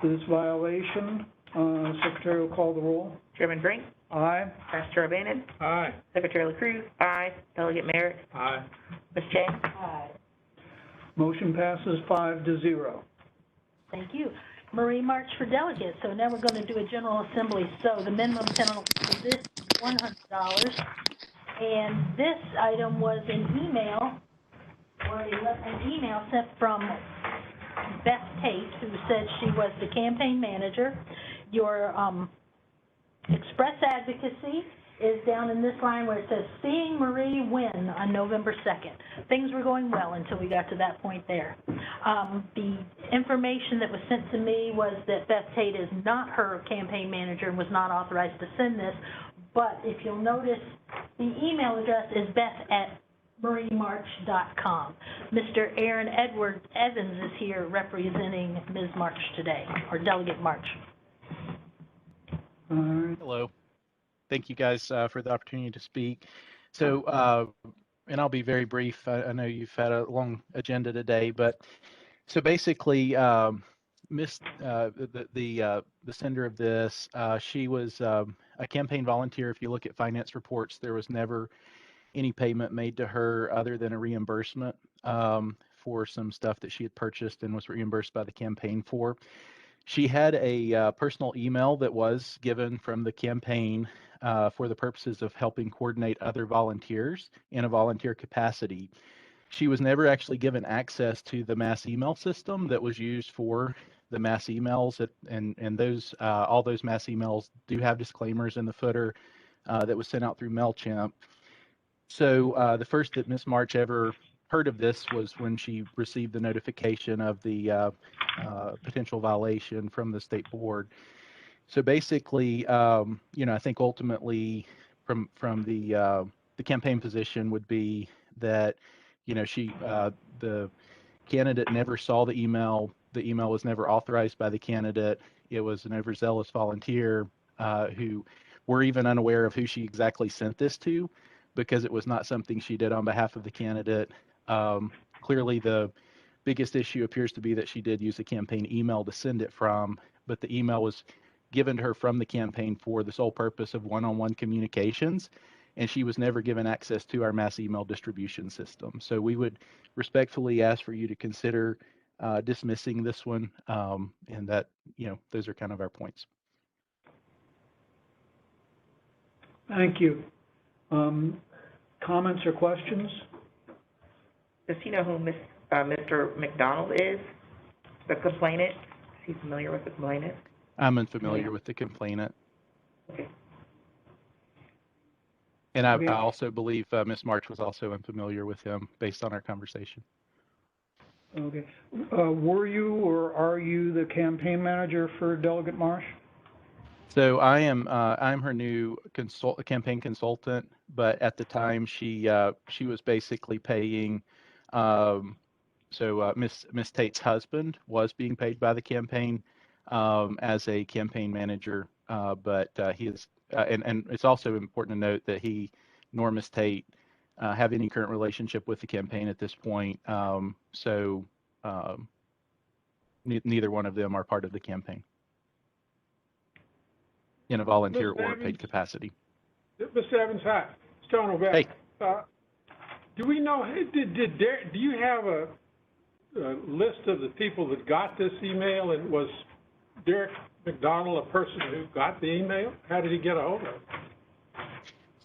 S1: for this violation. Secretary will call the roll.
S2: Chairman Brink?
S1: Aye.
S2: Vice Chair Bonin?
S11: Aye.
S2: Secretary LaCruz? Aye. Delegate Merrick?
S11: Aye.
S2: Ms. Chang?
S10: Aye.
S1: Motion passes 5-0.
S10: Thank you. Marie March for delegate. So now we're going to do a general assembly. So the minimum penalty for this is $100. And this item was an email sent from Beth Tate, who said she was the campaign manager. your express advocacy is down in this line where it says, "Seeing Marie win on November 2nd. Things were going well until we got to that point there. The information that was sent to me was that Beth Tate is not her campaign manager and was not authorized to send this, but if you'll notice, the email address is beth@mariemarch.com. Mr. Aaron Evans is here representing Ms. March today, or Delegate March.
S4: Hello. Thank you guys for the opportunity to speak. So, and I'll be very brief. I know you've had a long agenda today, but so basically, the sender of this, she was a campaign volunteer. If you look at finance reports, there was never any payment made to her other than a reimbursement for some stuff that she had purchased and was reimbursed by the campaign for. She had a personal email that was given from the campaign for the purposes of helping coordinate other volunteers in a volunteer capacity. She was never actually given access to the mass email system that was used for the mass emails, and those all those mass emails do have disclaimers in the footer that was sent out through MailChimp. So the first that Ms. March ever heard of this was when she received the notification of the potential violation from the state board. So basically, I think ultimately from the campaign position would be that, the candidate never saw the email. The email was never authorized by the candidate. It was an overzealous volunteer who were even unaware of who she exactly sent this to, because it was not something she did on behalf of the candidate. Clearly, the biggest issue appears to be that she did use a campaign email to send it from, but the email was given to her from the campaign for the sole purpose of one-on-one communications, and she was never given access to our mass email distribution system. So we would respectfully ask for you to consider dismissing this one, and that, those are kind of our points.
S1: Thank you. Comments or questions?
S2: Does he know who Mr. McDonald is, the complainant? Is he familiar with the complainant?
S4: I'm unfamiliar with the complainant.
S2: Okay.
S4: And I also believe Ms. March was also unfamiliar with him based on our conversation.
S1: Okay. Were you or are you the campaign manager for Delegate Marsh?
S4: So I'm her new campaign consultant, but at the time she was basically paying. Miss Tate's husband was being paid by the campaign as a campaign manager, but he is, and it's also important to note that he nor Miss Tate have any current relationship with the campaign at this point. Neither one of them are part of the campaign in a volunteer or paid capacity.
S6: Mr. Evans, hi. It's John O'Bell.
S4: Hey.
S6: Do we know, do you have a list of the people that got this email, and was Derek McDonald a person who got the email? How did he get a hold of it?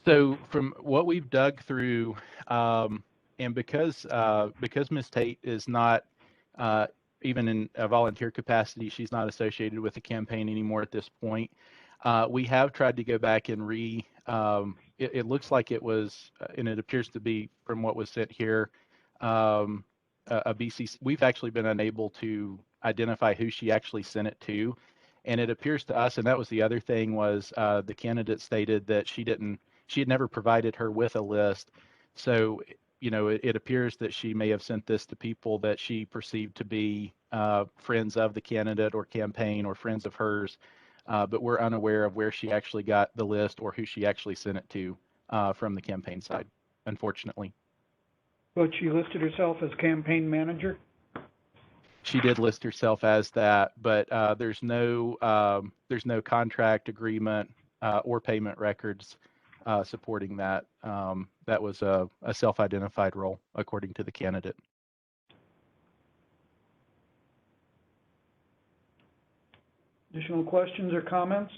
S4: So from what we've dug through, and because Ms. Tate is not even in a volunteer capacity, she's not associated with the campaign anymore at this point. We have tried to go back and it looks like it was, and it appears to be from what was sent here, a BCC. We've actually been unable to identify who she actually sent it to. And it appears to us, and that was the other thing, was the candidate stated that she had never provided her with a list. So, it appears that she may have sent this to people that she perceived to be friends of the candidate or campaign or friends of hers. But we're unaware of where she actually got the list or who she actually sent it to from the campaign side, unfortunately.
S1: But she listed herself as campaign manager?
S4: She did list herself as that, but there's no contract agreement or payment records supporting that. That was a self-identified role, according to the candidate.
S1: Additional questions or comments?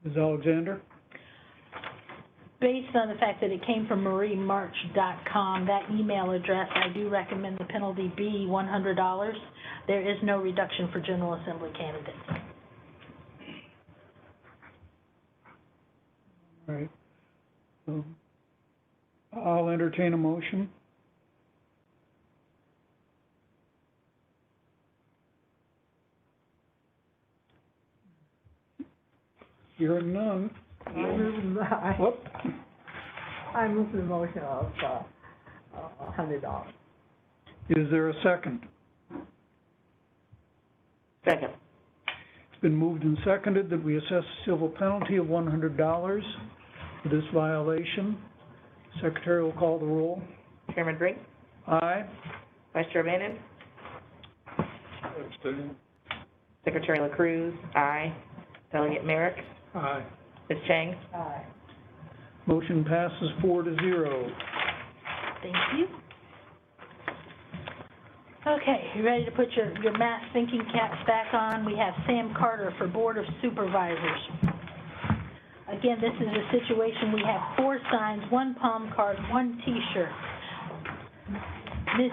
S1: Ms. Alexander?
S10: based on the fact that it came from mariemarch.com, that email address, I do recommend the penalty be $100. There is no reduction for General Assembly candidates.
S1: All right. So I'll entertain a motion. Hearing none.
S15: I move the motion of $100.
S1: Is there a second?
S2: Second.
S1: It's been moved and seconded that we assess a civil penalty of $100 for this violation. Secretary will call the roll.
S2: Chairman Brink?
S1: Aye.
S2: Vice Chair Bannon?
S6: Abstain.
S2: Secretary LaCruz? Aye. Delegate Merrick?
S6: Aye.
S2: Ms. Chang?
S15: Aye.
S1: Motion passes 4-0.
S10: Thank you. Okay, you ready to put your mass thinking caps back on? We have Sam Carter for Board of Supervisors. Again, this is a situation, we have 4 signs, 1 palm card, 1 T-shirt. This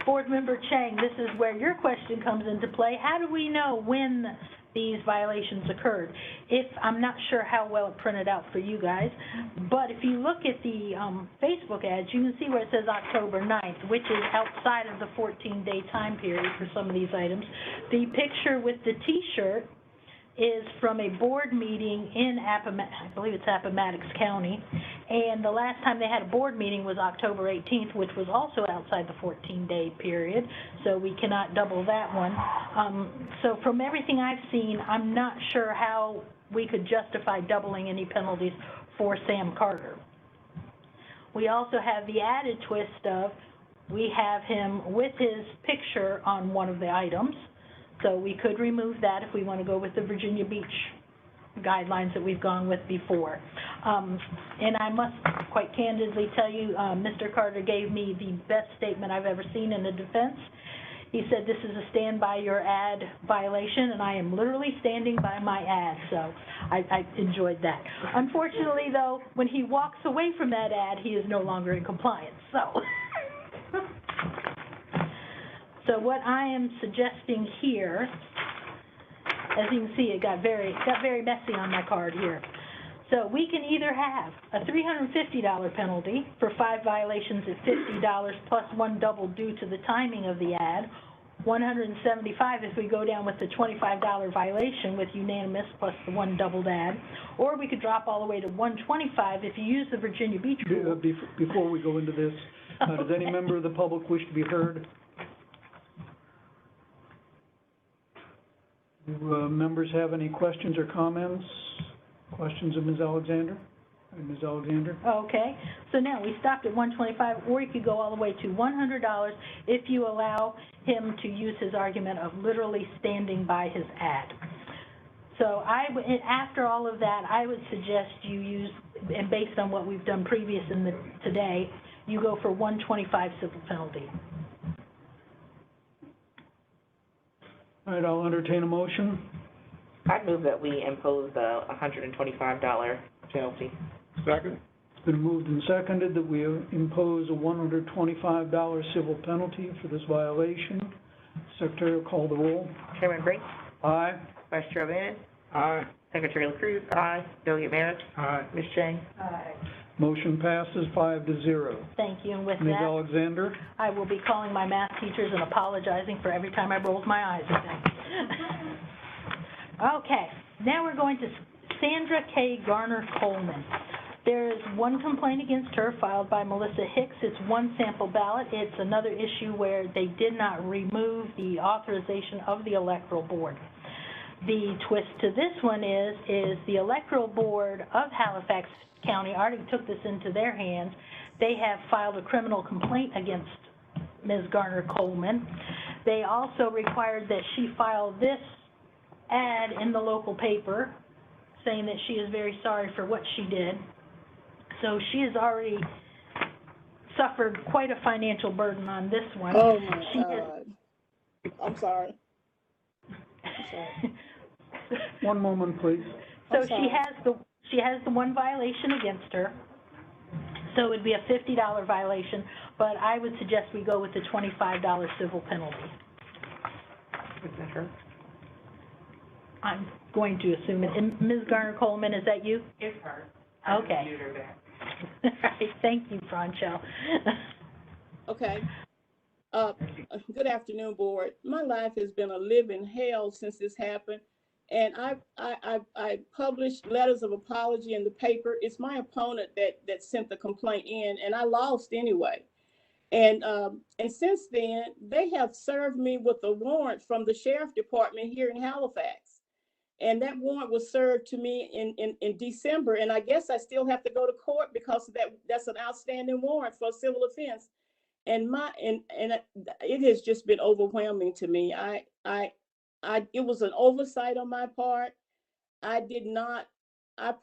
S10: Board Member Chang, this is where your question comes into play. How do we know when these violations occurred? I'm not sure how well it printed out for you guys, but if you look at the Facebook ads, you can see where it says October 9th, which is outside of the 14-day time period for some of these items. The picture with the T-shirt is from a board meeting in I believe it's Appomattox County, and the last time they had a board meeting was October 18th, which was also outside the 14-day period, so we cannot double that one. So from everything I've seen, I'm not sure how we could justify doubling any penalties for Sam Carter. We also have the added twist of we have him with his picture on one of the items, so we could remove that if we want to go with the Virginia Beach guidelines that we've gone with before. And I must quite candidly tell you, Mr. Carter gave me the best statement I've ever seen in the defense. He said, this is a stand by your ad violation, and I am literally standing by my ad, so I enjoyed that. Unfortunately, though, when he walks away from that ad, he is no longer in compliance, so. So what I am suggesting here, as you can see, it got very messy on my card here. So we can either have a $350 penalty for 5 violations at $50 plus 1 double due to the timing of the ad, $175 if we go down with the $25 violation with unanimous plus the 1 doubled ad, or we could drop all the way to $125 if you use the Virginia Beach rule.
S1: Before we go into this, does any member of the public wish to be heard? Do members have any questions or comments? Questions of Ms. Alexander? Ms. Alexander?
S10: Okay, so now we stopped at $125, or you could go all the way to $100 if you allow him to use his argument of literally standing by his ad. So after all of that, I would suggest you use, and based on what we've done previous today, you go for $125 civil penalty.
S1: All right, I'll entertain a motion.
S2: I'd move that we impose the $125 penalty.
S6: Second.
S1: It's been moved and seconded that we impose a $125 civil penalty for this violation. Secretary will call the roll.
S2: Chairman Brink?
S1: Aye.
S2: Vice Chair Bannon?
S6: Aye.
S2: Secretary LaCruz? Aye. Delegate Merrick?
S6: Aye.
S2: Ms. Chang?
S15: Aye.
S1: Motion passes 5-0.
S10: Thank you, and with
S1: Ms.
S10: that,
S1: Alexander?
S10: I will be calling my math teachers and apologizing for every time I rolled my eyes at them. Okay, now we're going to Sandra K. Garner-Coleman. There is 1 complaint against her filed by Melissa Hicks. It's 1 sample ballot. It's another issue where they did not remove the authorization of the electoral board. The twist to this one is the electoral board of Halifax County already took this into their hands. They have filed a criminal complaint against Ms. Garner-Coleman. They also required that she file this ad in the local paper saying that she is very sorry for what she did. So she has already suffered quite a financial burden on this one.
S5: Oh my God. I'm sorry. I'm sorry.
S1: One moment, please.
S10: So she she has the one violation against her, so it would be a $50 violation, but I would suggest we go with the $25 civil penalty.
S2: Is that her?
S10: I'm going to assume it. And Ms. Garner-Coleman, is that you?
S2: It's her.
S10: Okay. All right, thank you, Franchel.
S3: Okay. Good afternoon, board. My life has been a living hell since this happened. And I published letters of apology in the paper. It's my opponent that sent the complaint in, and I lost anyway. And since then, they have served me with a warrant from the sheriff department here in Halifax. And that warrant was served to me in December. And I guess I still have to go to court because that's an outstanding warrant for a civil offense. And it has just been overwhelming to me. It was an oversight on my part. I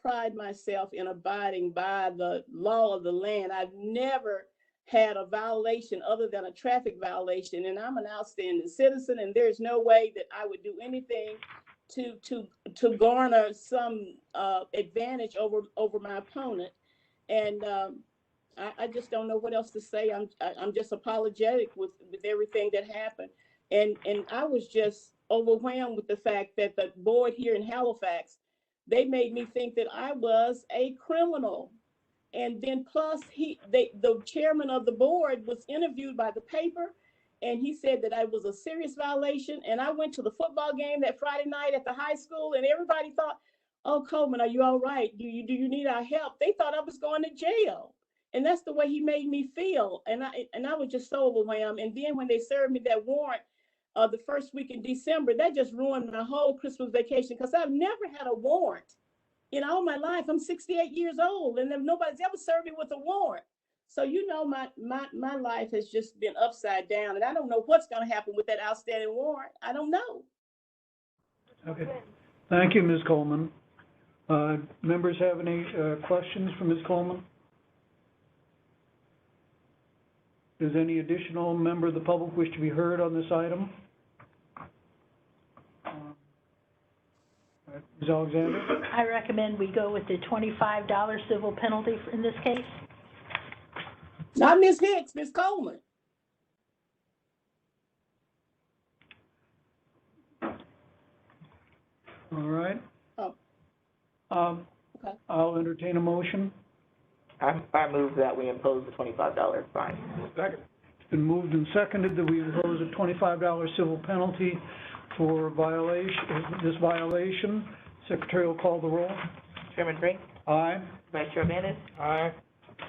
S3: pride myself in abiding by the law of the land. I've never had a violation other than a traffic violation, and I'm an outstanding citizen, and there's no way that I would do anything to garner some advantage over my opponent. And I just don't know what else to say. I'm just apologetic with everything that happened. And I was just overwhelmed with the fact that the board here in Halifax, they made me think that I was a criminal. And then plus the chairman of the board was interviewed by the paper, and he said that I was a serious violation. And I went to the football game that Friday night at the high school, and everybody thought, "Oh, Coleman, are you all right? Do you need our help?" They thought I was going to jail. And that's the way he made me feel. And I was just so overwhelmed. And then when they served me that warrant the first week in December, that just ruined my whole Christmas vacation, because I've never had a warrant in all my life. I'm 68 years old, and nobody's ever served me with a warrant. So, my life has just been upside down, and I don't know what's going to happen with that outstanding warrant. I don't know.
S1: Okay. Thank you, Ms. Coleman. Members have any questions for Ms. Coleman? Does any additional member of the public wish to be heard on this item? Ms. Alexander?
S10: I recommend we go with the $25 civil penalty in this case.
S3: Not Ms. Hicks, Ms. Coleman.
S1: All right.
S3: Oh.
S1: Okay. I'll entertain a motion.
S2: I move that we impose the $25 fine.
S1: Second. It's been moved and seconded that we impose a $25 civil penalty for this violation. Secretary will call the roll.
S2: Chairman Brink?
S1: Aye.
S2: Vice Chair Manis?
S6: Aye.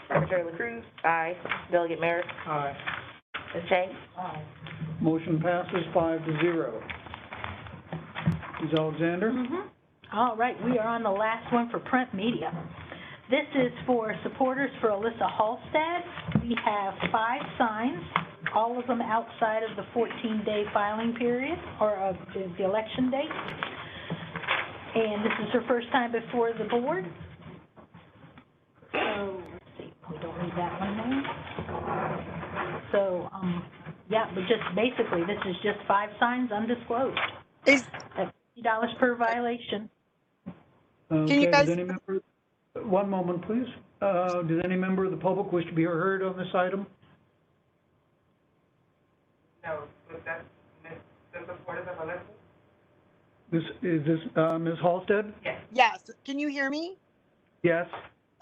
S2: Secretary LaCruz? Aye. Delegate Marsh?
S6: Aye.
S2: Ms. Chang?
S10: Aye.
S1: Motion passes 5-0. Ms. Alexander?
S10: All right, we are on the last one for print media. This is for supporters for Alyssa Halstead. We have 5 signs, all of them outside of the 14-day filing period, or of the election date. And this is her first time before the board. So, let's see, we don't need that one there. So, yeah, but just basically, this is just 5 signs undisclosed. At $50 per violation.
S1: Okay,
S22: Can you guys?
S1: does any member, one moment, please. Does any member of the public wish to be heard on this item?
S2: No, was that the supporters of Alyssa?
S1: Is this Ms. Halstead?
S2: Yes.
S22: Yes. Can you hear me?
S1: Yes.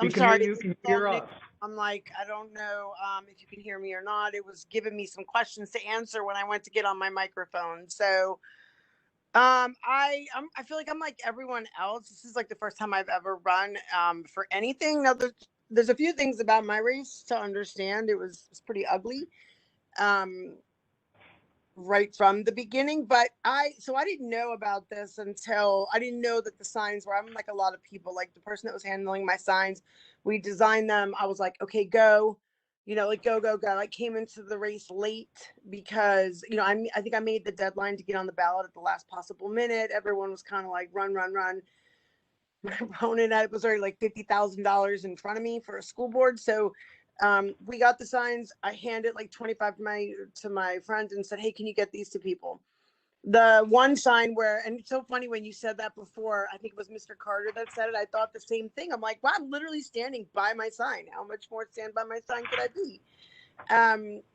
S22: I'm
S1: We can
S22: sorry.
S1: hear you. Can you hear us?
S22: I'm like, I don't know if you can hear me or not. It was giving me some questions to answer when I went to get on my microphone. So I feel like I'm like everyone else. This is like the first time I've ever run for anything. Now there's a few things about my race to understand. It's pretty ugly. Right from the beginning, but I didn't know about this until I didn't know that the signs were, I'm like a lot of people, like the person that was handling my signs, we designed them. I was like, okay, go, like go. I came into the race late because, I think I made the deadline to get on the ballot at the last possible minute. Everyone was kind of like run. My opponent was already like $50,000 in front of me for a school board. So we got the signs. I handed like 25 to my friend and said, hey, can you get these to people? The one sign where, and it's so funny when you said that before, I think it was Mr. Carter that said it. I thought the same thing. I'm like, wow, I'm literally standing by my sign. How much more stand by my sign could I be?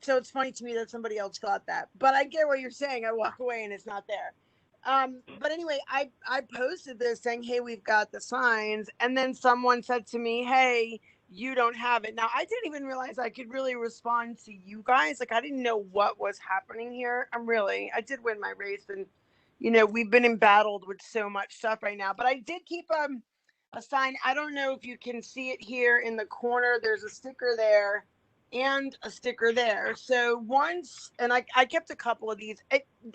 S22: So it's funny to me that somebody else got that, but I get what you're saying. I walk away and it's not there. But anyway, I posted this saying, hey, we've got the signs. And then someone said to me, hey, you don't have it. Now, I didn't even realize I could really respond to you guys. Like, I didn't know what was happening here. I did win my race, and, you know, we've been embattled with so much stuff right now. But I did keep a sign. I don't know if you can see it here in the corner. There's a sticker there and a sticker there. So once, and I kept a couple of these.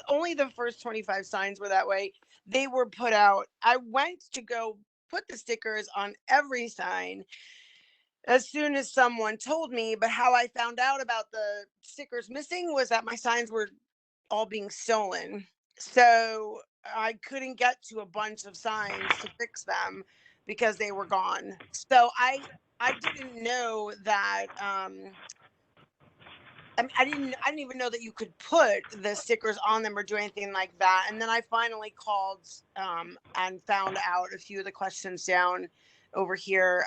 S22: Only the first 25 signs were that way. They were put out. I went to go put the stickers on every sign as soon as someone told me, but how I found out about the stickers missing was that my signs were all being stolen. So I couldn't get to a bunch of signs to fix them because they were gone. So I didn't know that I didn't even know that you could put the stickers on them or do anything like that. And then I finally called and found out a few of the questions down over here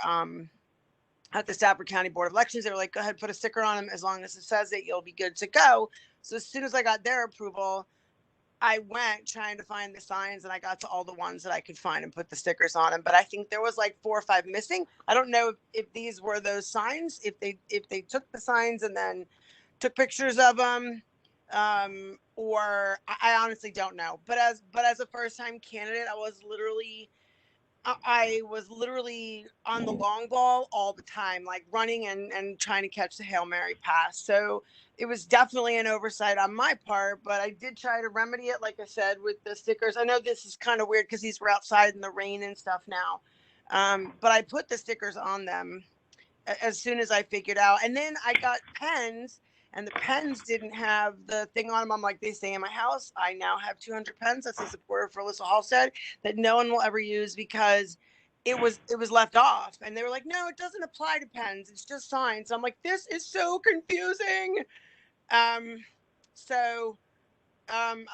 S22: at the Stafford County Board of Elections. They were like, go ahead, put a sticker on them. As long as it says it, you'll be good to go. So as soon as I got their approval, I went trying to find the signs, and I got to all the ones that I could find and put the stickers on them. But I think there was like 4 or 5 missing. I don't know if these were those signs, if they took the signs and then took pictures of them, or I honestly don't know. But as a first-time candidate, I was literally on the long ball all the time, like running and trying to catch the Hail Mary pass. So it was definitely an oversight on my part, but I did try to remedy it, like I said, with the stickers. I know this is kind of weird because these were outside in the rain and stuff now. But I put the stickers on them as soon as I figured out. And then I got pens, and the pens didn't have the thing on them. I'm like, they stay in my house. I now have 200 pens. That's a supporter for Alyssa Halstead that no one will ever use because it was left off. And they were like, no, it doesn't apply to pens. It's just signs. So I'm like, this is so confusing.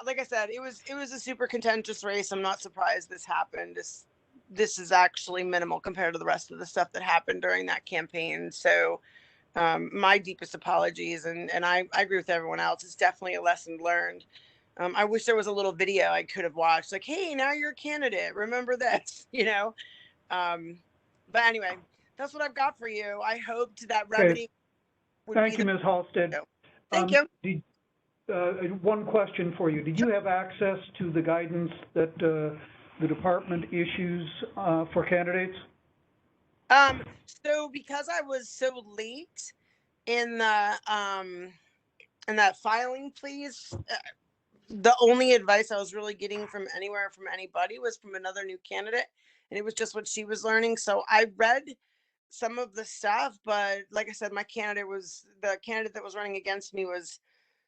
S22: Like I said, it was a super contentious race. I'm not surprised this happened. This is actually minimal compared to the rest of the stuff that happened during that campaign. So my deepest apologies, and I agree with everyone else. It's definitely a lesson learned. I wish there was a little video I could have watched, like, hey, now you're a candidate. Remember this, you know? But anyway, that's what I've got for you. I hoped that remedy would
S1: Thank you, Ms. Halstead.
S22: Thank you.
S1: One question for you. Did you have access to the guidance that the department issues for candidates?
S22: So because I was so late in that filing, please, the only advice I was really getting from anybody was from another new candidate, and it was just what she was learning. So I read some of the stuff, but like I said, the candidate that was running against me was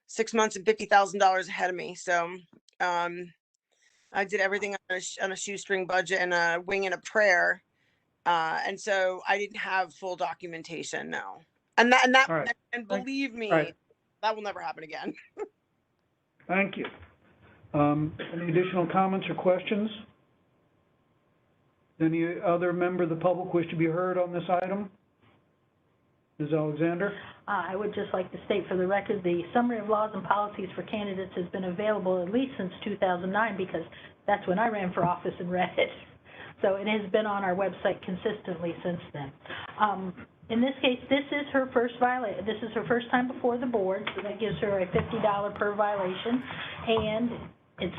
S22: 6 months and $50,000 ahead of me. So I did everything on a shoestring budget and a wing and a prayer. And so I didn't have full documentation, no. And
S1: Right.
S22: And believe me,
S1: Right.
S22: that will never happen again.
S1: Thank you. Any additional comments or questions? Any other member of the public wish to be heard on this item? Ms. Alexander?
S15: I would just like to state for the record, the summary of laws and policies for candidates has been available at least since 2009 because that's when I ran for office and read it. So it has been on our website consistently since then. In this case, this is her first violation. This is her first time before the board, so that gives her a $50 per violation. And it's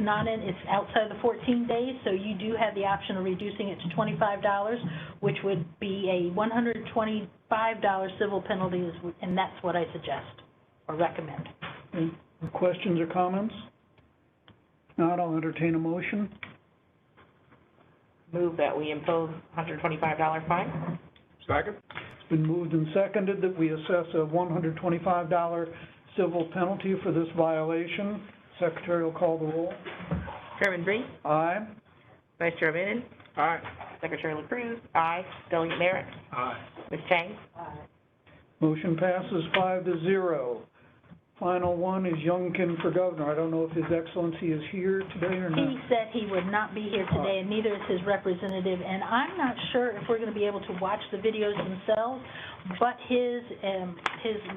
S15: outside the 14 days, so you do have the option of reducing it to $25, which would be a $125 civil penalty, and that's what I suggest or recommend.
S1: Any questions or comments? If not, I'll entertain a motion.
S2: Move that we impose $125 fine.
S6: Second.
S1: It's been moved and seconded that we assess a $125 civil penalty for this violation. Secretary will call the roll.
S2: Chairman Bree?
S1: Aye.
S2: Vice Chair Bannon?
S6: Aye.
S2: Secretary LaCruz? Aye. Delegate Merritt?
S6: Aye.
S2: Ms. Chang?
S1: Motion passes 5-0. Final one is Youngkin for governor. I don't know if His Excellency is here today or not.
S15: He said he would not be here today, and neither is his representative, and I'm not sure if we're going to be able to watch the videos themselves, but his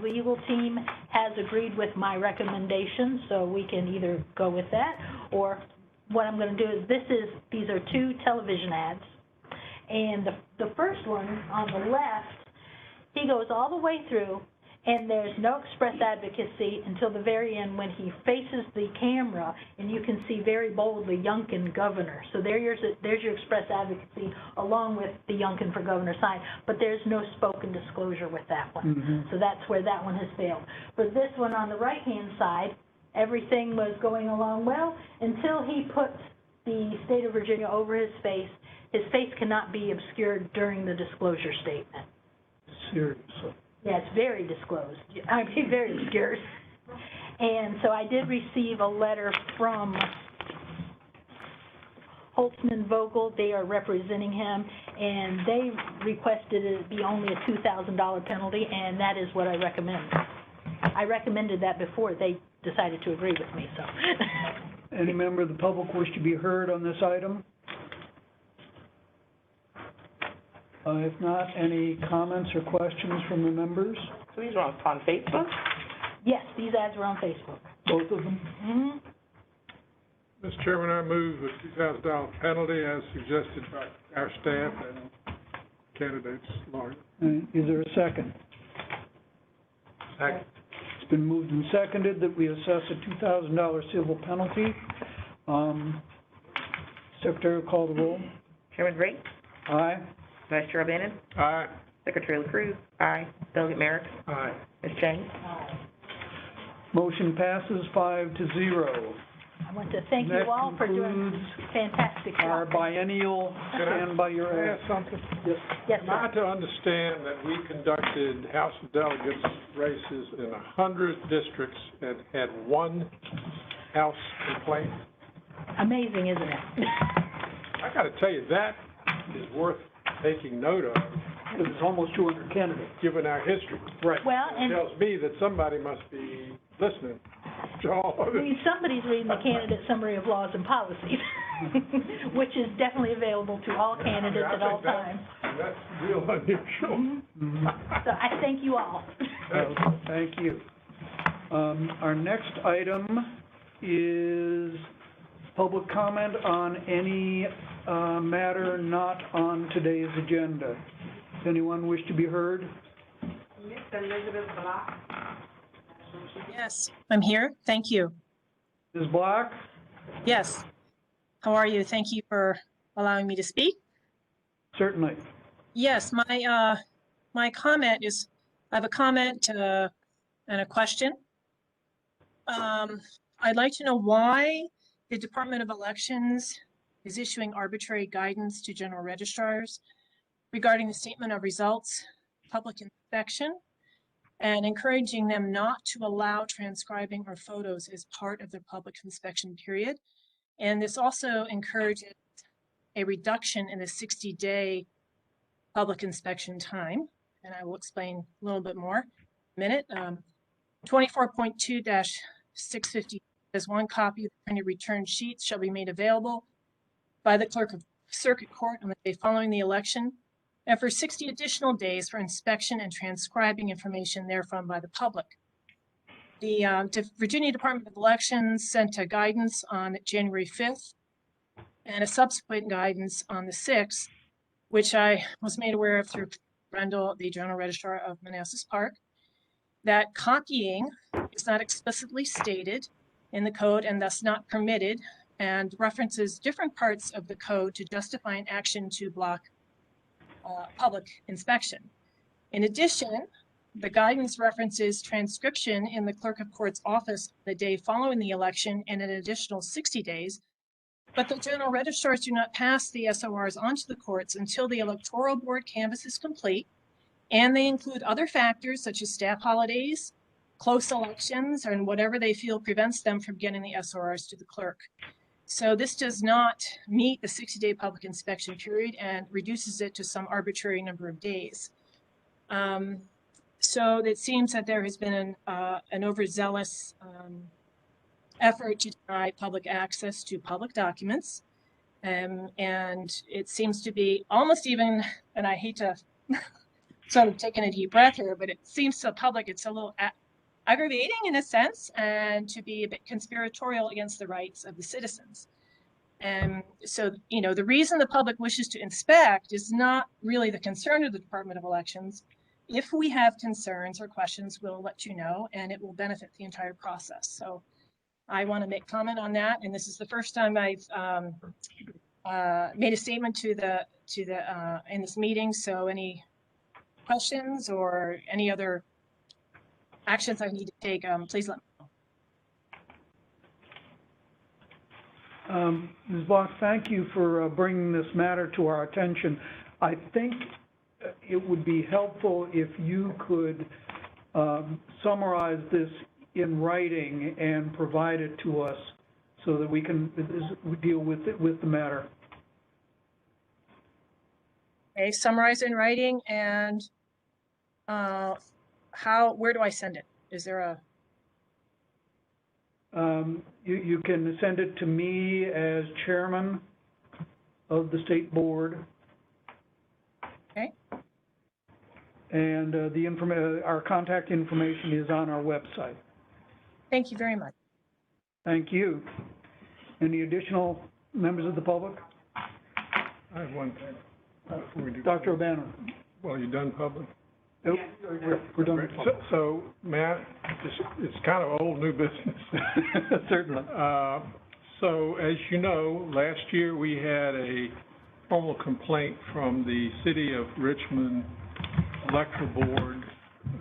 S15: legal team has agreed with my recommendation, so we can either go with that, or what I'm going to do is these are 2 television ads, and the first one on the left, he goes all the way through, and there's no express advocacy until the very end when he faces the camera, and you can see very boldly Youngkin governor. So there's your express advocacy along with the Youngkin for governor sign, but there's no spoken disclosure with that one.
S1: Mm-hmm.
S15: So that's where that one has failed. For this one on the right-hand side, everything was going along well until he put the state of Virginia over his face. His face cannot be obscured during the disclosure statement.
S1: Seriously.
S15: Yeah, it's very disclosed. I mean, very obscure. And so I did receive a letter from Holtzman Vogel. They are representing him, and they requested it be only a $2,000 penalty, and that is what I recommend. I recommended that before they decided to agree with me, so.
S1: Any member of the public wish to be heard on this item? If not, any comments or questions from the members?
S2: So these are on Facebook?
S15: Yes, these ads were on Facebook.
S1: Both of them?
S15: Mm-hmm.
S6: Mr. Chairman, I move a $2,000 penalty as suggested by our staff and candidates' lawyers.
S1: Is there a second?
S6: Second.
S1: It's been moved and seconded that we assess a $2,000 civil penalty. Secretary will call the roll.
S2: Chairman Drake?
S1: Aye.
S2: Vice Chair O'Bannon?
S6: Aye.
S2: Secretary LaCruz? Aye. Delegate Merrick?
S6: Aye.
S2: Ms. Chang?
S1: Motion passes 5-0.
S15: I want to thank you all for doing fantastic job.
S1: Our biennial Stand By Your
S6: Can I
S1: Ass.
S6: ask something?
S1: Yes.
S15: Yes,
S6: Am I
S15: sir.
S6: to understand that we conducted House of Delegates races in 100 districts and had 1 House complaint?
S15: Amazing, isn't it?
S6: I got to tell you, that is worth taking note of,
S1: Because it's almost 200 candidates.
S6: given our history.
S1: Right.
S15: Well,
S6: It
S15: and
S6: tells me that somebody must be listening to all of
S15: I
S6: this.
S15: mean, somebody's reading the candidate summary of laws and policies, which is definitely available to all candidates at all times.
S6: That's real unusual.
S1: Mhm.
S15: So I thank you all.
S1: Thank you. Our next item is public comment on any matter not on today's agenda. Does anyone wish to be heard?
S2: Miss Elizabeth Block?
S7: Yes, I'm here. Thank you.
S1: Ms. Block?
S7: Yes. How are you? Thank you for allowing me to speak.
S1: Certainly.
S7: Yes, my comment is, I have a comment and a question. I'd like to know why the Department of Elections is issuing arbitrary guidance to general registrars regarding the statement of results, public inspection, and encouraging them not to allow transcribing or photos as part of their public inspection period. And this also encourages a reduction in the 60-day public inspection time. And I will explain a little bit more in a minute. 24.2-650 says 1 copy of the printed return sheets shall be made available by the clerk of circuit court on the day following the election, and for 60 additional days for inspection and transcribing information therefrom by the public. The Virginia Department of Elections sent a guidance on January 5th and a subsequent guidance on the 6th, which I was made aware of through Rendell, the General Registrar of Manassas Park, that copying is not explicitly stated in the code and thus not permitted, and references different parts of the code to justify an action to block public inspection. In addition, the guidance references transcription in the clerk of court's office the day following the election and an additional 60 days, but the general registrars do not pass the SORs onto the courts until the electoral board canvass is complete, and they include other factors such as staff holidays, close elections, and whatever they feel prevents them from getting the SORs to the clerk. So this does not meet the 60-day public inspection period and reduces it to some arbitrary number of days. So it seems that there has been an overzealous effort to deny public access to public documents. And it seems to be almost even, and I hate to sort of take in a deep breath here, but it seems to the public it's a little aggravating in a sense, and to be a bit conspiratorial against the rights of the citizens. And so, you know, the reason the public wishes to inspect is not really the concern of the Department of Elections. If we have concerns or questions, we'll let you know, and it will benefit the entire process. So I want to make comment on that, and this is the first time I've made a statement to the in this meeting. So any questions or any other actions I need to take, please let me
S1: know. Ms. Block, thank you for bringing this matter to our attention. I think it would be helpful if you could summarize this in writing and provide it to us so that we can deal with it, with the matter.
S7: Okay, summarize in writing, and where do I send it? Is there a...
S1: You can send it to me as chairman of the state board.
S7: Okay.
S1: And our contact information is on our website.
S7: Thank you very much.
S1: Thank you. Any additional members of the public?
S6: I have one thing before we do.
S1: Dr. O'Bannon.
S6: Well, you done public?
S1: Nope, we're done.
S6: So, Matt, it's kind of old new business.
S1: Certainly.
S6: So, as you know, last year we had a formal complaint from the City of Richmond Electoral Board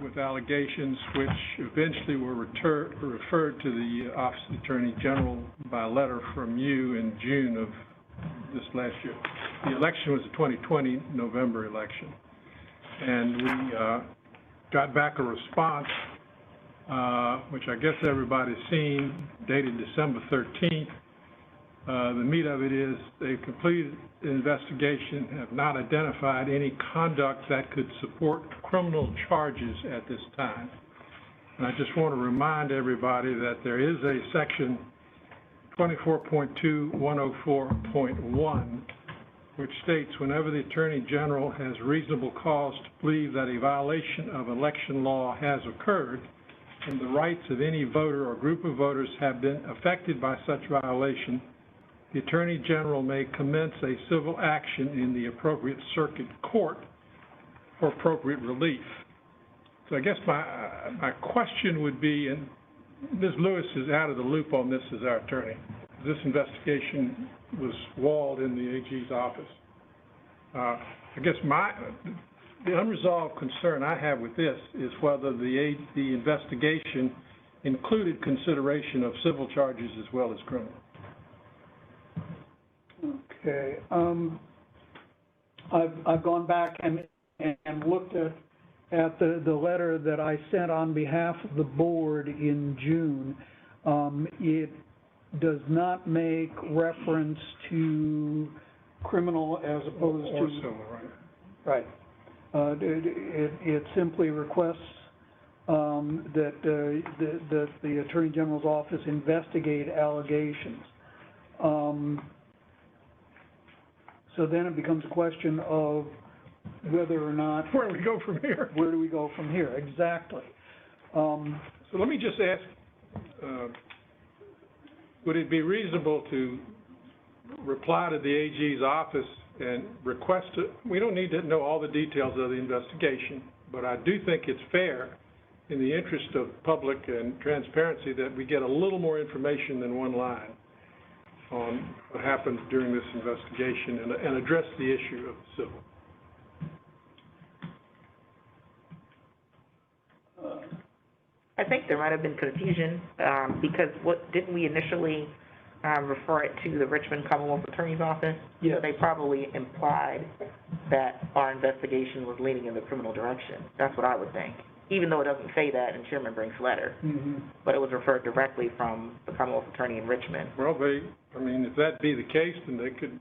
S6: with allegations which eventually were referred to the Office of the Attorney General by letter from you in June of this last year. The election was the 2020 November election. And we got back a response, which I guess everybody's seen, dated December 13th. The meat of it is they've completed an investigation, have not identified any conduct that could support criminal charges at this time. And I just want to remind everybody that there is a section 24.2104.1 which states whenever the Attorney General has reasonable cause to believe that a violation of election law has occurred and the rights of any voter or group of voters have been affected by such violation, the Attorney General may commence a civil action in the appropriate circuit court for appropriate relief. So I guess my question would be, and Ms. Lewis is out of the loop on this as our attorney. This investigation was walled in the AG's office. I guess the unresolved concern I have with this is whether the investigation included consideration of civil charges as well as criminal.
S1: Okay. I've gone back and looked at the letter that I sent on behalf of the board in June. It does not make reference to criminal as opposed to...
S6: Or civil,
S1: Right.
S6: right.
S1: It simply requests that the Attorney General's office investigate allegations. So then it becomes a question of whether or not...
S6: Where do we go from here?
S1: Where do we go from here? Exactly.
S6: So let me just ask, would it be reasonable to reply to the AG's office and request it? We don't need to know all the details of the investigation, but I do think it's fair in the interest of public and transparency that we get a little more information than one line on what happened during this investigation and address the issue of civil.
S2: I think there might have been confusion because didn't we initially refer it to the Richmond Commonwealth Attorney's Office?
S1: Yes.
S2: So they probably implied that our investigation was leaning in the criminal direction. That's what I would think, even though it doesn't say that in Chairman Brink's letter.
S1: Mm-hmm.
S2: But it was referred directly from the Commonwealth Attorney in Richmond.
S6: Well, if that be the case, then they could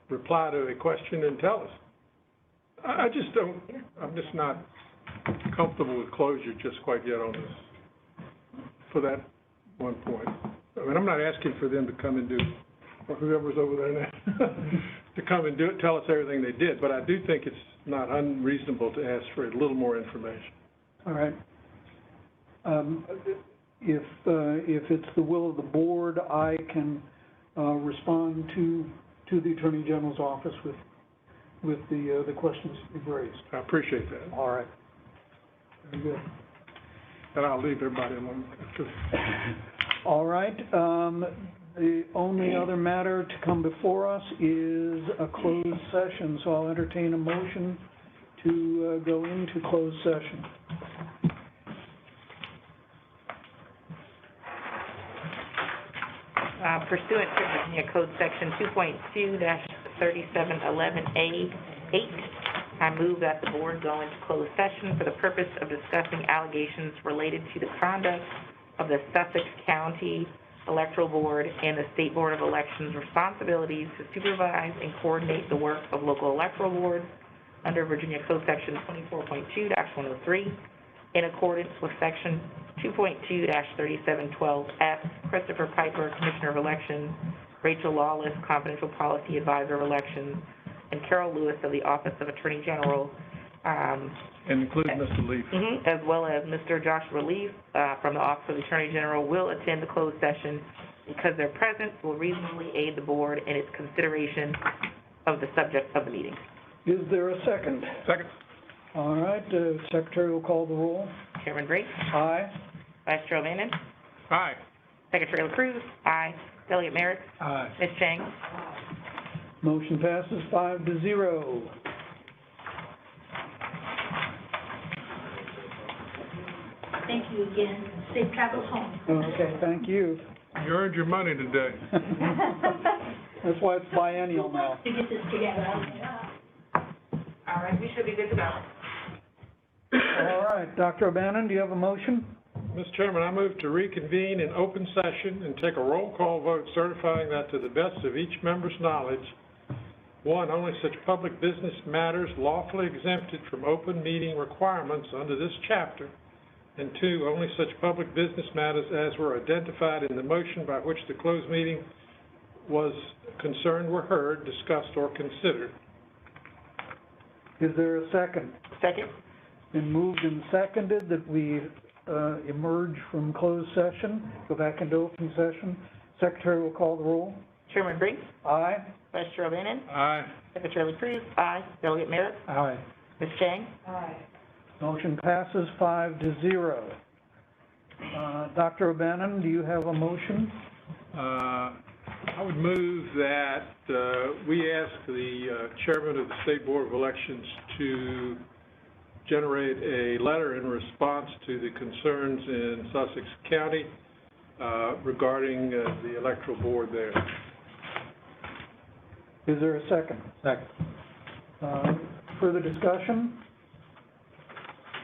S6: reply to a question and tell us. I just don't, I'm just not comfortable with closure just quite yet on this, for that one point. I mean, I'm not asking for them to come and do, or whoever's over there now, to come and do it, tell us everything they did, but I do think it's not unreasonable to ask for a little more information.
S1: All right. If it's the will of the board, I can respond to the Attorney General's office with the questions you've raised.
S6: I appreciate that.
S1: All right. Very good.
S6: And I'll leave everybody alone.
S1: All right. The only other matter to come before us is a closed session, so I'll entertain a motion to go into closed session.
S2: Pursuant to Virginia Code Section 2.2-3711A8, I move that the board go into closed session for the purpose of discussing allegations related to the conduct of the Sussex County Electoral Board and the State Board of Elections' responsibilities to supervise and coordinate the work of local electoral boards under Virginia Code Section 24.2-103 in accordance with Section 2.2-3712F, Christopher Piper, Commissioner of Elections, Rachel Lawless, Confidential Policy Advisor of Elections, and Carol Lewis of the Office of Attorney General.
S6: And include Mr. Leaf.
S2: As well as Mr. Joshua Leaf from the Office of the Attorney General will attend the closed session because their presence will reasonably aid the board in its consideration of the subject of the meeting.
S1: Is there a second?
S6: Second.
S1: All right, Secretary will call the roll.
S2: Chairman Briggs?
S1: Aye.
S2: Vice Chair O'Bannon?
S6: Aye.
S2: Secretary LaCruz? Aye. Delegate Merrick?
S6: Aye.
S2: Ms. Chang?
S1: Motion passes 5-0.
S10: Thank you again. Safe travels home.
S1: Okay, thank you.
S6: You earned your money today.
S1: That's why it's biennial now.
S10: To get this together.
S2: All right, we should be good to go.
S1: All right, Dr. O'Bannon, do you have a motion?
S6: Mr. Chairman, I move to reconvene in open session and take a roll call vote certifying that to the best of each member's knowledge, one, only such public business matters lawfully exempted from open meeting requirements under this chapter, and two, only such public business matters as were identified in the motion by which the closed meeting was concerned were heard, discussed, or considered.
S1: Is there a second?
S2: Second.
S1: Been moved and seconded that we emerge from closed session, go back into open session. Secretary will call the roll.
S2: Chairman Briggs?
S1: Aye.
S2: Vice Chair O'Bannon?
S6: Aye.
S2: Secretary LaCruz? Aye. Delegate Merrick?
S1: Aye.
S2: Ms. Chang?
S8: Aye.
S1: Motion passes 5-0. Dr. O'Bannon, do you have a motion?
S6: I would move that we ask the chairman of the State Board of Elections to generate a letter in response to the concerns in Sussex County regarding the electoral board there.
S1: Is there a second?
S6: Second.
S1: Further discussion?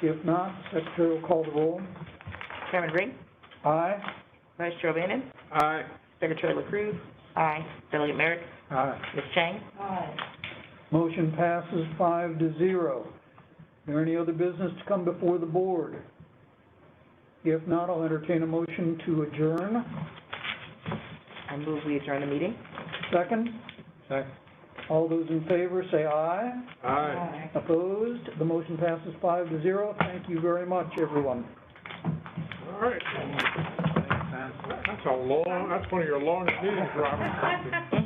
S1: If not, Secretary will call the roll.
S2: Chairman Briggs?
S1: Aye.
S2: Vice Chair O'Bannon?
S6: Aye.
S2: Secretary LaCruz? Aye. Delegate Merrick?
S1: Aye.
S2: Ms. Chang?
S8: Aye.
S1: Motion passes 5-0. Is there any other business to come before the board? If not, I'll entertain a motion to adjourn.
S2: I move we adjourn the meeting.
S1: Second?
S6: Second.
S1: All those in favor say aye.
S6: Aye.
S1: Opposed? The motion passes 5-0. Thank you very much, everyone.
S6: All right. That's one of your longest meetings, Robert.